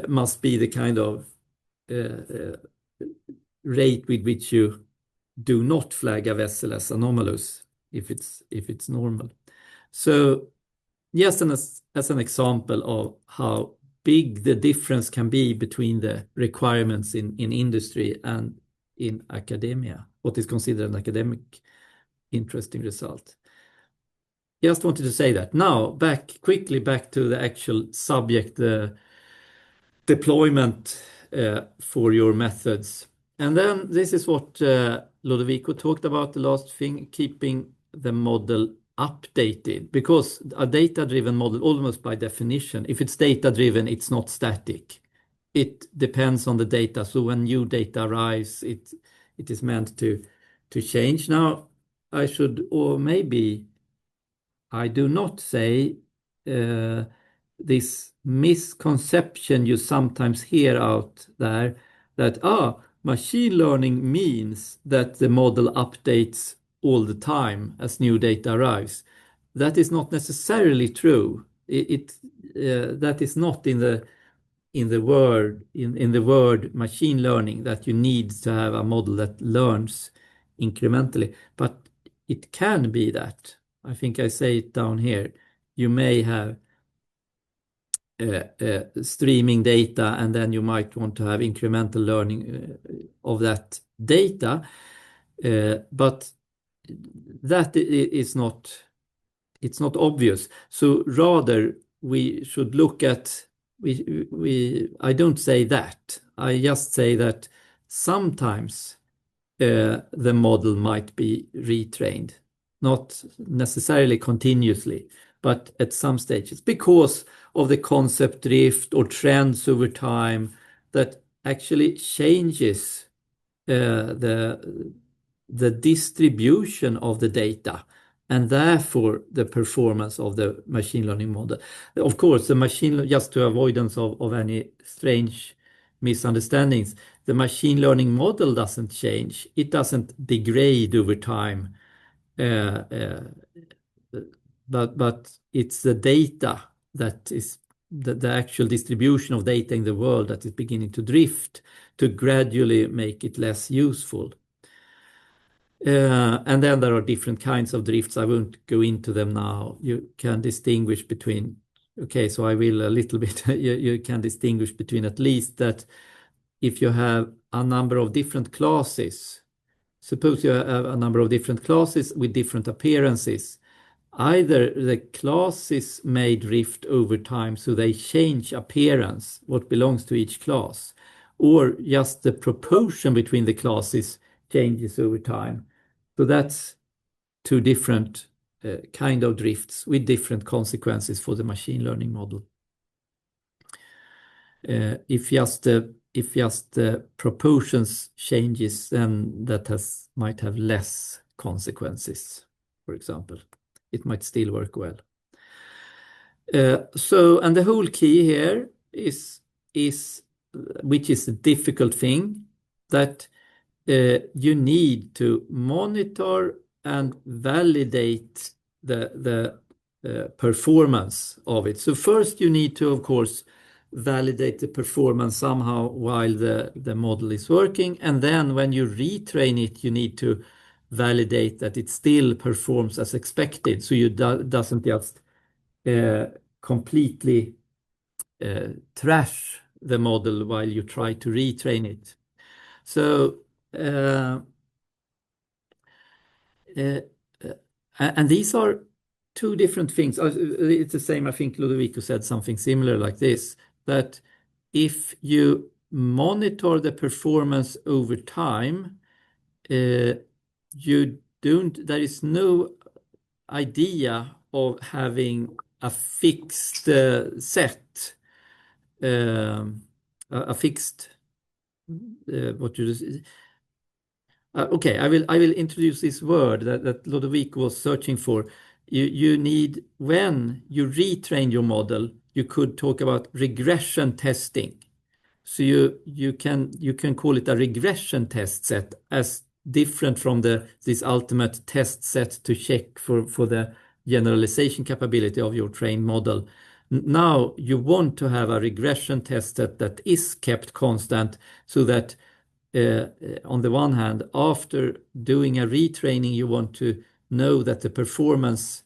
[SPEAKER 3] must be the kind of rate with which you do not flag a vessel as anomalous if it's normal. So yes, and as an example of how big the difference can be between the requirements in industry and in academia, what is considered an academic interesting result. just wanted to say that. Now, quickly back to the actual subject, the deployment for your methods. And then this is what Lodovico talked about, the last thing, keeping the model updated. Because a data-driven model, almost by definition, if it's data-driven, it's not static. It depends on the data. So when new data arrives, it is meant to change. Now, I should, or maybe I do not say this misconception you sometimes hear out there that machine learning means that the model updates all the time as new data arrives. That is not necessarily true. That is not in the word machine learning, that you need to have a model that learns incrementally, but it can be that. I think I say it down here. You may have streaming data, and then you might want to have incremental learning of that data, but that is not, it's not obvious. So rather we should look at, I don't say that. I just say that sometimes the model might be retrained, not necessarily continuously, but at some stages, because of the concept drift or trends over time that actually changes the distribution of the data, and therefore the performance of the machine learning model. Of course, the machine, just to avoidance of any strange misunderstandings, the machine learning model doesn't change. It doesn't degrade over time. But it's the data that is the actual distribution of data in the world that is beginning to drift, to gradually make it less useful. And then there are different kinds of drifts. I won't go into them now. You can distinguish between, okay, so I will a little bit, you can distinguish between at least that if you have a number of different classes, suppose you have a number of different classes with different appearances, either the classes may drift over time, so they change appearance, what belongs to each class, or just the proportion between the classes changes over time. So that's two different kind of drifts with different consequences for the machine learning model. If just the proportions changes, then that might have less consequences, for example. It might still work well. And the whole key here is which is a difficult thing, that you need to monitor and validate the performance of it. So first you need to, of course, validate the performance somehow while the model is working, and then when you retrain it, you need to validate that it still performs as expected, so you doesn't just completely trash the model while you try to retrain it. So and these are two different things. It's the same, I think Lodovico said something similar like this, that if you monitor the performance over time, there is no idea of having a fixed set, a fixed, what you just, okay, I will introduce this word that Lodovico was searching for. You need, when you retrain your model, you could talk about regression testing. So you can call it a regression test set, as different from this ultimate test set to check for the generalization capability of your trained model. Now you want to have a regression test set that is kept constant, so that on the one hand, after doing a retraining, you want to know that the performance,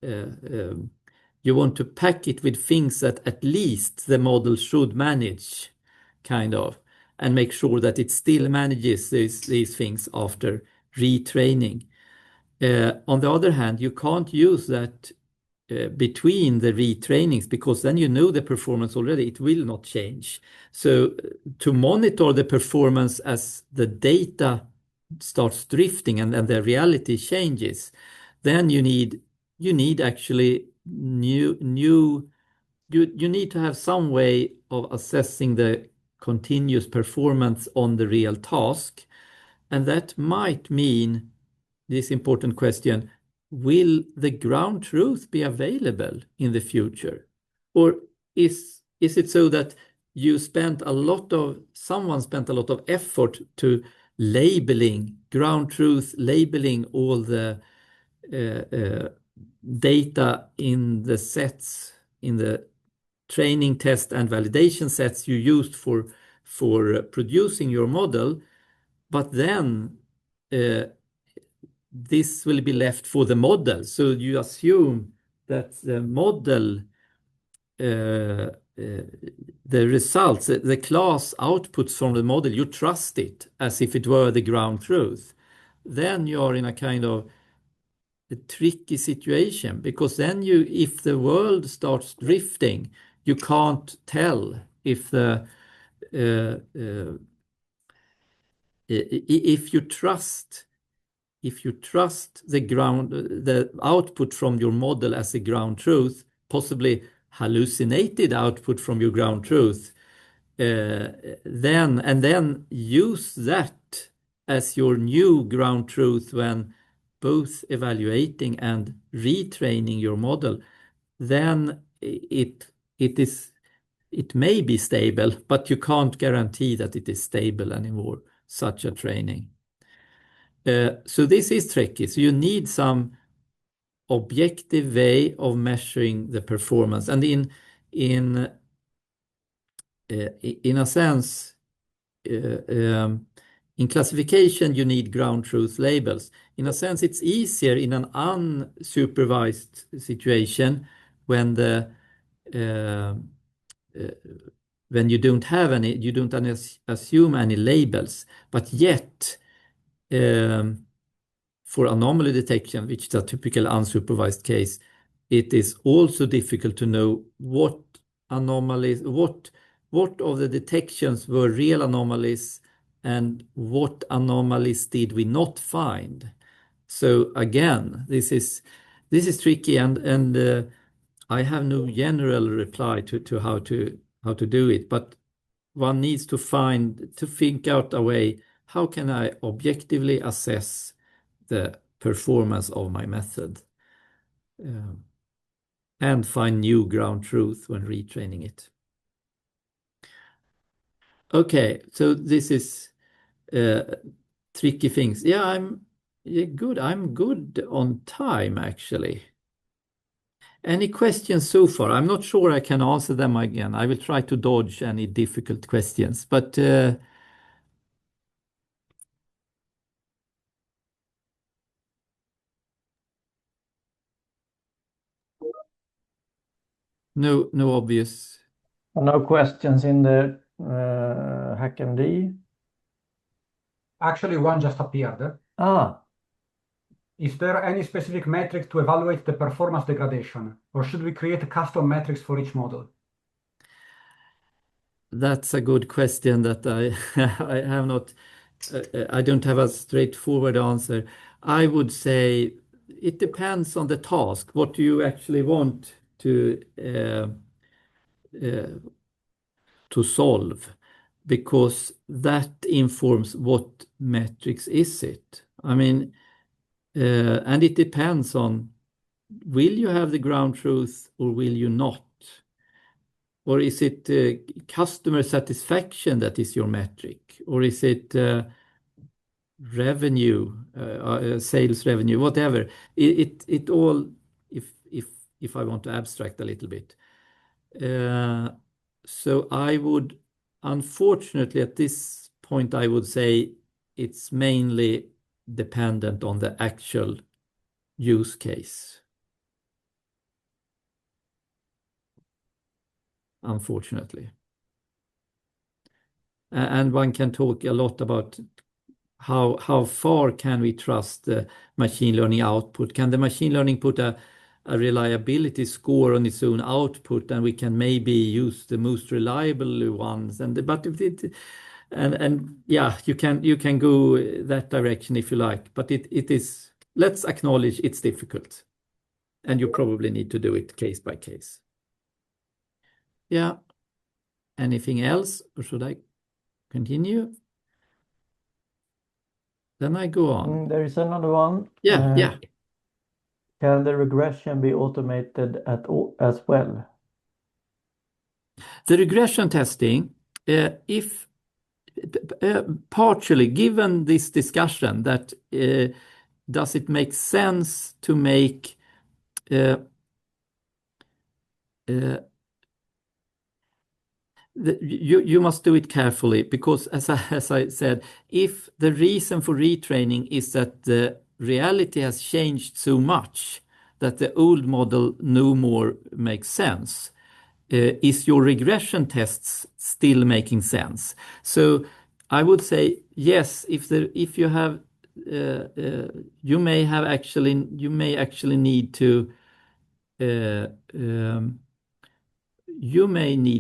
[SPEAKER 3] you want to pack it with things that at least the model should manage, kind of, and make sure that it still manages these things after retraining. On the other hand, you can't use that between the retrainings, because then you know the performance already. It will not change. So to monitor the performance as the data starts drifting and the reality changes, then you need actually you need to have some way of assessing the continuous performance on the real task. And that might mean this important question: will the ground truth be available in the future? Or is it so that someone spent a lot of effort to labeling ground truth, labeling all the data in the sets, in the training, test, and validation sets you used for producing your model, but then this will be left for the model. So you assume that the model, the results, the class outputs from the model, you trust it as if it were the ground truth. Then you're in a kind of a tricky situation, because then if the world starts drifting, you can't tell if if you trust the output from your model as a ground truth, possibly hallucinated output from your ground truth, then use that as your new ground truth when both evaluating and retraining your model, then it may be stable, but you can't guarantee that it is stable anymore, such a training. So this is tricky. So you need some objective way of measuring the performance. And in a sense, in classification, you need ground truth labels. In a sense, it's easier in an unsupervised situation when you don't have any, you don't assume any labels, but yet for anomaly detection, which is a typical unsupervised case, it is also difficult to know what anomalies, what of the detections were real anomalies and what anomalies did we not find. So again, this is tricky, and I have no general reply to how to do it, but one needs to think out a way: how can I objectively assess the performance of my method and find new ground truth when retraining it? Okay, so this is tricky things. Yeah, I'm good. I'm good on time, actually. Any questions so far? I'm not sure I can answer them again. I will try to dodge any difficult questions, but no obvious.
[SPEAKER 2] No questions in the HackMD?
[SPEAKER 1] Actually, one just appeared. Is there any specific metric to evaluate the performance degradation, or should we create custom metrics for each model?
[SPEAKER 3] That's a good question that I have not. I don't have a straightforward answer. I would say it depends on the task. What do you actually want to solve? Because that informs what metrics is it. I mean, and it depends on, will you have the ground truth or will you not? Or is it customer satisfaction that is your metric? Or is it revenue, sales revenue, whatever? It all, if I want to abstract a little bit. So I would, unfortunately, at this point, I would say it's mainly dependent on the actual use case, unfortunately. And one can talk a lot about how far can we trust the machine learning output? Can the machine learning put a reliability score on its own output, and we can maybe use the most reliable ones? Yeah, you can go that direction if you like, but it is, let's acknowledge it's difficult, and you probably need to do it case by case. Yeah. Anything else, or should I continue? Then I go on.
[SPEAKER 2] There is another one.
[SPEAKER 3] Yeah.
[SPEAKER 2] Can the regression be automated as well?
[SPEAKER 3] The regression testing, if partially, given this discussion, that does it make sense to make you must do it carefully, because as I said, if the reason for retraining is that the reality has changed so much that the old model no more makes sense, is your regression tests still making sense? So I would say yes. If you have you may actually need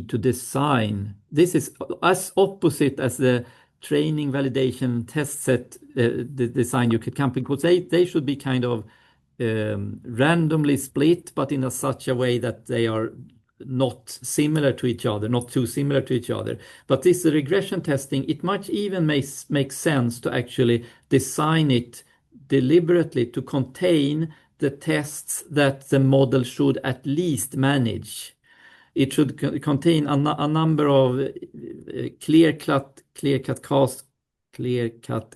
[SPEAKER 3] to design. This is as opposite as the training, validation, test set the design you could come, because they should be kind of randomly split, but in such a way that they are not similar to each other, not too similar to each other. But this regression testing, it might even make sense to actually design it deliberately to contain the tests that the model should at least manage. It should contain a number of clear-cut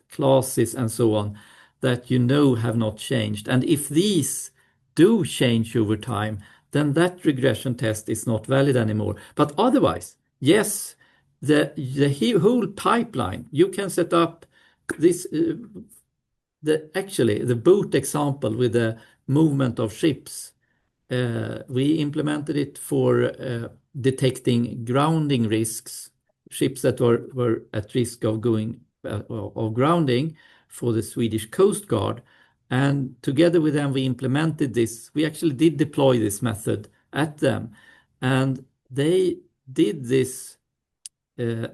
[SPEAKER 3] classes and so on that have not changed. And if these do change over time, then that regression test is not valid anymore. But otherwise, yes, the whole pipeline, you can set up this, the boat example with the movement of ships. We implemented it for detecting grounding risks, ships that were at risk of grounding for the Swedish Coast Guard. And together with them, we implemented this. We actually did deploy this method at them. And they did this. They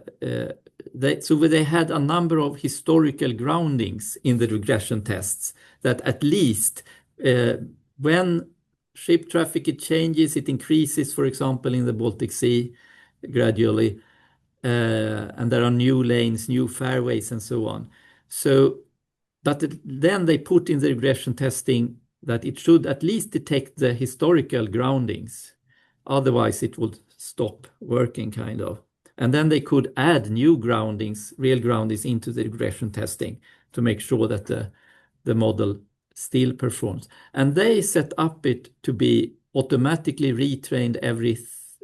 [SPEAKER 3] had a number of historical groundings in the regression tests that at least when ship traffic changes, it increases, for example, in the Baltic Sea gradually, and there are new lanes, new fairways, and so on. But then they put in the regression testing that it should at least detect the historical groundings. Otherwise, it would stop working, kind of. And then they could add new groundings, real groundings, into the regression testing to make sure that the model still performs. And they set up it to be automatically retrained every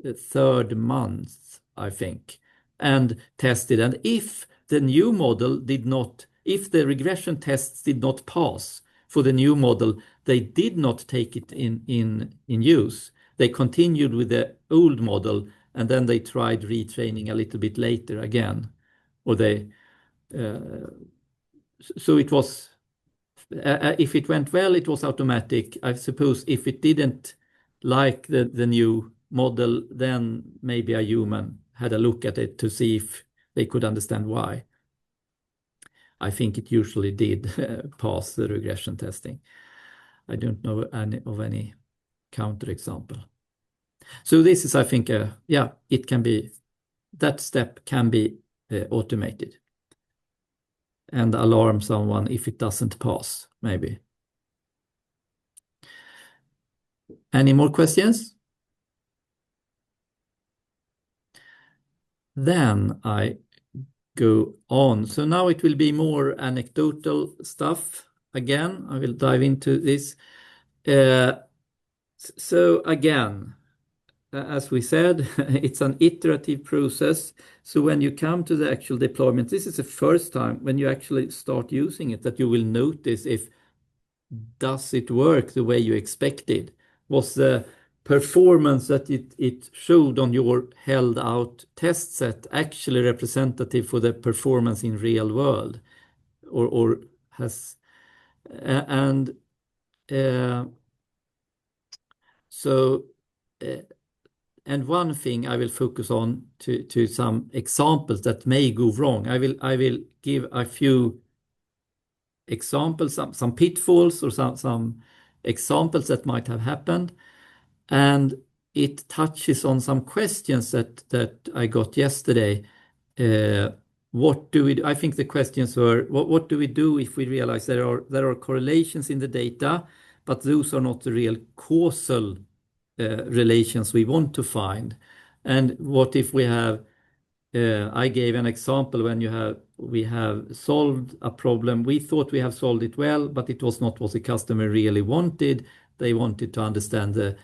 [SPEAKER 3] third month, I think, and tested. And if the new model if the regression tests did not pass for the new model, they did not take it in use. They continued with the old model, and then they tried retraining a little bit later again. So it was, if it went well, it was automatic. I suppose if it didn't like the new model, then maybe a human had a look at it to see if they could understand why. I think it usually did pass the regression testing. I don't know of any counterexample. So this is, I think, it can be, that step can be automated and alarm someone if it doesn't pass, maybe. Any more questions? Then I go on. So now it will be more anecdotal stuff. Again, I will dive into this. So again, as we said, it's an iterative process. So when you come to the actual deployment, this is the first time when you actually start using it that you will notice if does it work the way you expected? Was the performance that it showed on your held out test set actually representative for the performance in real world? or has and so and one thing I will focus on to some examples that may go wrong. I will give a few examples, some pitfalls or some examples that might have happened, and it touches on some questions that I got yesterday. What do we do? I think the questions were, what do we do if we realize there are correlations in the data, but those are not the real causal relations we want to find? And what if we have, I gave an example when we have solved a problem. We thought we have solved it well, but it was not what the customer really wanted. They wanted to understand they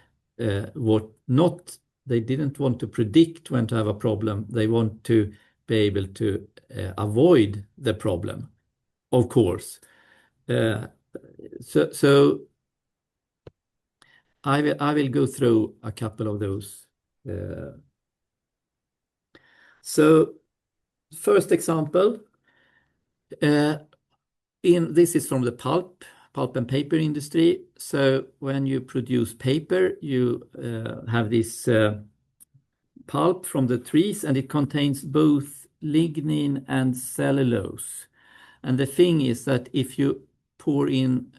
[SPEAKER 3] didn't want to predict when to have a problem. They want to be able to avoid the problem, of course. So I will go through a couple of those. So first example, this is from the pulp and paper industry. So when you produce paper, you have this pulp from the trees, and it contains both lignin and cellulose. And the thing is that if you pour in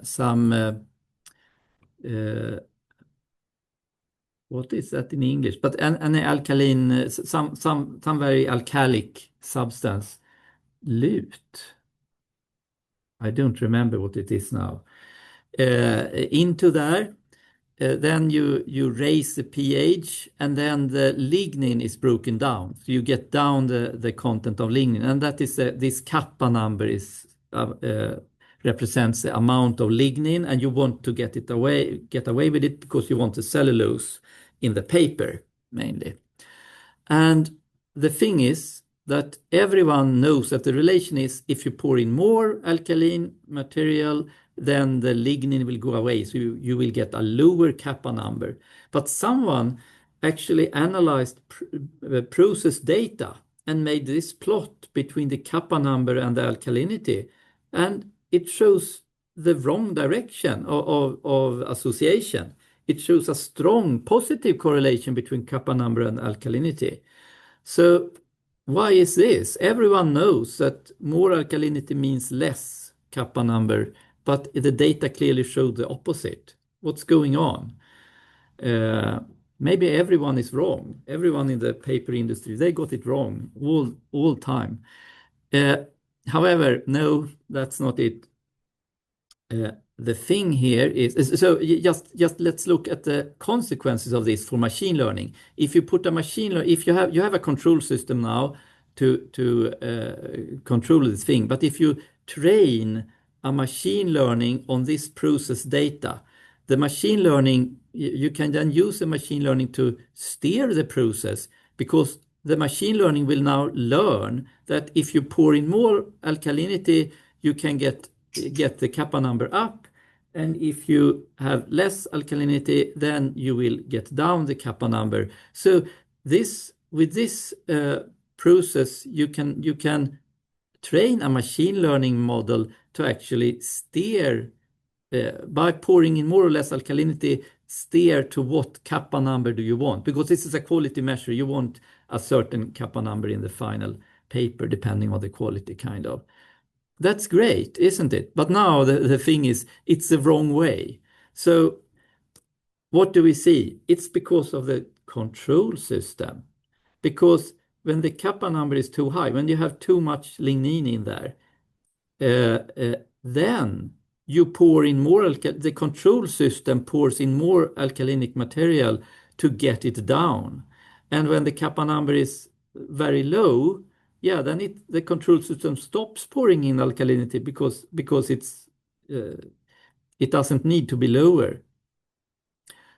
[SPEAKER 3] some what is that in English? But an alkaline, some very alkalic substance, lut. I don't remember what it is now. Into there, then you raise the pH, and then the lignin is broken down. So you get down the content of lignin, and that is this kappa number represents the amount of lignin, and you want to get away with it because you want the cellulose in the paper mainly. And the thing is that everyone knows that the relation is if you pour in more alkaline material, then the lignin will go away. So you will get a lower kappa number. But someone actually analyzed process data and made this plot between the kappa number and the alkalinity. And it shows the wrong direction of association. It shows a strong positive correlation between kappa number and alkalinity. So why is this? Everyone knows that more alkalinity means less kappa number, but the data clearly showed the opposite. What's going on? Maybe everyone is wrong. Everyone in the paper industry, they got it wrong all time. However, no, that's not it. The thing here is so just let's look at the consequences of this for machine learning. If you put a if you have a control system now to control this thing, but if you train a machine learning on this process data, the machine learning, you can then use the machine learning to steer the process, because the machine learning will now learn that if you pour in more alkalinity, you can get the kappa number up, and if you have less alkalinity, then you will get down the kappa number. So with this process, you can train a machine learning model to actually steer by pouring in more or less alkalinity, steer to what kappa number do you want, because this is a quality measure. You want a certain kappa number in the final paper, depending on the quality, kind of. That's great, isn't it? But now the thing is, it's the wrong way. So what do we see? It's because of the control system. Because when the kappa number is too high, when you have too much lignin in there, then you pour in more, the control system pours in more alkalinic material to get it down. And when the kappa number is very low, then the control system stops pouring in alkalinity because it doesn't need to be lower.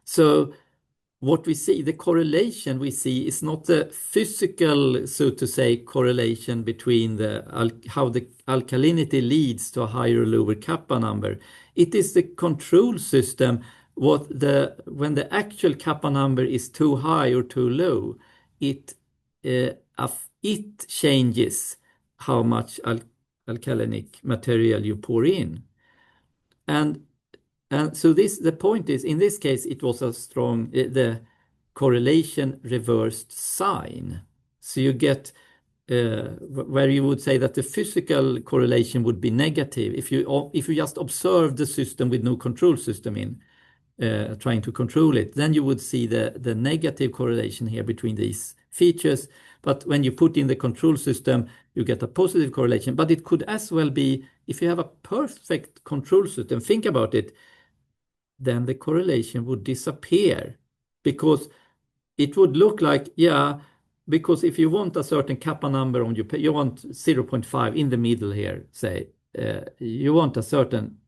[SPEAKER 3] So what we see, the correlation we see, is not the physical, so to say, correlation between how the alkalinity leads to a higher or lower kappa number. It is the control system. When the actual kappa number is too high or too low, it changes how much alkalinic material you pour in. And so the point is, in this case, it was a strong, the correlation reversed sign. So you get where you would say that the physical correlation would be negative if you just observe the system with no control system in, trying to control it, then you would see the negative correlation here between these features. But when you put in the control system, you get a positive correlation. But it could as well be, if you have a perfect control system, think about it, then the correlation would disappear, because it would look like, yeah, because if you want a certain kappa number on you want 0.5 in the middle here, say, you want a certain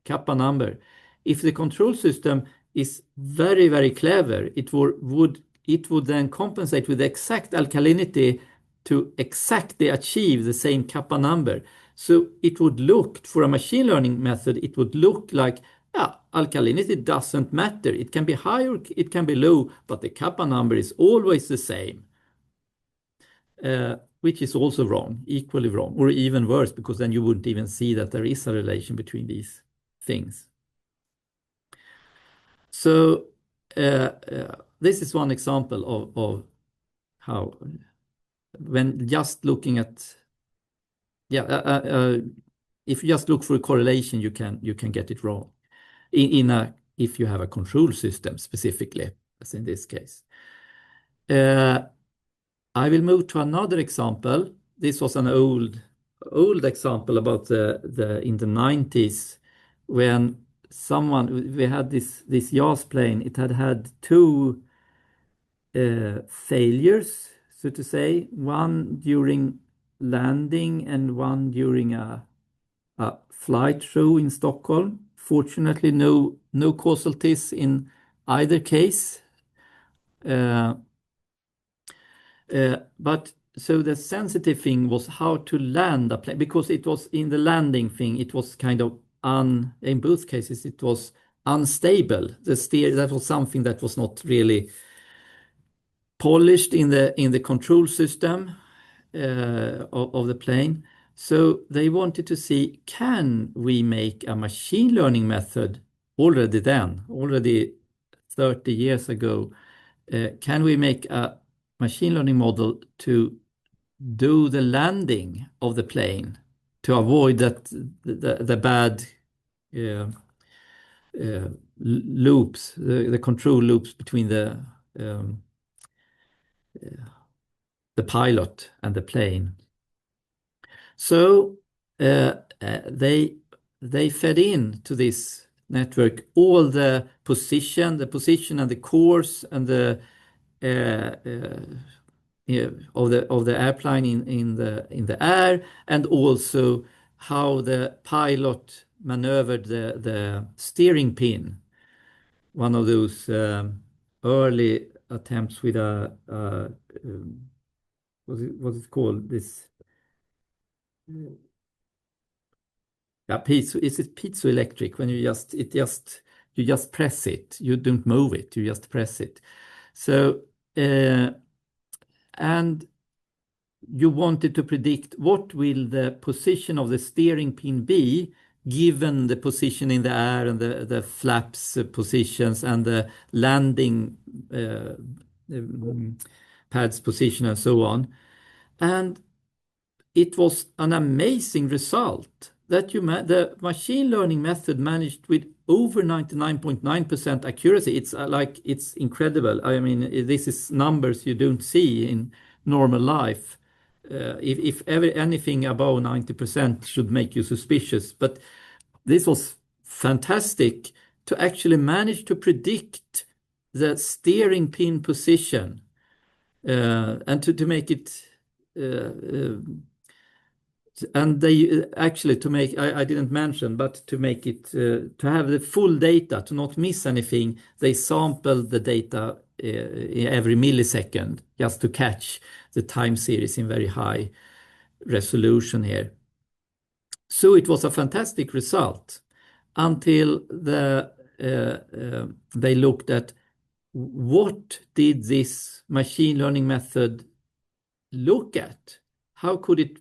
[SPEAKER 3] kappa number. If the control system is very, very clever, it would then compensate with the exact alkalinity to exactly achieve the same kappa number. So it would look, for a machine learning method, it would look like, yeah, alkalinity doesn't matter. It can be high or it can be low, but the kappa number is always the same, which is also wrong, equally wrong, or even worse, because then you wouldn't even see that there is a relation between these things. So this is one example of how, when just looking at, if you just look for a correlation, you can get it wrong. If you have a control system specifically, as in this case. I will move to another example. This was an old example about in the 90s, when we had this JAS plane. It had two failures, so to say, one during landing and one during a flight show in Stockholm. Fortunately, no casualties in either case. But so the sensitive thing was how to land a plane, because it was in the landing thing, it was kind of in both cases, it was unstable. That was something that was not really polished in the control system of the plane. So they wanted to see, can we make a machine learning method already 30 years ago? Can we make a machine learning model to do the landing of the plane to avoid that the bad loops, the control loops between the pilot and the plane? So they fed in to this network all the position and the course and the of the airplane in the air, and also how the pilot maneuvered the steering pin. One of those early attempts with what's it called? This is it piezoelectric, when you just press it, you don't move it, you just press it. So and you wanted to predict what will the position of the steering pin be given the position in the air and the flaps positions and the landing pads position and so on. And it was an amazing result that the machine learning method managed with over 99.9% accuracy. It's incredible. I mean, this is numbers you don't see in normal life. If ever anything above 90% should make you suspicious, but this was fantastic to actually manage to predict the steering pin position, and to make it and they actually, to make, I didn't mention, but to make it to have the full data, to not miss anything, they sampled the data every millisecond just to catch the time series in very high resolution here. So it was a fantastic result until they looked at what did this machine learning method look at? How could it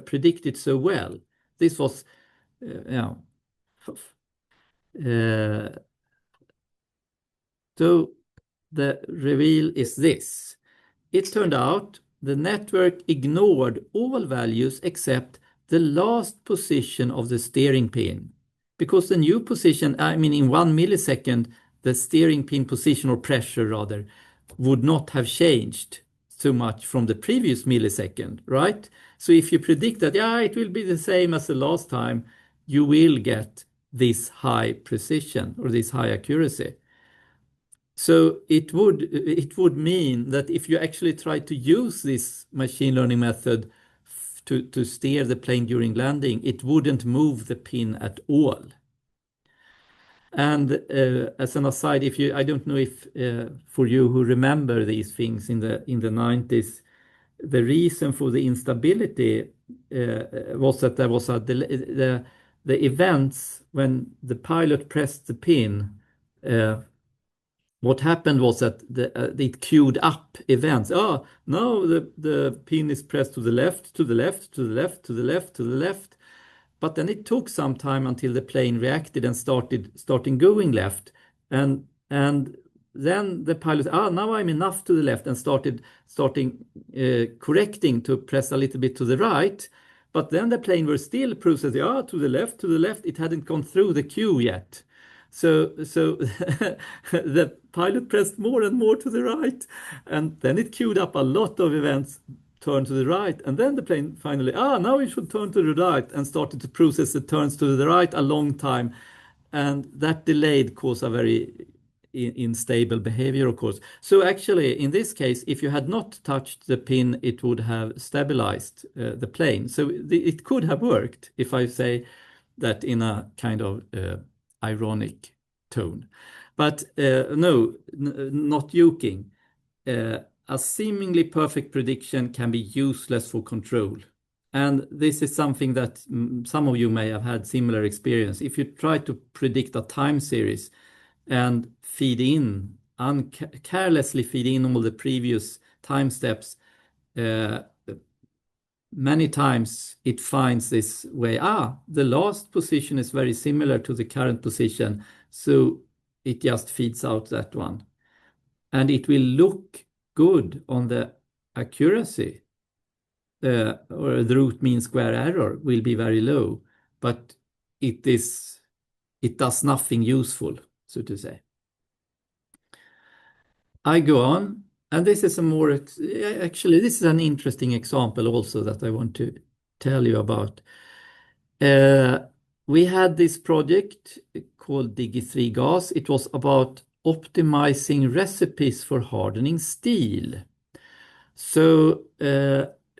[SPEAKER 3] predict it so well. This was, so the reveal is this. It turned out the network ignored all values except the last position of the steering pin. Because the new position, I mean, in 1 millisecond, the steering pin position, or pressure rather, would not have changed so much from the previous millisecond, right? So if you predict that, it will be the same as the last time, you will get this high precision or this high accuracy. So it would mean that if you actually try to use this machine learning method to steer the plane during landing, it wouldn't move the pin at all. And as an aside, I don't know if for you who remember these things in the 90s, the reason for the instability was that there was the events when the pilot pressed the pin. What happened was that it queued up events. Now the pin is pressed to the left, to the left, to the left, to the left, to the left. But then it took some time until the plane reacted and starting going left. And then the pilot, now I'm enough to the left, and starting correcting to press a little bit to the right. But then the plane was still processing, to the left, to the left. It hadn't gone through the queue yet. So the pilot pressed more and more to the right, and then it queued up a lot of events, turn to the right, and then the plane finally, now it should turn to the right, and started to process the turns to the right a long time. And that delayed caused a very unstable behavior, of course. So actually, in this case, if you had not touched the pin, it would have stabilized the plane. So it could have worked, if I say that in a kind of ironic tone. But no, not joking. A seemingly perfect prediction can be useless for control. And this is something that some of you may have had similar experience. If you try to predict a time series and carelessly feed in all the previous time steps, many times it finds this way, the last position is very similar to the current position, so it just feeds out that one. And it will look good on the accuracy, or the root mean square error will be very low, but it does nothing useful, so to say. I go on, and this is actually, this is an interesting example also that I want to tell you about. We had this project called Digi3Gas. It was about optimizing recipes for hardening steel. So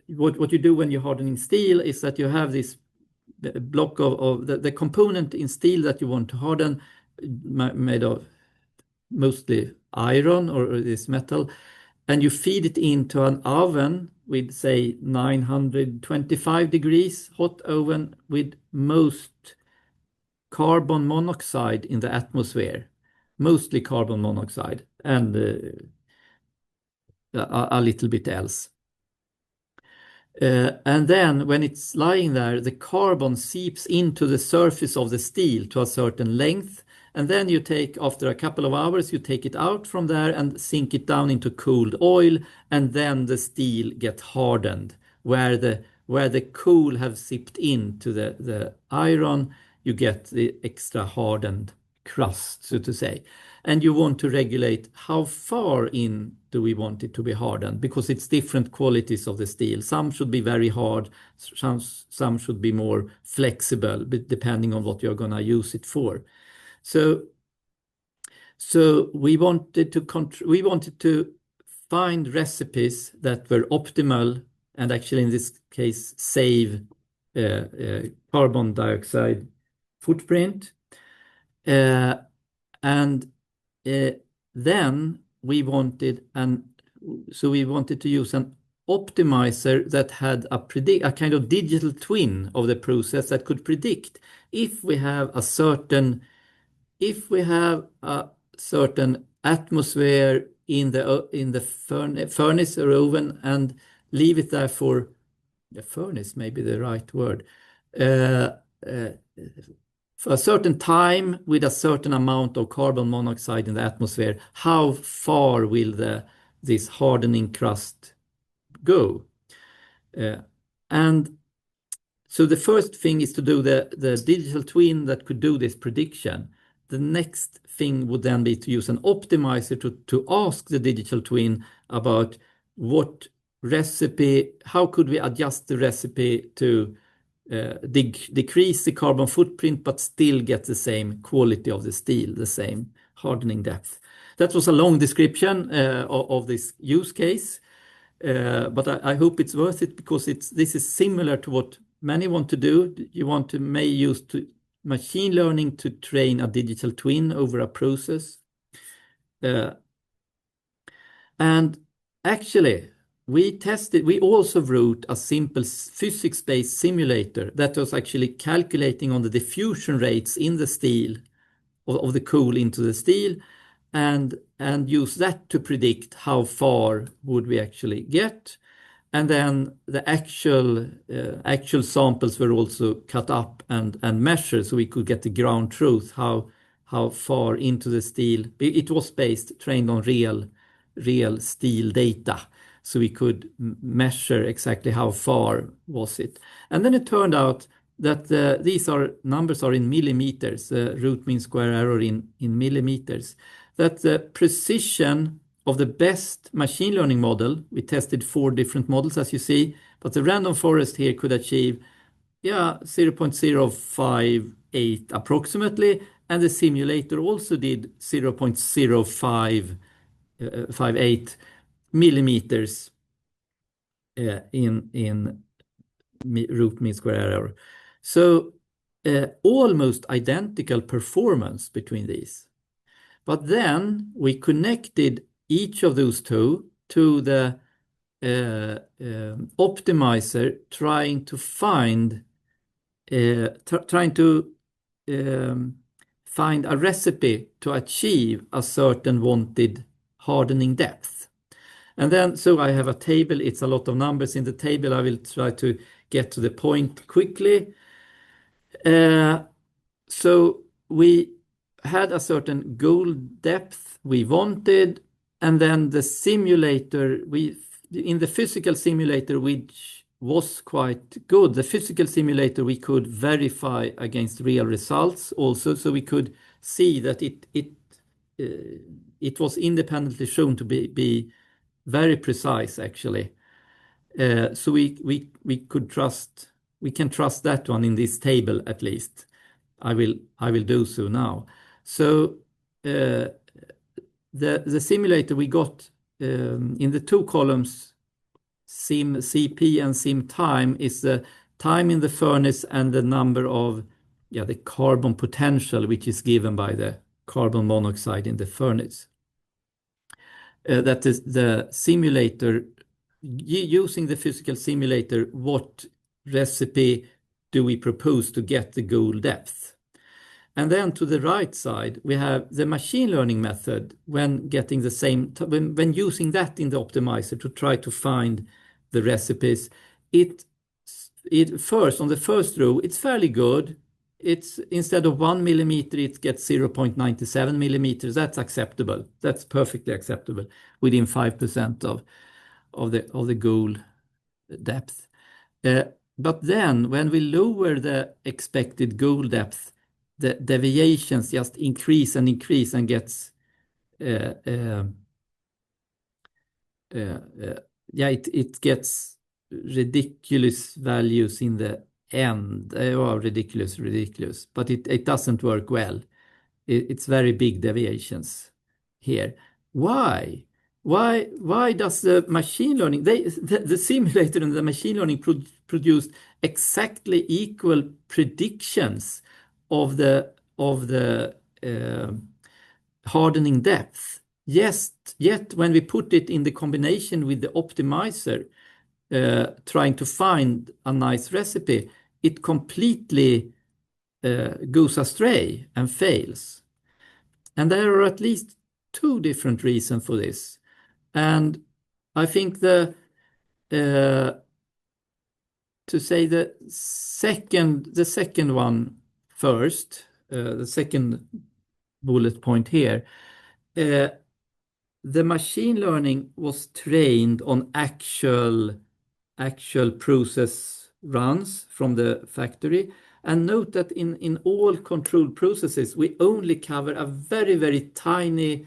[SPEAKER 3] what you do when you're hardening steel is that you have this block of the component in steel that you want to harden, made of mostly iron or this metal, and you feed it into an oven with, say, 925 degrees hot oven with most carbon monoxide in the atmosphere, mostly carbon monoxide, and a little bit else. And then when it's lying there, the carbon seeps into the surface of the steel to a certain length. And then after a couple of hours, you take it out from there and sink it down into cooled oil. And then the steel gets hardened. Where the cool have seeped into the iron, you get the extra hardened crust, so to say. And you want to regulate how far in do we want it to be hardened, because it's different qualities of the steel. Some should be very hard, some should be more flexible, depending on what you're going to use it for. So we wanted to find recipes that were optimal, and actually in this case save carbon dioxide footprint. And then we wanted to use an optimizer that had a kind of digital twin of the process that could predict if we have a certain atmosphere in the furnace or oven, and leave it there for furnace may be the right word. For a certain time with a certain amount of carbon monoxide in the atmosphere, how far will this hardening crust go? And so the first thing is to do the digital twin that could do this prediction. The next thing would then be to use an optimizer to ask the digital twin about what recipe, how could we adjust the recipe to decrease the carbon footprint but still get the same quality of the steel, the same hardening depth. That was a long description of this use case, but I hope it's worth it because this is similar to what many want to do. You want to use machine learning to train a digital twin over a process. And actually, we also wrote a simple physics-based simulator that was actually calculating on the diffusion rates in the steel, of the coal into the steel, and use that to predict how far would we actually get. And then the actual samples were also cut up and measured so we could get the ground truth, how far into the steel. It was trained on real steel data, so we could measure exactly how far was it. And then it turned out that these numbers are in millimeters, root mean square error in millimeters, that the precision of the best machine learning model, we tested 4 different models as you see, but the random forest here could achieve 0.058 approximately, and the simulator also did 0.0558 millimeters in root mean square error. So almost identical performance between these. But then we connected each of those two to the optimizer, trying to find a recipe to achieve a certain wanted hardening depth. And then, so I have a table, it's a lot of numbers in the table. I will try to get to the point quickly. So we had a certain goal depth we wanted, and then the simulator, in the physical simulator, which was quite good, the physical simulator we could verify against real results also, so we could see that it was independently shown to be very precise actually. So we can trust that one in this table at least. I will do so now. So the simulator we got in the 2 columns, sim CP and sim time, is the time in the furnace and the number of the carbon potential, which is given by the carbon monoxide in the furnace. That is the simulator, using the physical simulator, what recipe do we propose to get the goal depth? And then to the right side, we have the machine learning method when getting the same, when using that in the optimizer to try to find the recipes. It first, on the first row, it's fairly good. It's instead of 1 millimeter, it gets 0.97 millimeters. That's acceptable. That's perfectly acceptable within 5% of the goal depth. But then when we lower the expected goal depth, the deviations just increase and increase and gets it gets ridiculous values in the end. Ridiculous, but it doesn't work well. It's very big deviations here. Why does the machine learning, the simulator and the machine learning produced exactly equal predictions of the hardening depth? Yet when we put it in the combination with the optimizer, trying to find a nice recipe, it completely goes astray and fails. And there are at least 2 different reasons for this. And I think the to say the second one first, the second bullet point here, the machine learning was trained on actual process runs from the factory. And note that in all controlled processes, we only cover a very, very tiny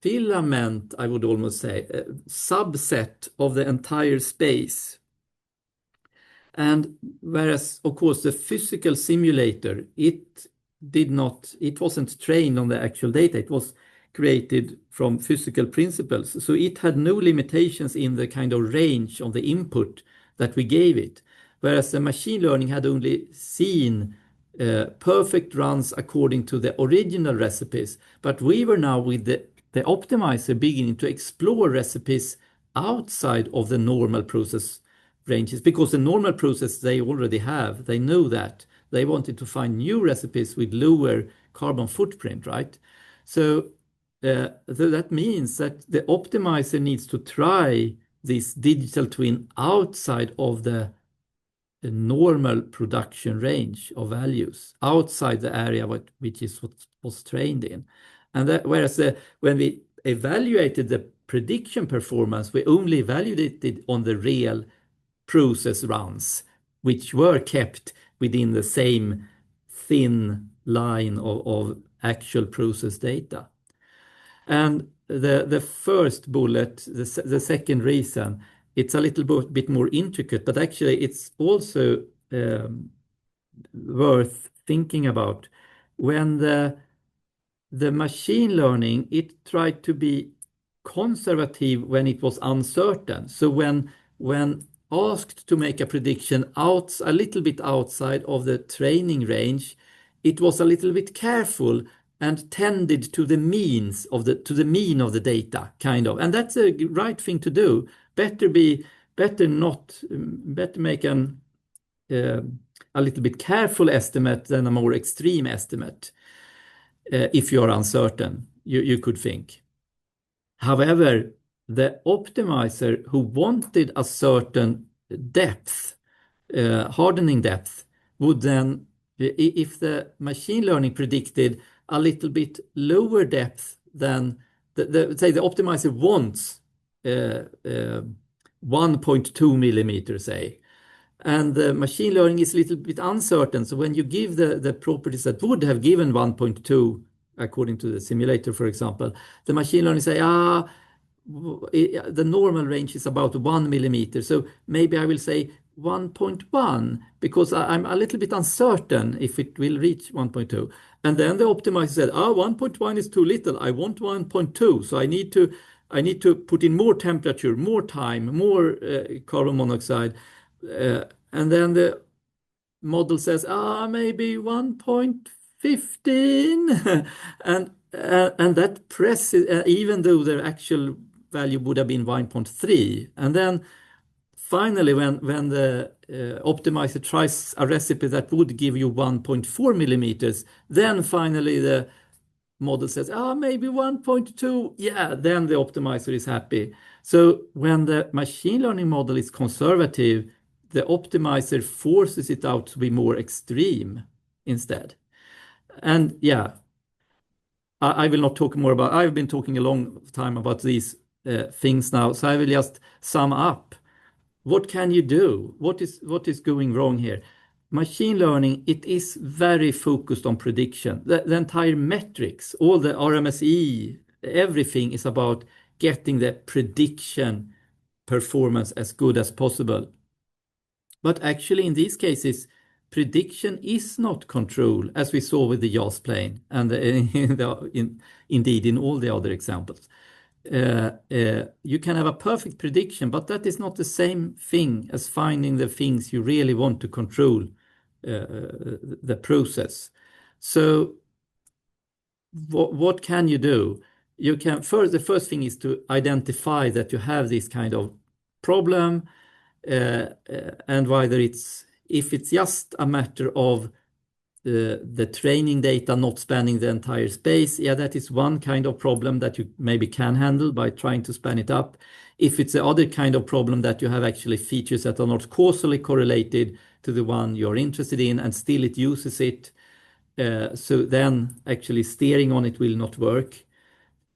[SPEAKER 3] filament, I would almost say, a subset of the entire space. And whereas, of course, the physical simulator, it wasn't trained on the actual data. It was created from physical principles. So it had no limitations in the kind of range of the input that we gave it. Whereas the machine learning had only seen perfect runs according to the original recipes. But we were now with the optimizer beginning to explore recipes outside of the normal process ranges, because the normal process they already have, they know that. They wanted to find new recipes with lower carbon footprint, right? So that means that the optimizer needs to try this digital twin outside of the normal production range of values, outside the area which is what was trained in. And whereas when we evaluated the prediction performance, we only evaluated on the real process runs, which were kept within the same thin line of actual process data. And the first bullet, the second reason, it's a little bit more intricate, but actually it's also worth thinking about. When the machine learning, it tried to be conservative when it was uncertain. So when asked to make a prediction a little bit outside of the training range, it was a little bit careful and tended to the mean of the data, kind of. And that's a right thing to do. Better make a little bit careful estimate than a more extreme estimate. If you're uncertain, you could think. However, the optimizer who wanted a certain depth, hardening depth, would then, if the machine learning predicted a little bit lower depth than say the optimizer wants 1.2 millimeters, say, and the machine learning is a little bit uncertain. So when you give the properties that would have given 1.2, according to the simulator, for example, the machine learning say, the normal range is about 1 millimeter. So maybe I will say 1.1 because I'm a little bit uncertain if it will reach 1.2. And then the optimizer said, 1.1 is too little. I want 1.2. So I need to put in more temperature, more time, more carbon monoxide. And then the model says, maybe 1.15. and that presses, even though the actual value would have been 1.3. And then finally, when the optimizer tries a recipe that would give you 1.4 millimeters, then finally the model says, maybe 1.2. Yeah, then the optimizer is happy. So when the machine learning model is conservative, the optimizer forces it out to be more extreme instead. And yeah, I will not talk more about, I've been talking a long time about these things now, so I will just sum up. What can you do? What is going wrong here? Machine learning, it is very focused on prediction. The entire metrics, all the RMSE, everything is about getting the prediction performance as good as possible. But actually, in these cases, prediction is not control, as we saw with the JAS plane, and indeed in all the other examples. You can have a perfect prediction, but that is not the same thing as finding the things you really want to control the process. So what can you do? The first thing is to identify that you have this kind of problem, and if it's just a matter of the training data not spanning the entire space, yeah, that is one kind of problem that you maybe can handle by trying to span it up. If it's the other kind of problem that you have actually features that are not causally correlated to the one you're interested in and still it uses it, so then actually steering on it will not work,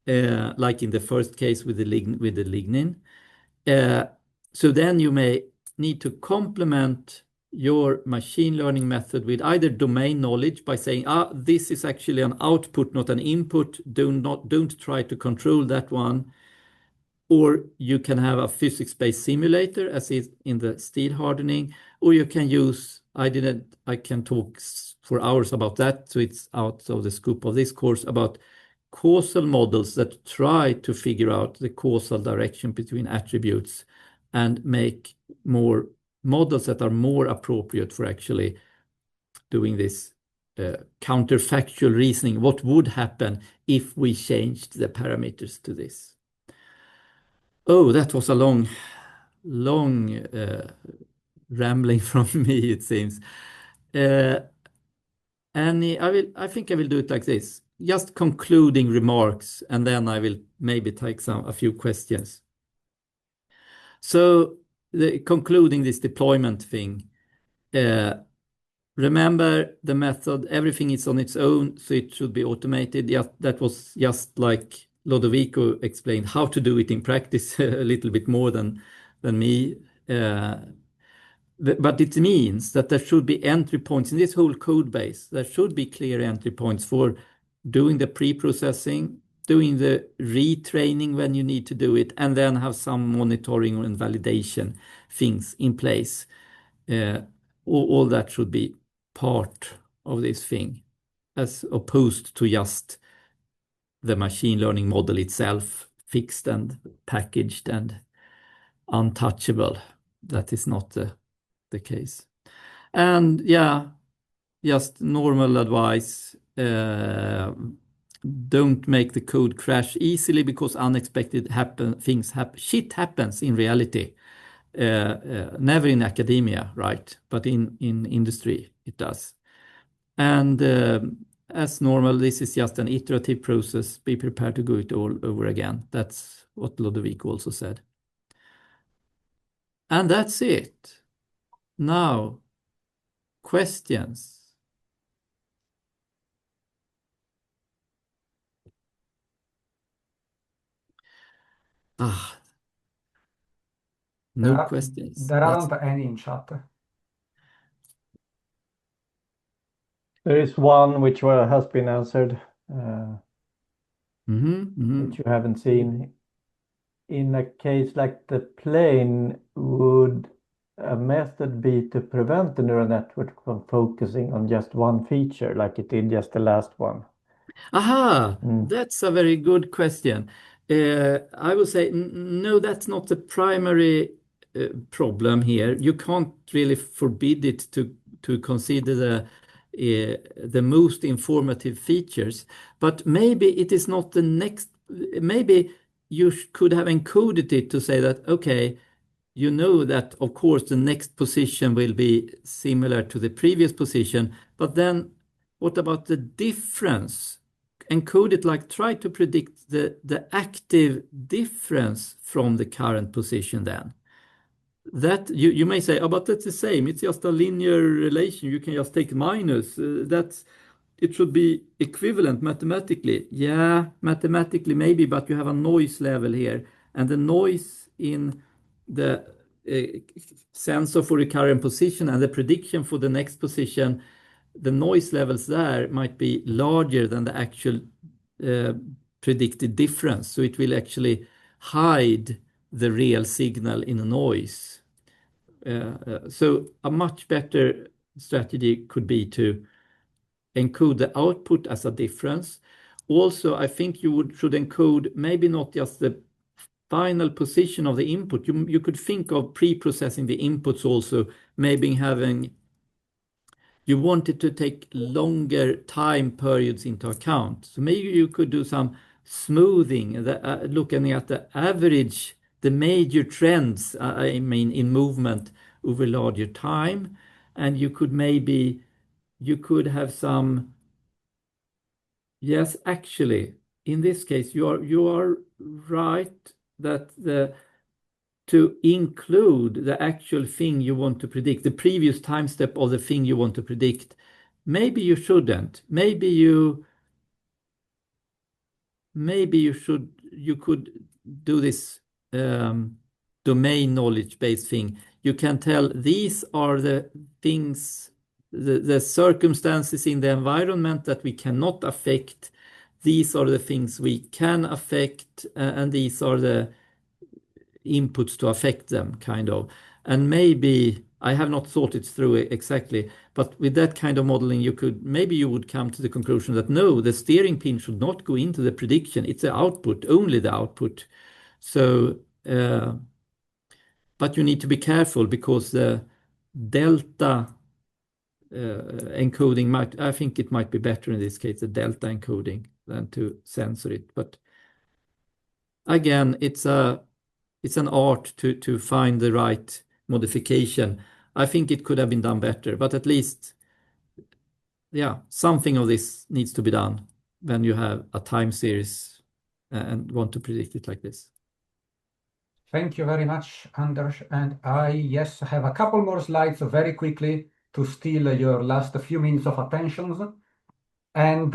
[SPEAKER 3] like in the first case with the lignin. So then you may need to complement your machine learning method with either domain knowledge by saying, this is actually an output, not an input. Don't try to control that one. Or you can have a physics-based simulator, as is in the steel hardening, or you can use, I can talk for hours about that, so it's out of the scope of this course, about causal models that try to figure out the causal direction between attributes and make more models that are more appropriate for actually doing this counterfactual reasoning. What would happen if we changed the parameters to this? Oh, that was a long rambling from me, it seems. I think I will do it like this. Just concluding remarks, and then I will maybe take a few questions. So concluding this deployment thing, remember the method, everything is on its own, so it should be automated. Yeah, that was just like Lodovico explained how to do it in practice a little bit more than me. But it means that there should be entry points in this whole code base. There should be clear entry points for doing the pre-processing, doing the retraining when you need to do it, and then have some monitoring and validation things in place. All that should be part of this thing, as opposed to just the machine learning model itself, fixed and packaged and untouchable. That is not the case. And yeah, just normal advice. Don't make the code crash easily because unexpected shit happens in reality. Never in academia, right? But in industry, it does. And as normal, this is just an iterative process. Be prepared to go it all over again. That's what Lodovico also said. And that's it. Now, questions? No questions.
[SPEAKER 1] There aren't any in chat.
[SPEAKER 2] There is one which has been answered, which you haven't seen. In a case like the plane, would a method be to prevent the neural network from focusing on just one feature like it did just the last one?
[SPEAKER 3] That's a very good question. I would say no, that's not the primary problem here. You can't really forbid it to consider the most informative features, but maybe it is not the next. Maybe you could have encoded it to say that, okay, you know that of course the next position will be similar to the previous position, but then what about the difference? Encode it like try to predict the active difference from the current position then. That you may say, but that's the same. It's just a linear relation. You can just take minus. It should be equivalent mathematically. Yeah, mathematically maybe, but you have a noise level here. And the noise in the sensor for the current position and the prediction for the next position, the noise levels there might be larger than the actual predicted difference. So it will actually hide the real signal in a noise. So a much better strategy could be to encode the output as a difference. Also, I think you should encode maybe not just the final position of the input. You could think of pre-processing the inputs also, maybe you want it to take longer time periods into account. So maybe you could do some smoothing, looking at the average, the major trends, in movement over larger time. And you could maybe you could have some. Yes, actually, in this case, you are right that to include the actual thing you want to predict, the previous time step of the thing you want to predict. Maybe you shouldn't. Maybe you could do this domain knowledge-based thing. You can tell these are the things, the circumstances in the environment that we cannot affect. These are the things we can affect, and these are the inputs to affect them, kind of. And maybe I have not thought it through exactly, but with that kind of modeling, maybe you would come to the conclusion that no, the steering pin should not go into the prediction. It's the output, only the output. So, but you need to be careful because the delta encoding I think it might be better in this case, the delta encoding, than to censor it. But again, it's an art to find the right modification. I think it could have been done better, but at least, yeah, something of this needs to be done when you have a time series and want to predict it like this.
[SPEAKER 1] Thank you very much, Anders. And I, yes, have a couple more slides very quickly to steal your last few minutes of attention. And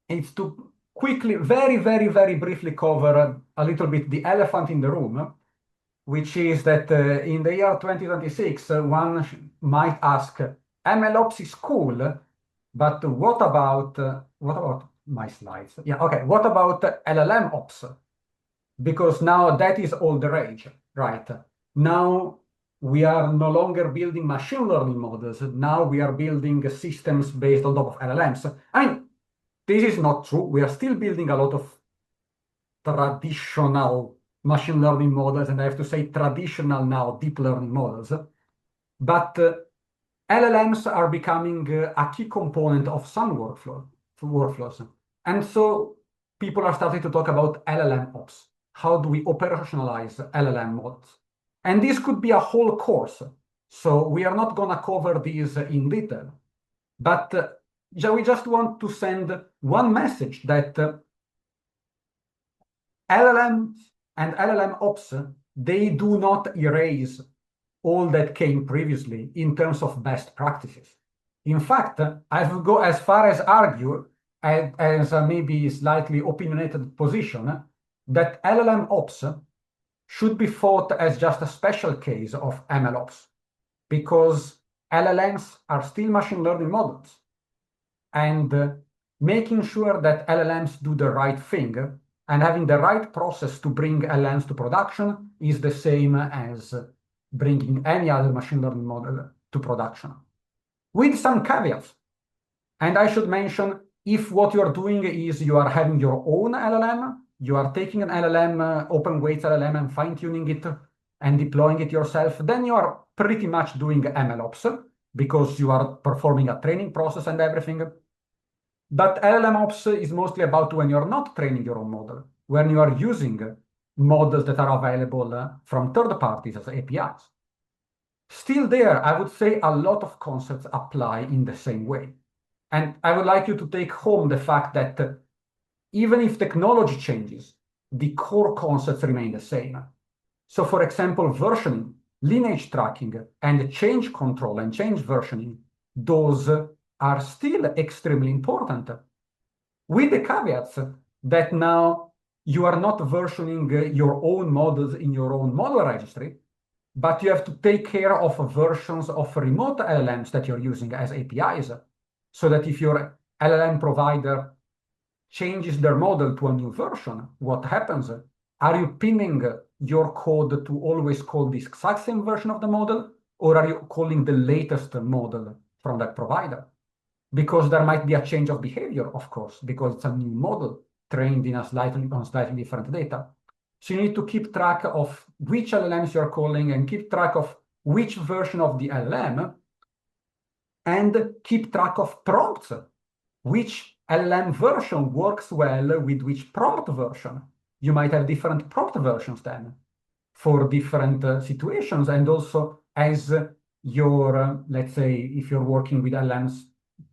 [SPEAKER 1] it's to quickly, very, very, very briefly cover a little bit the elephant in the room, which is that in the year 2026, one might ask, MLOps is cool, but what about my slides? Yeah, okay. What about LLM ops? Because now that is all the rage, right? Now we are no longer building machine learning models. Now we are building systems based on top of LLMs. I mean, this is not true. We are still building a lot of traditional machine learning models, and I have to say traditional now deep learning models. But LLMs are becoming a key component of some workflows. And so people are starting to talk about LLM ops. How do we operationalize LLM models? And this could be a whole course. So we are not going to cover these in detail. But we just want to send one message that LLMs and LLM ops, they do not erase all that came previously in terms of best practices. In fact, I would go as far as argue, as a maybe slightly opinionated position, that LLM ops should be thought as just a special case of MLOps, because LLMs are still machine learning models. And making sure that LLMs do the right thing and having the right process to bring LLMs to production is the same as bringing any other machine learning model to production, with some caveats. And I should mention, if what you're doing is you are having your own LLM, you are taking an LLM, open weights LLM, and fine-tuning it and deploying it yourself, then you are pretty much doing MLOps because you are performing a training process and everything. But LLM ops is mostly about when you're not training your own model, when you are using models that are available from third parties as APIs. Still there, I would say a lot of concepts apply in the same way. And I would like you to take home the fact that even if technology changes, the core concepts remain the same. So for example, versioning, lineage tracking, and change control and change versioning, those are still extremely important, with the caveats that now you are not versioning your own models in your own model registry, but you have to take care of versions of remote LLMs that you're using as APIs, so that if your LLM provider changes their model to a new version, what happens? Are you pinning your code to always call the exact same version of the model, or are you calling the latest model from that provider? Because there might be a change of behavior, of course, because it's a new model trained on slightly different data. So you need to keep track of which LLMs you're calling and keep track of which version of the LLM, and keep track of prompts. Which LLM version works well with which prompt version? You might have different prompt versions then for different situations, and also as your, let's say, if you're working with LLMs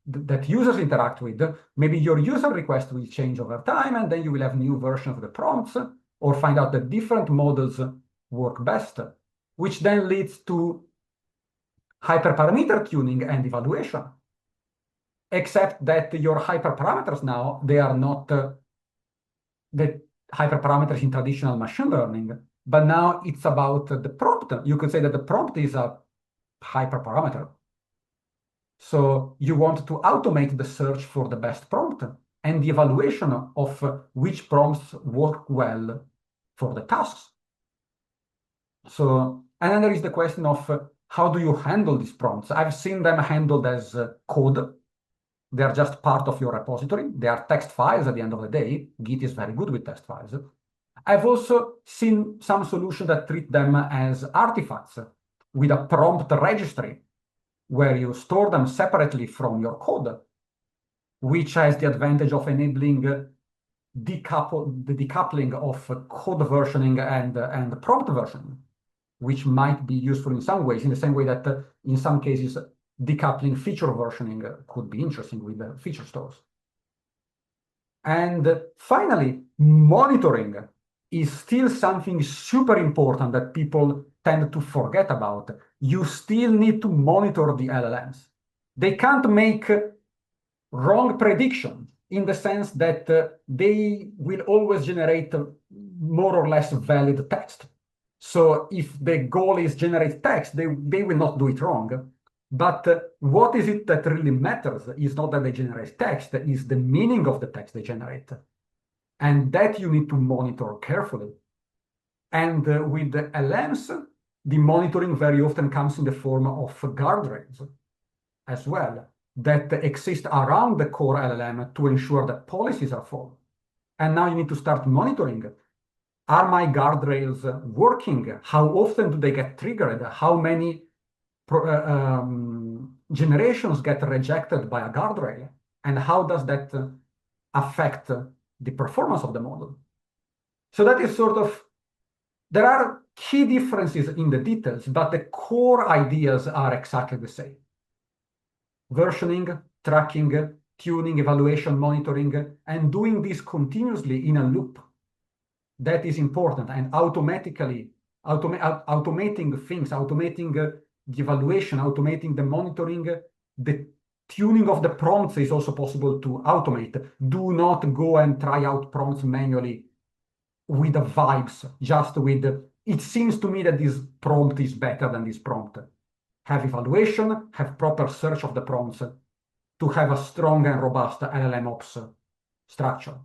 [SPEAKER 1] that users interact with. Maybe your user request will change over time, and then you will have new versions of the prompts, or find out that different models work best, which then leads to hyperparameter tuning and evaluation. Except that your hyperparameters now, they are not the hyperparameters in traditional machine learning, but now it's about the prompt. You could say that the prompt is a hyperparameter. So you want to automate the search for the best prompt and the evaluation of which prompts work well for the tasks. So, and then there is the question of how do you handle these prompts? I've seen them handled as code. They are just part of your repository. They are text files at the end of the day. Git is very good with text files. I've also seen some solutions that treat them as artifacts with a prompt registry where you store them separately from your code, which has the advantage of enabling the decoupling of code versioning and prompt versioning, which might be useful in some ways, in the same way that in some cases, decoupling feature versioning could be interesting with the feature stores. And finally, monitoring is still something super important that people tend to forget about. You still need to monitor the LLMs. They can't make wrong predictions in the sense that they will always generate more or less valid text. So if the goal is generate text, they will not do it wrong. But what is it that really matters is not that they generate text, is the meaning of the text they generate. And that you need to monitor carefully. And with the LMs, the monitoring very often comes in the form of guardrails as well that exist around the core LLM to ensure that policies are followed. And now you need to start monitoring. Are my guardrails working? How often do they get triggered? How many generations get rejected by a guardrail? And how does that affect the performance of the model? So that is sort of, there are key differences in the details, but the core ideas are exactly the same. Versioning, tracking, tuning, evaluation, monitoring, and doing this continuously in a loop. That is important, and automating things, automating the evaluation, automating the monitoring, the tuning of the prompts is also possible to automate. Do not go and try out prompts manually with the vibes, just with, it seems to me that this prompt is better than this prompt. Have evaluation, have proper search of the prompts to have a strong and robust LLM ops structure.